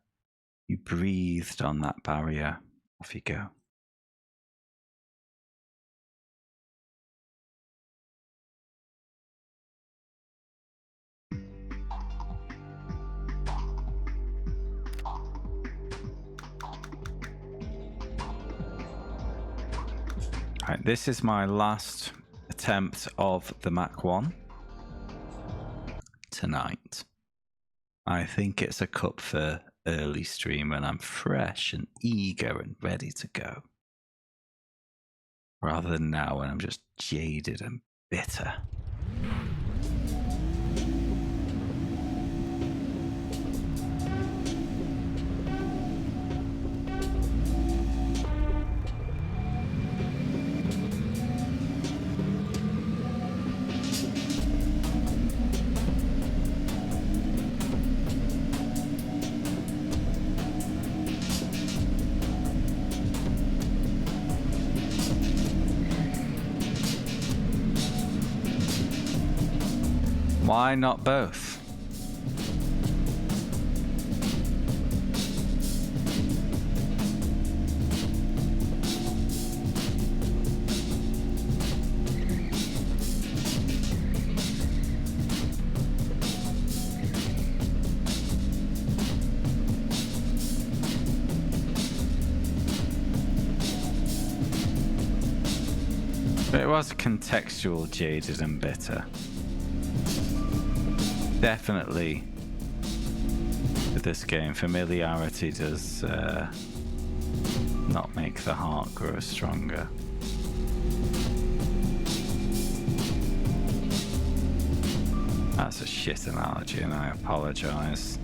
breathed on that barrier. Off you go. Right, this is my last attempt of the Mach 1 tonight. I think it's a cup for early stream when I'm fresh and eager and ready to go. Rather than now when I'm just jaded and bitter. Why not both? But it was contextual, jaded and bitter. Definitely, with this game, familiarity does not make the heart grow stronger. That's a shit analogy, and I apologize.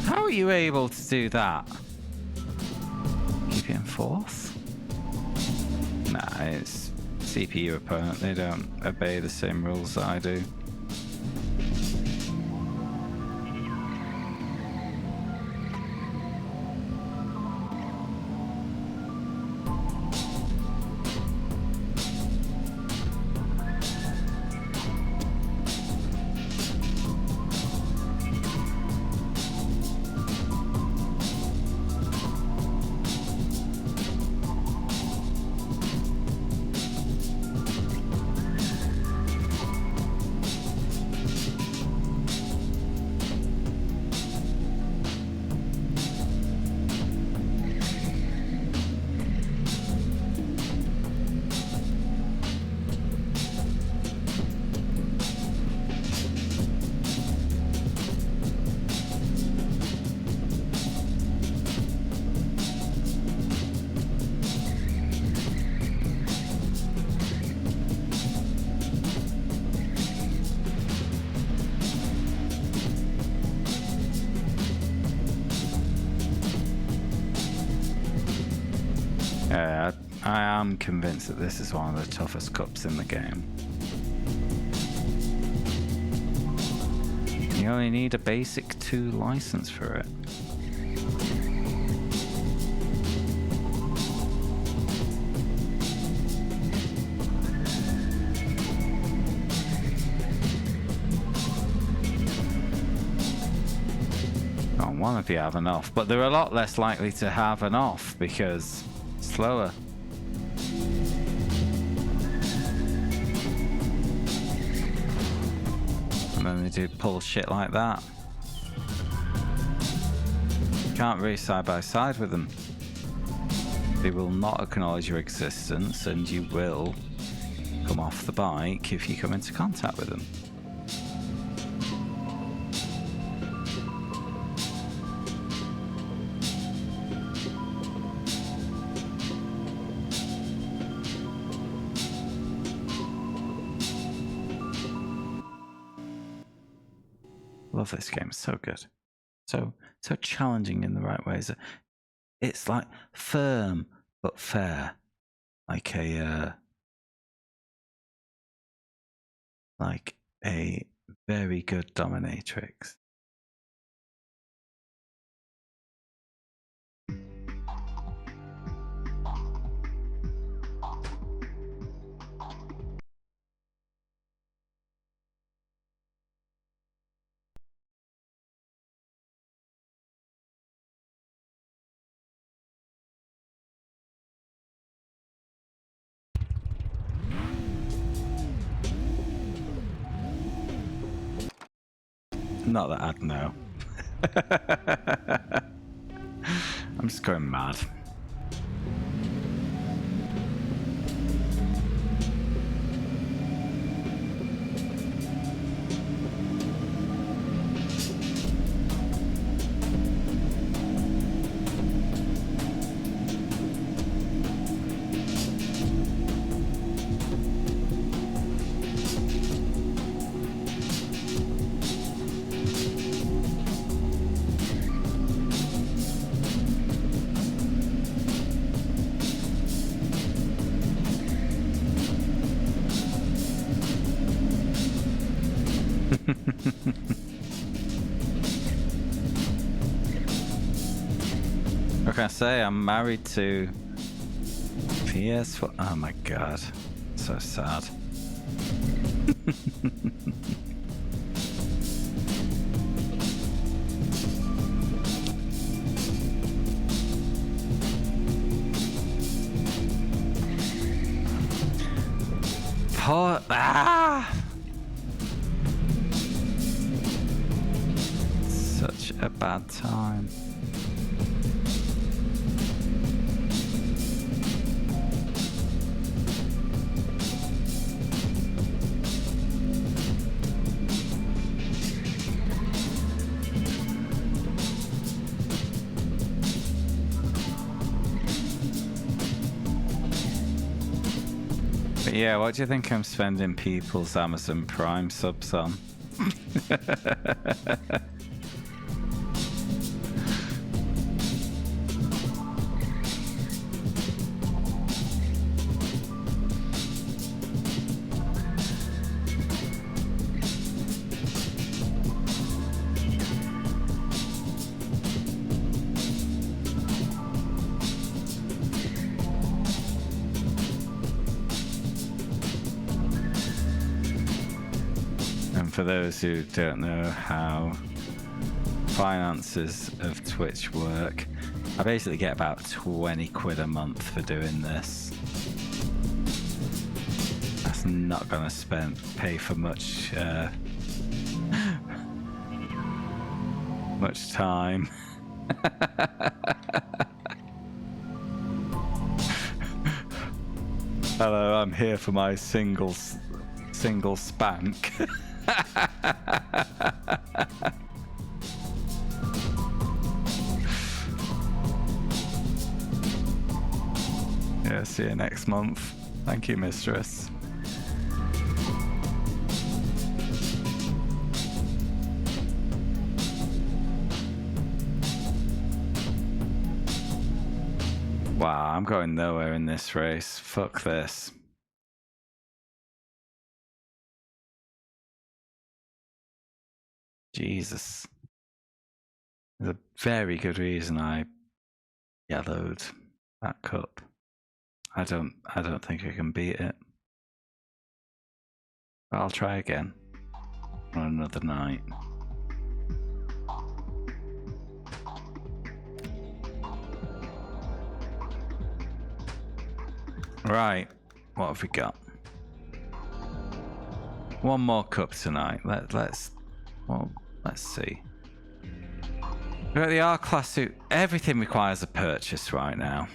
How are you able to do that? Keep it in fourth? Nah, it's CPU opponent. They don't obey the same rules that I do. Yeah, I am convinced that this is one of the toughest cups in the game. You only need a basic 2 license for it. Oh, one of you have an off, but they're a lot less likely to have an off because slower. And then they do pull shit like that. You can't race side by side with them. They will not acknowledge your existence, and you will come off the bike if you come into contact with them. love this game. It's so good. So challenging in the right ways. It's like firm but fair. Like a very good dominatrix. Not that I'd know. I'm just going mad. What can I say? I'm married to PS1. Oh my god. So sad. Such a bad time. But yeah, what do you think I'm spending people's Amazon Prime subs on? For those who don't know how finances of Twitch work, I basically get about 20 quid a month for doing this. That's not gonna pay for much much time. Hello, I'm here for my single spank. Yeah, see you next month. Thank you, mistress. Wow, I'm going nowhere in this race. Fuck this. Jesus. There's a very good reason I yellowed that cup. I don't think I can beat it. But I'll try again on another night. Right, what have we got? One more cup tonight. Let's see. We've got the R-Class suit. Everything requires a purchase right now.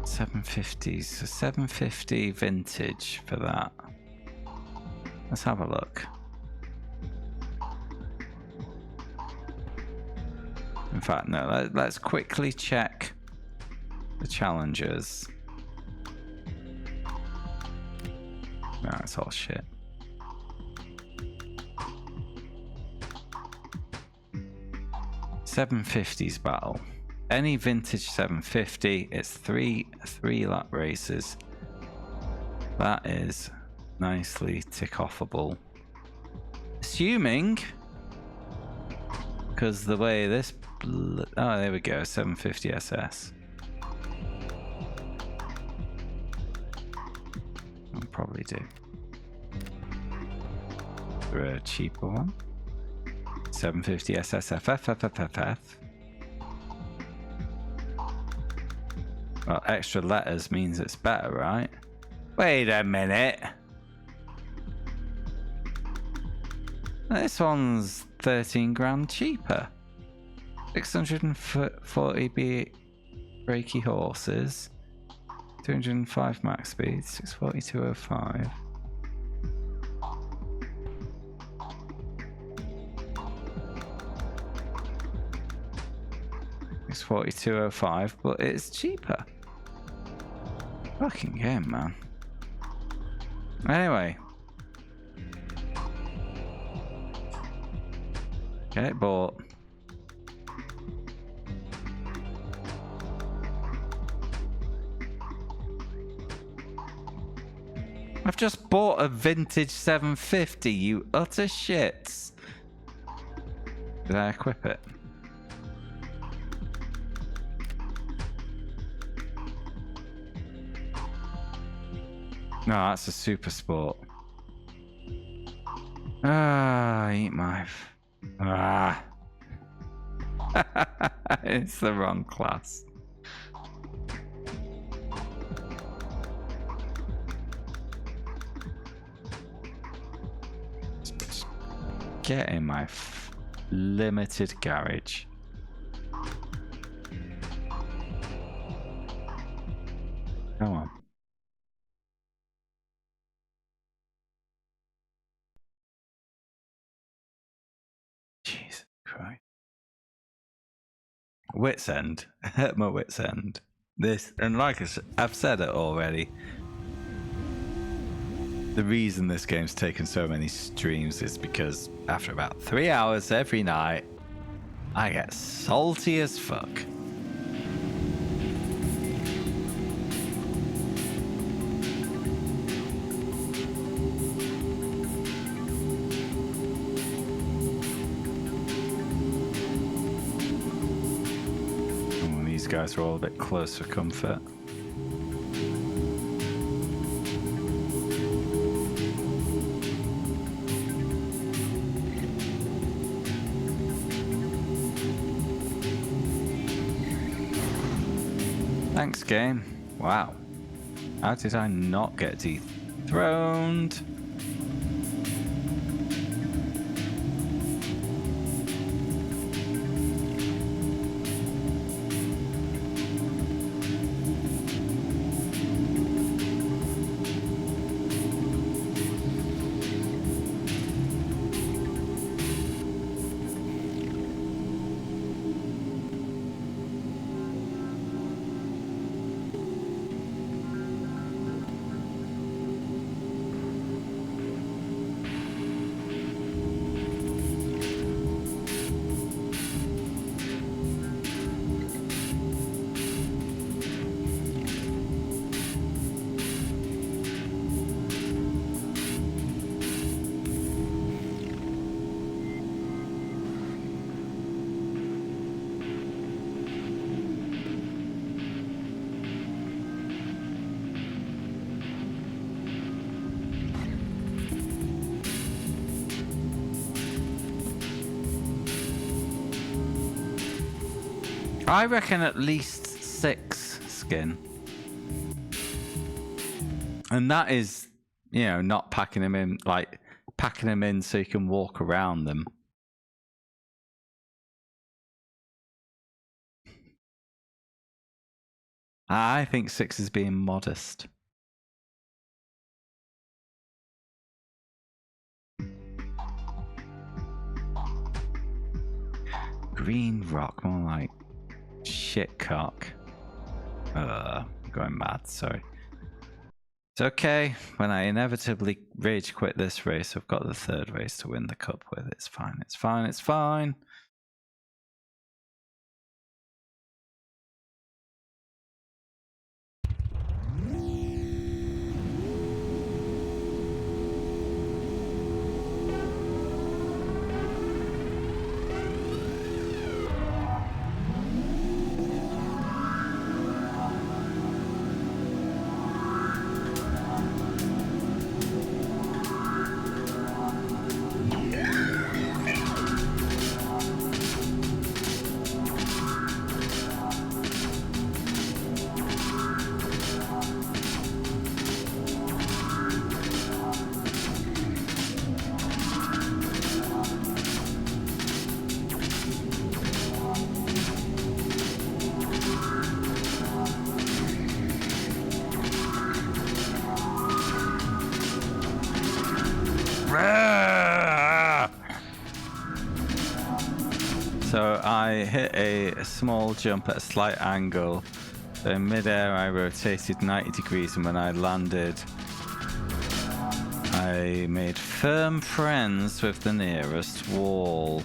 750s, so 750 vintage for that. Let's have a look. In fact, no, let's quickly check the challengers. No, it's all shit. 750s battle. Any vintage 750, it's three lap races. That is nicely tick-offable. Assuming, because the way this... oh, there we go, 750 SS. I'll probably do. For a cheaper one. 750 SSFFFFF. Well, extra letters means it's better, right? Wait a minute. This one's 13 grand cheaper. 640 brakey horses. 205 max speed. 640 205. It's 4205, but it's cheaper. Fucking game, man. Anyway. Get it bought. I've just bought a vintage 750, you utter shits. Did I equip it? No, that's a super sport. Ah, eat my... ah. It's the wrong class. Get in my limited garage. Come on. Jesus Christ. Wit's end. At my wit's end. This, and like I've said it already, the reason this game's taken so many streams is because after about 3 hours every night, I get salty as fuck. Oh, these guys are all a bit close for comfort. Thanks, game. Wow. How did I not get dethroned? I reckon at least 6 skin. And that is, you know, not packing them in, like packing them in so you can walk around them. I think 6 is being modest. Green rock, more like shit cock. Going mad, sorry. It's okay. When I inevitably rage quit this race, I've got the 3rd race to win the cup with. It's fine, it's fine, it's fine. I hit a small jump at a slight angle. So in midair, I rotated 90 degrees, and when I landed, I made firm friends with the nearest wall.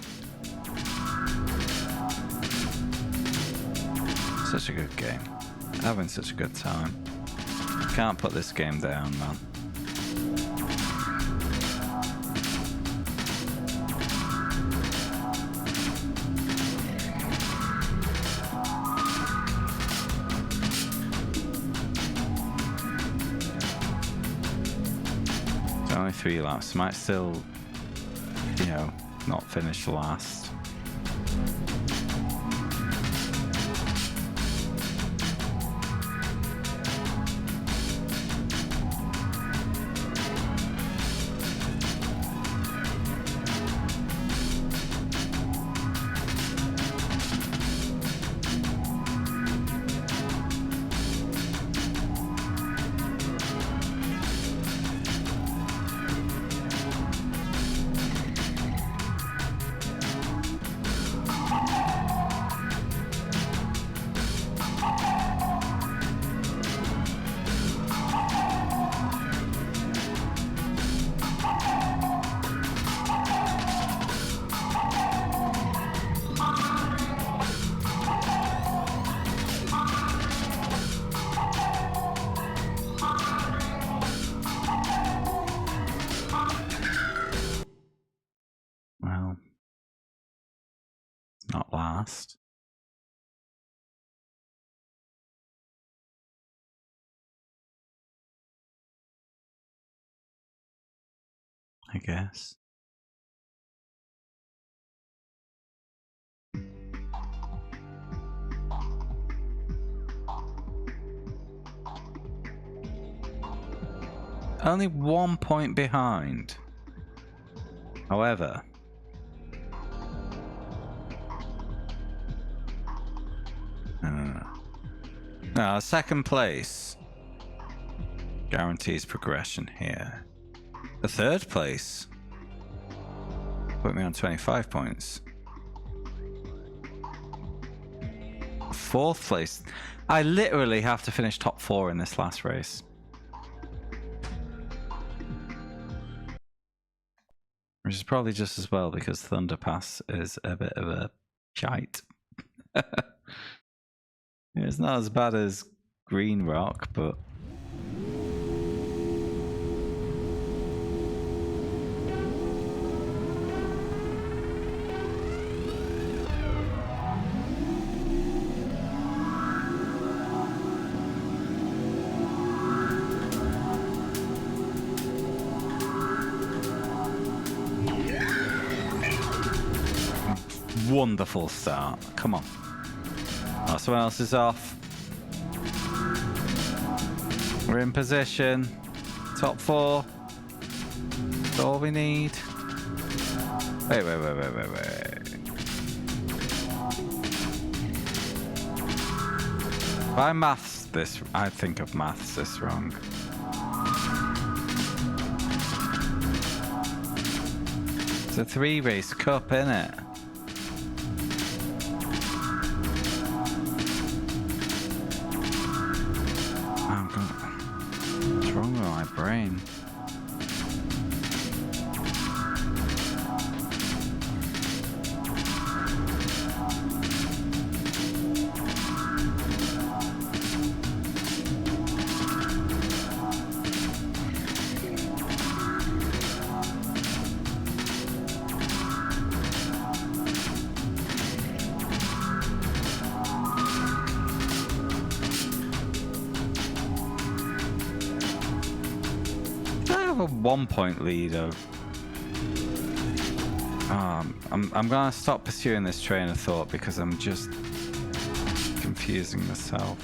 Such a good game. Having such a good time. Can't put this game down, man. It's only 3 laps. Might still, you know, not finish last. Well, not last. I guess. Only 1 point behind. However, now second place guarantees progression here. The third place put me on 25 points. Fourth place, I literally have to finish top 4 in this last race. Which is probably just as well because Thunderpass is a bit of a shite. It's not as bad as Green Rock, but wonderful start. Come on. Oh, someone else is off. We're in position. Top 4. That's all we need. Wait. If I maths this, I think I've maths this wrong. It's a 3-race cup, innit? What's wrong with my brain? A 1 point lead of I'm gonna stop pursuing this train of thought because I'm just confusing myself.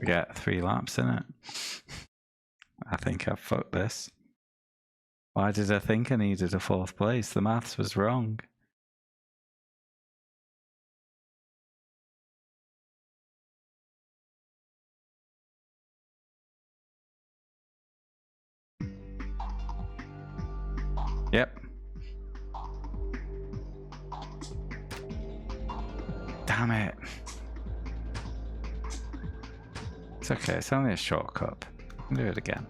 get 3 laps in it. I think I've fucked this. Why did I think I needed a 4th place? The maths was wrong. Yep. Damn it. It's okay, it's only a shortcut. I'll do it again.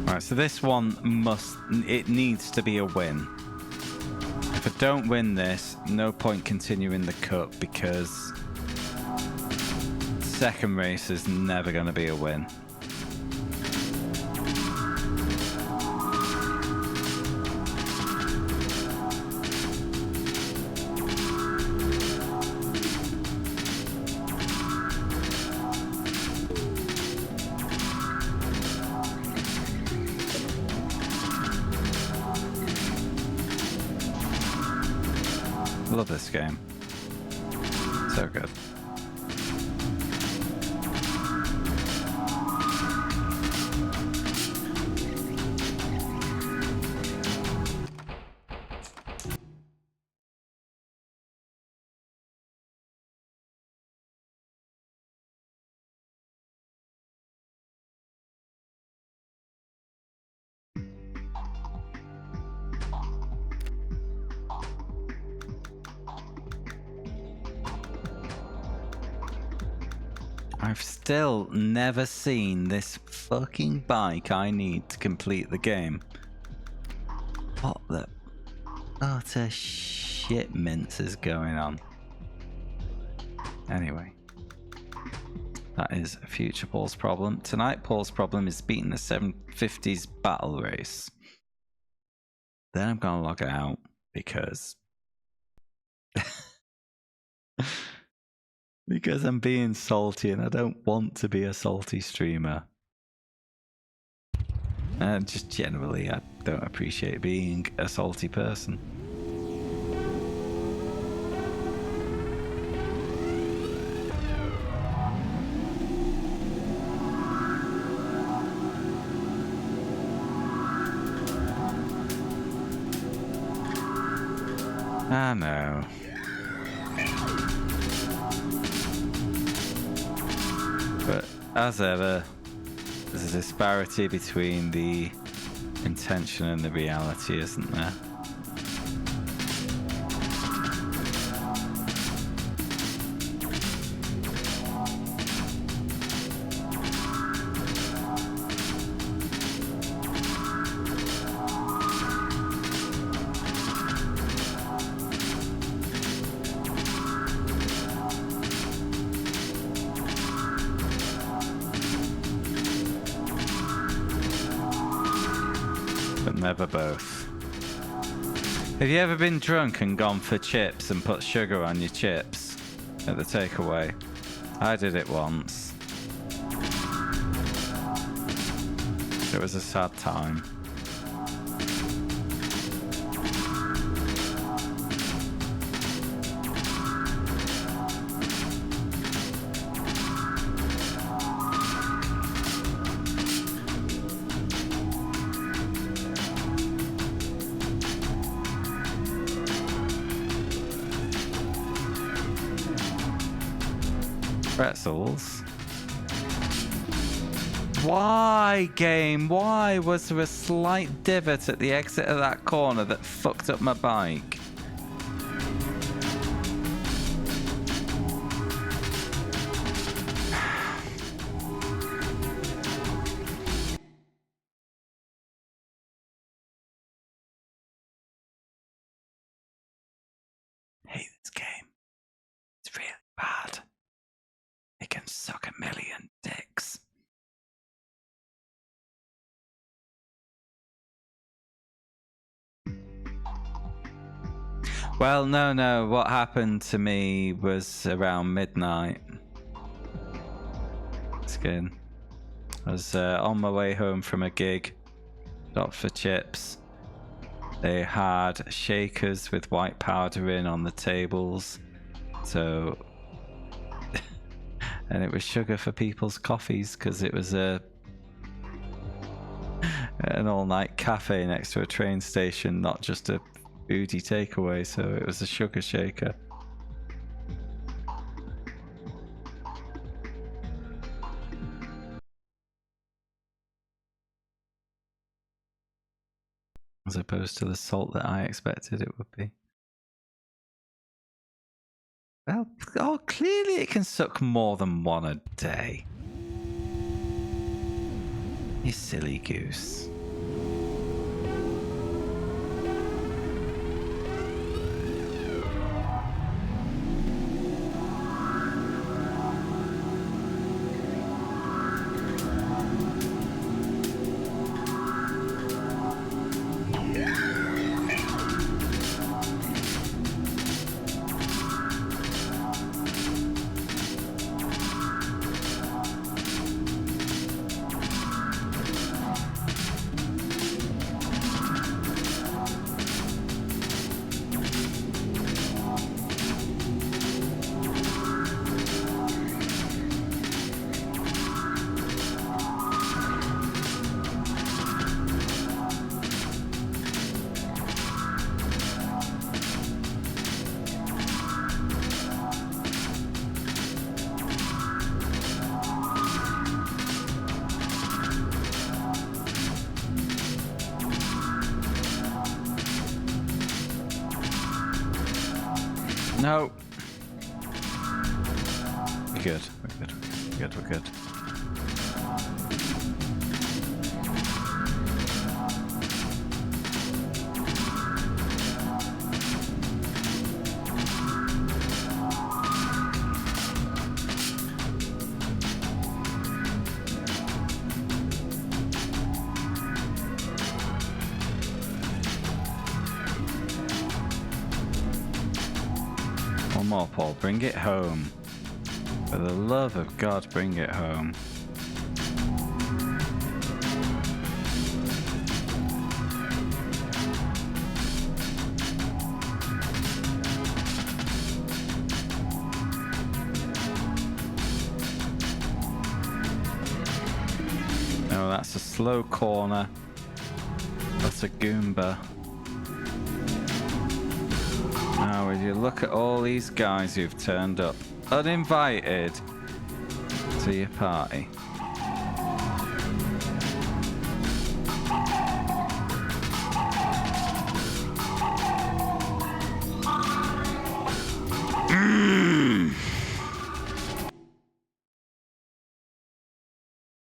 Right, so this one needs to be a win. If I don't win this, no point continuing the cup because second race is never going to be a win. Love this game. So good. I've still never seen this fucking bike I need to complete the game. What the utter shit mince is going on? Anyway, that is future Paul's problem. Tonight, Paul's problem is beating the 750s battle race. Then I'm gonna log out because because I'm being salty and I don't want to be a salty streamer. And just generally, I don't appreciate being a salty person. I know. But as ever, there's a disparity between the intention and the reality, isn't there? Never both. Have you ever been drunk and gone for chips and put sugar on your chips at the takeaway? I did it once. It was a sad time. Pretzels. Why, game? Why was there a slight divot at the exit of that corner that fucked up my bike? I hate this game. It's really bad. It can suck a million dicks. Well, no. What happened to me was around midnight. It's good. I was on my way home from a gig. Stopped for chips. They had shakers with white powder in on the tables. So... and it was sugar for people's coffees because it was an all-night cafe next to a train station, not just a foodie takeaway, so it was a sugar shaker. As opposed to the salt that I expected it would be. Well, oh, clearly it can suck more than one a day. You silly goose. No. We're good. We're good. One more, Paul. Bring it home. For the love of God, bring it home. No, that's a slow corner. That's a Goomba. Now, would you look at all these guys who've turned up uninvited to your party?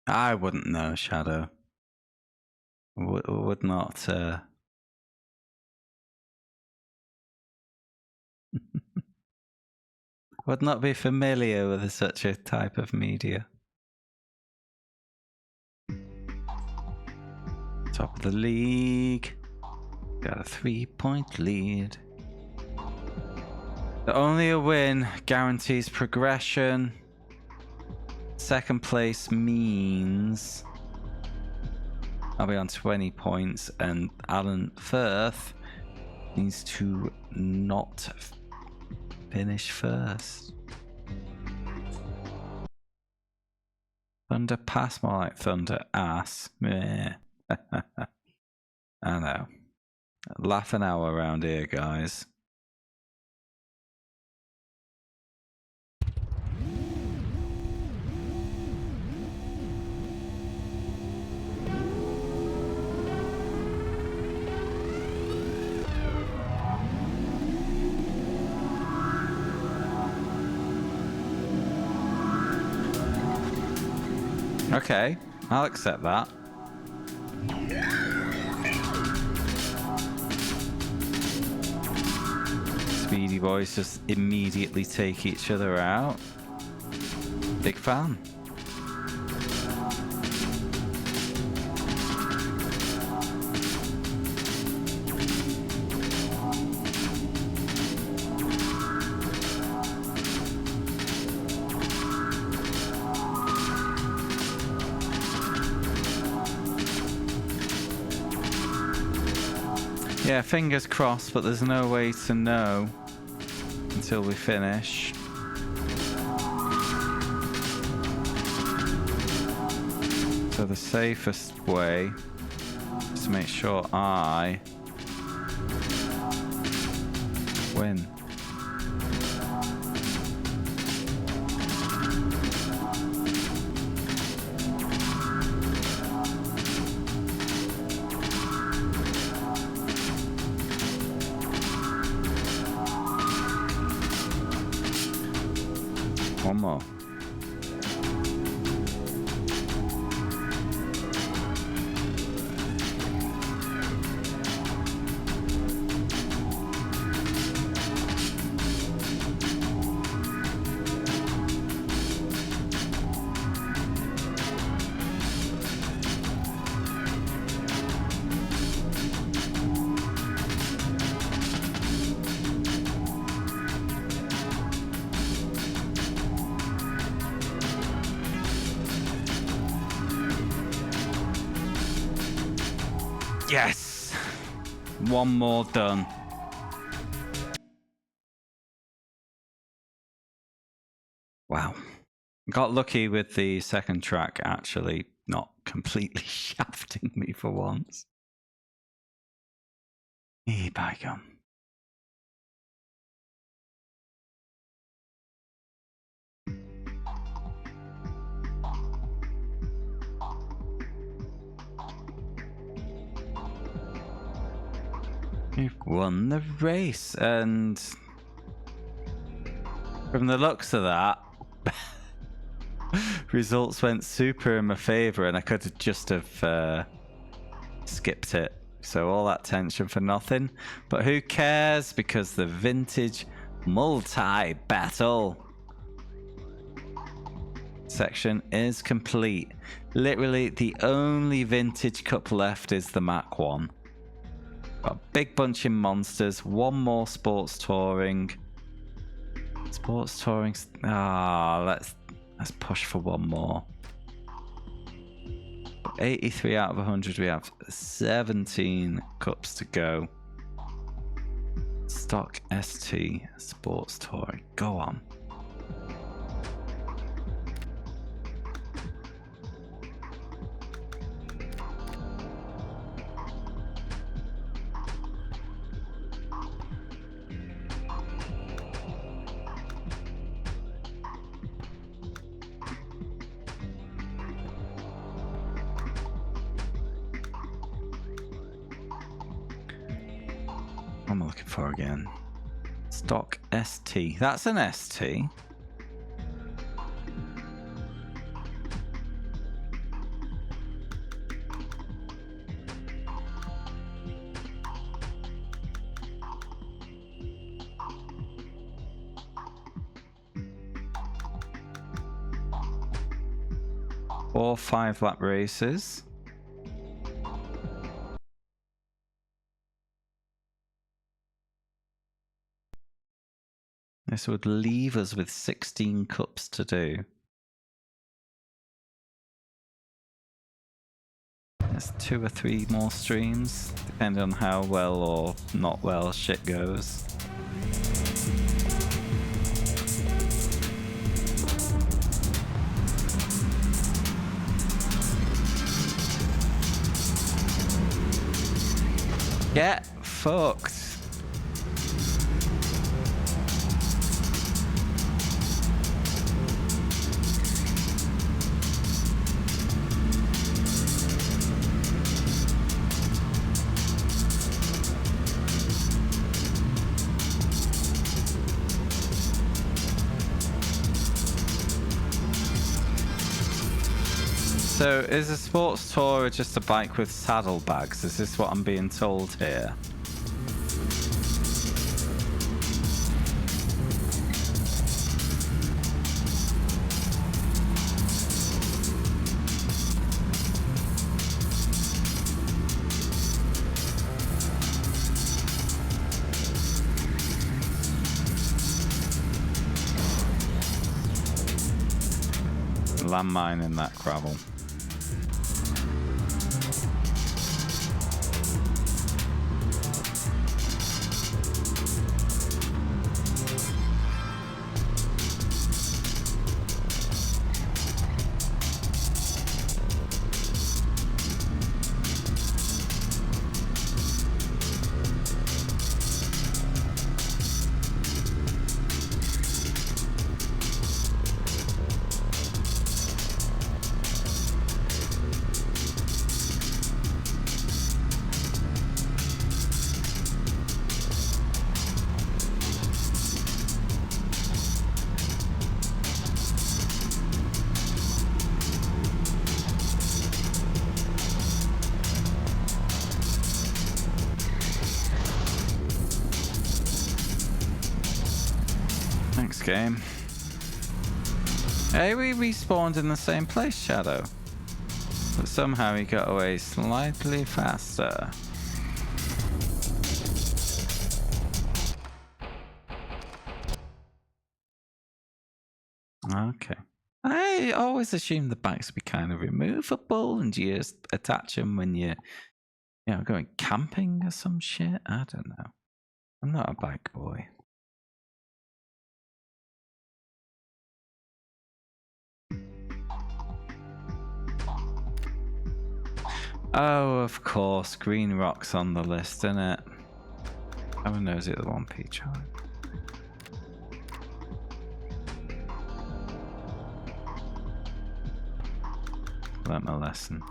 I wouldn't know, Shadow. Would not. Would not be familiar with such a type of media. Top of the league. Got a 3-point lead. But only a win guarantees progression. Second place means I'll be on 20 points, and Alan Firth needs to not finish first. Thunder pass, more like thunder ass. Meh. I know. Laugh an hour around here, guys. Okay, I'll accept that. Speedy boys just immediately take each other out. Big fan. Yeah, fingers crossed, but there's no way to know until we finish. So the safest way is to make sure I win. One more. Yes! One more done. Wow. Got lucky with the second track actually not completely shafting me for once. Bygone. You've won the race, and from the looks of that, results went super in my favor, and I could have just have skipped it. So all that tension for nothing. But who cares, because the vintage multi-battle section is complete. Literally the only vintage cup left is the Mac one. Got a big bunch of monsters, one more sports touring. Sports touring. Let's push for one more. 83 out of 100. We have 17 cups to go. Stock ST sports touring. Go on. What am I looking for again? Stock ST. That's an ST. Or 5-lap races. This would leave us with 16 cups to do. There's 2 or 3 more streams, depending on how well or not well shit goes. Get fucked. So is a sports tourer just a bike with saddlebags? Is this what I'm being told here? Landmine in that gravel. Thanks, game. Hey, we respawned in the same place, Shadow. But somehow he got away slightly faster. Okay. I always assumed the bikes would be kind of removable and you just attach them when you're, you know, going camping or some shit. I don't know. I'm not a bike boy. Oh, of course. Green Rock's on the list, isn't it? Everyone knows it's the 1p challenge. Learned my lesson.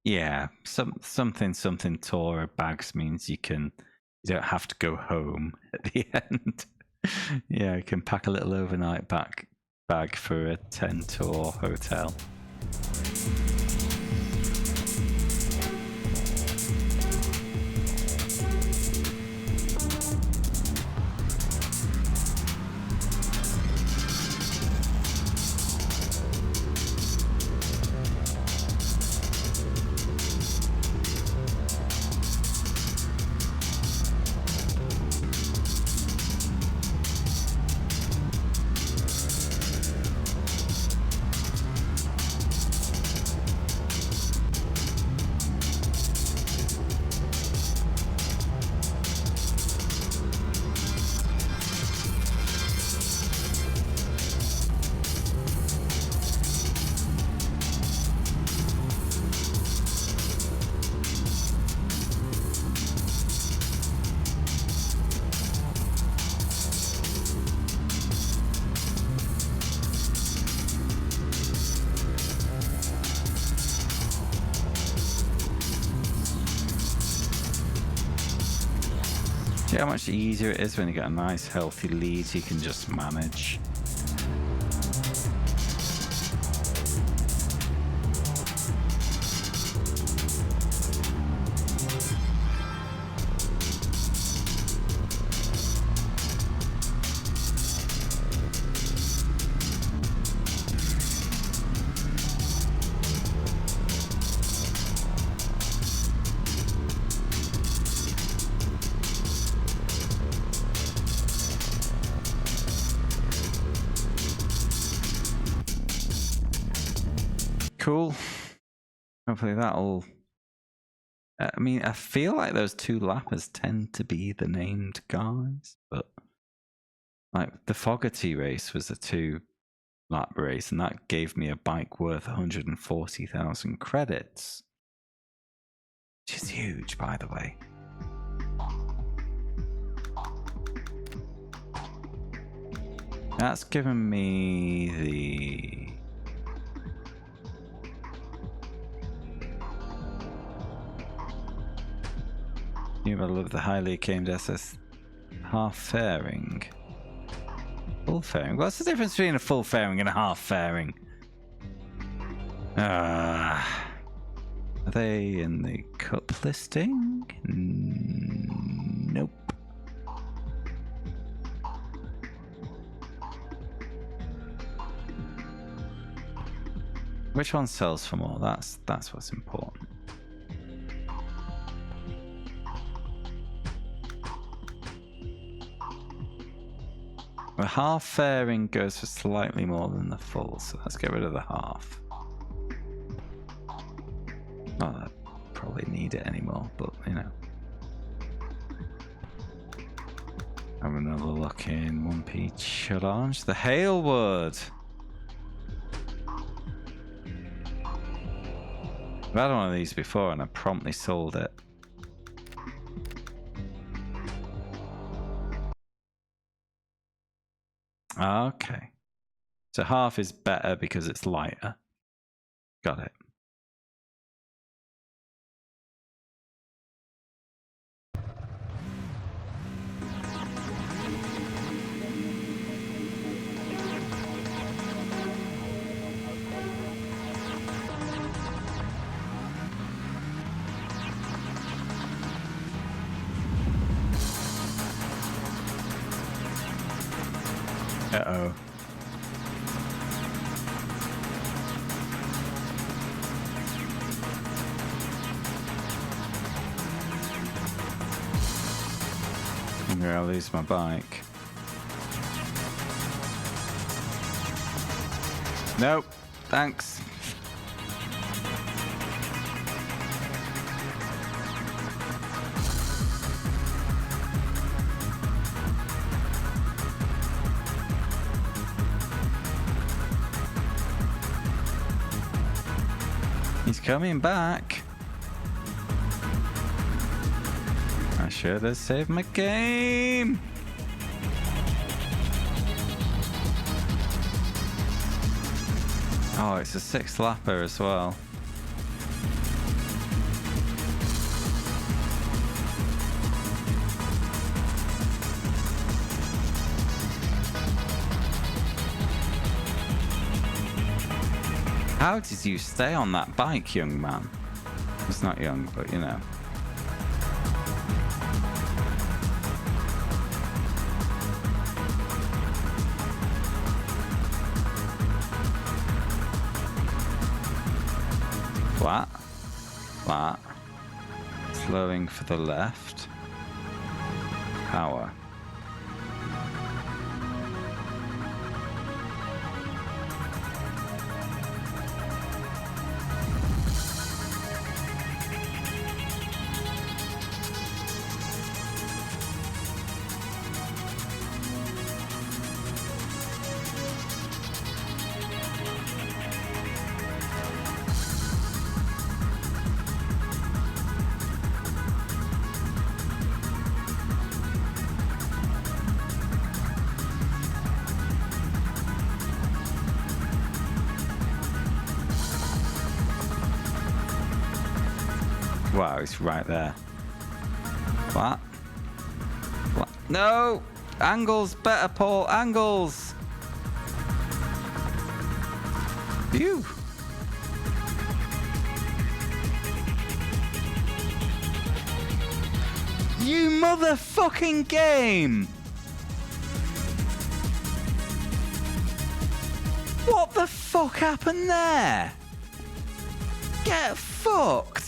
Yeah, something Torah bags means you don't have to go home at the end. Yeah, you can pack a little overnight bag for a 10-tour hotel. See how much easier it is when you get a nice healthy lead you can just manage. Cool. Hopefully that'll... I mean, I feel like those two lappers tend to be the named guys, but like the Fogarty race was a 2-lap race, and that gave me a bike worth 140,000 credits, which is huge, by the way. That's given me the... New model of the highly acclaimed SS half fairing. Full fairing? What's the difference between a full fairing and a half fairing? Are they in the cup listing? Nope. Which one sells for more? That's what's important. The half fairing goes for slightly more than the full, so let's get rid of the half. Not that I probably need it anymore, but you know. Have another look in 1P challenge. The Halewood. I've had one of these before and I promptly sold it. Okay. So half is better because it's lighter. Got it. Uh-oh. I'm gonna lose my bike. Nope. Thanks. He's coming back. I should have saved my game. Oh, it's a 6-lapper as well. How did you stay on that bike, young man? He's not young, but you know. Flat. Flat. Slowing for the left. Power. Wow, it's right there. What? What? No! Angles better, Paul. Angles! Phew! You motherfucking game! What the fuck happened there? Get fucked!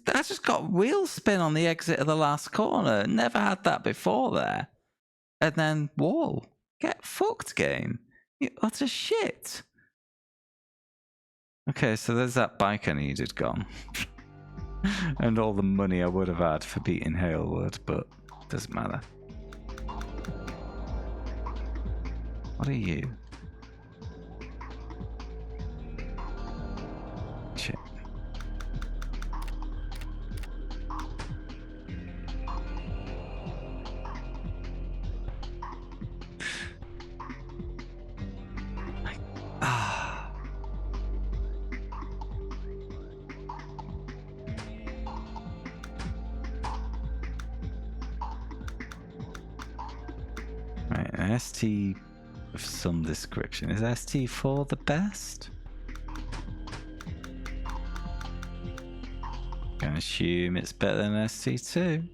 I just got wheel spin on the exit of the last corner. Never had that before there. And then wall. Get fucked, game. You utter shit. Okay, so there's that bike I needed gone. And all the money I would have had for beating Halewood, but doesn't matter. What are you? Shit. ST of some description. Is ST4 the best? Gonna assume it's better than ST2.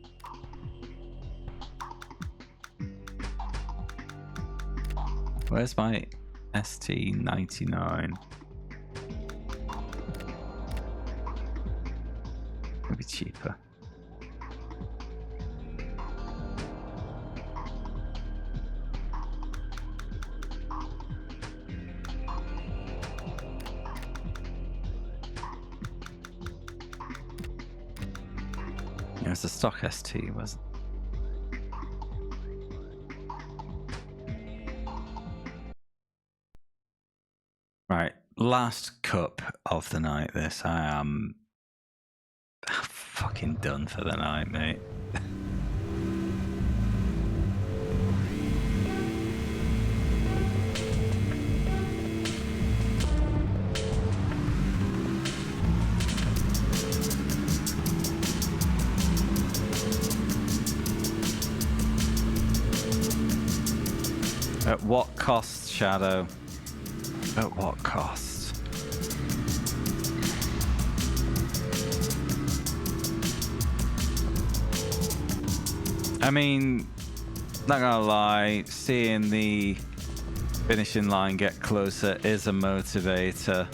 Where's my ST99? It'll be cheaper. Yeah, it's a stock ST, wasn't it? Right, last cup of the night. This I am fucking done for the night, mate. At what cost, Shadow? At what cost? I mean, not gonna lie, seeing the finishing line get closer is a motivator.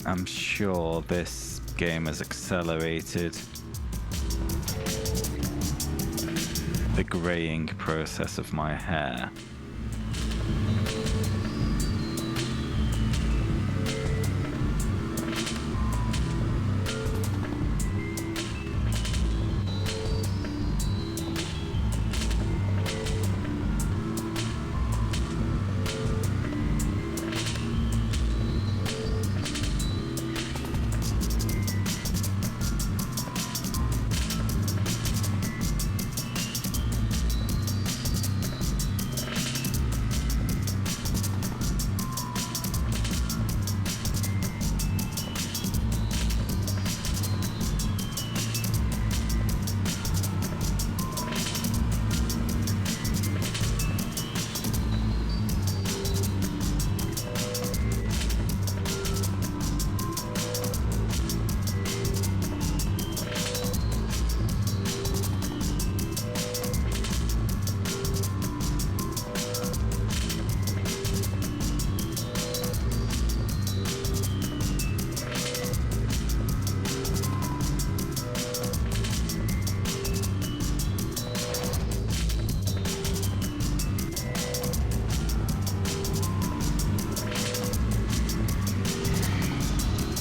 I'm sure this game has accelerated the graying process of my hair.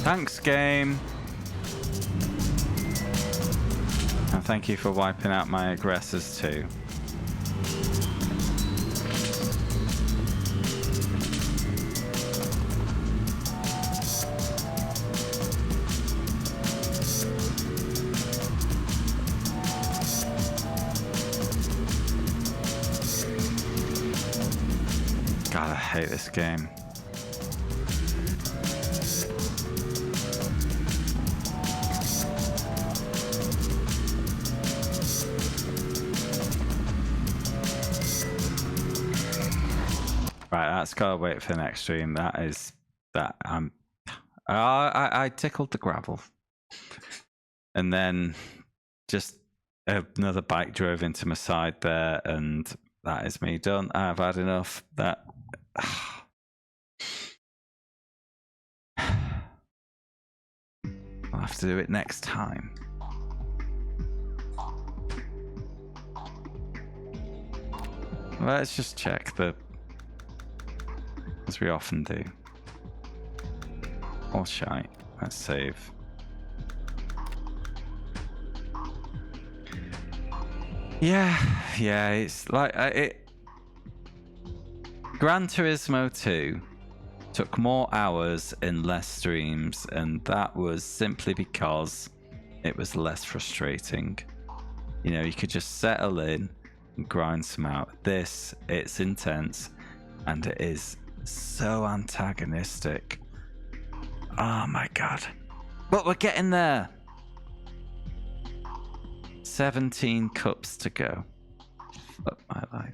Thanks, game. And thank you for wiping out my aggressors too. God, I hate this game. Right, that's gotta wait for the next stream. That is that. I tickled the gravel, and then just another bike drove into my side there, and that is me done. I've had enough. That. I'll have to do it next time. Let's just check the. As we often do. All shite. Let's save. Yeah, it's like Gran Turismo 2 took more hours in less streams, and that was simply because it was less frustrating. You know, you could just settle in and grind some out. This, it's intense, and it is So antagonistic. Oh my god. But we're getting there. 17 cups to go. Fuck my life.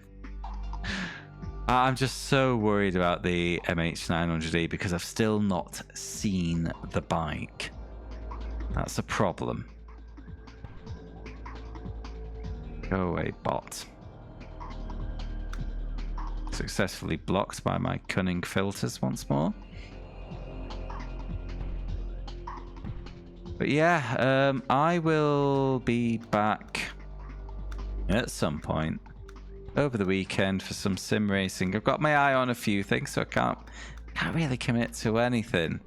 I'm just so worried about the MH900E because I've still not seen the bike. That's a problem. Go away, bot. Successfully blocked by my cunning filters once more. But yeah, I will be back at some point over the weekend for some sim racing. I've got my eye on a few things, so I can't really commit to anything.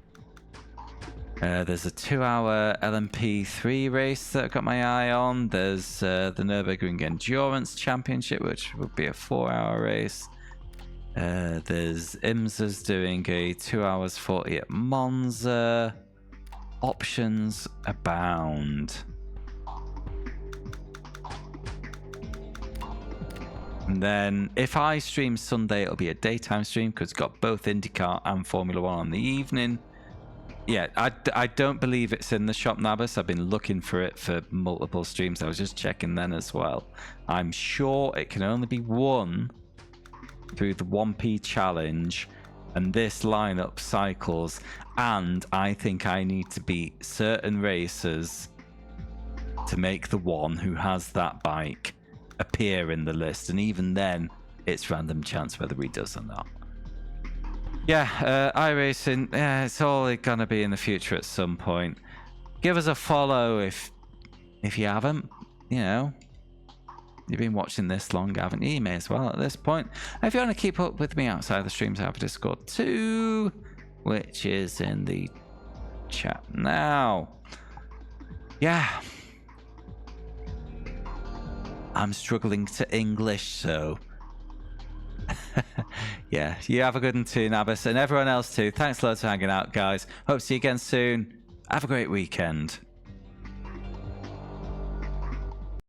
There's a 2-hour LMP3 race that I've got my eye on. There's the Nürburgring Endurance Championship, which would be a 4-hour race. There's IMSA's doing a 2 hours 40 at Monza. Options abound. And then if I stream Sunday, it'll be a daytime stream because it's got both IndyCar and Formula 1 on the evening. Yeah, I don't believe it's in the shop, Nabis. I've been looking for it for multiple streams. I was just checking then as well. I'm sure it can only be won through the 1P challenge, and this lineup cycles. And I think I need to beat certain racers to make the one who has that bike appear in the list. And even then, it's random chance whether he does or not. Yeah, iRacing, yeah, it's all gonna be in the future at some point. Give us a follow if you haven't. You know, you've been watching this long, haven't you? You may as well at this point. If you want to keep up with me outside the streams, I have a Discord too, which is in the chat now. Yeah. I'm struggling to English, so... yeah, you have a good one too, Nabis, and everyone else too. Thanks loads for hanging out, guys. Hope to see you again soon. Have a great weekend.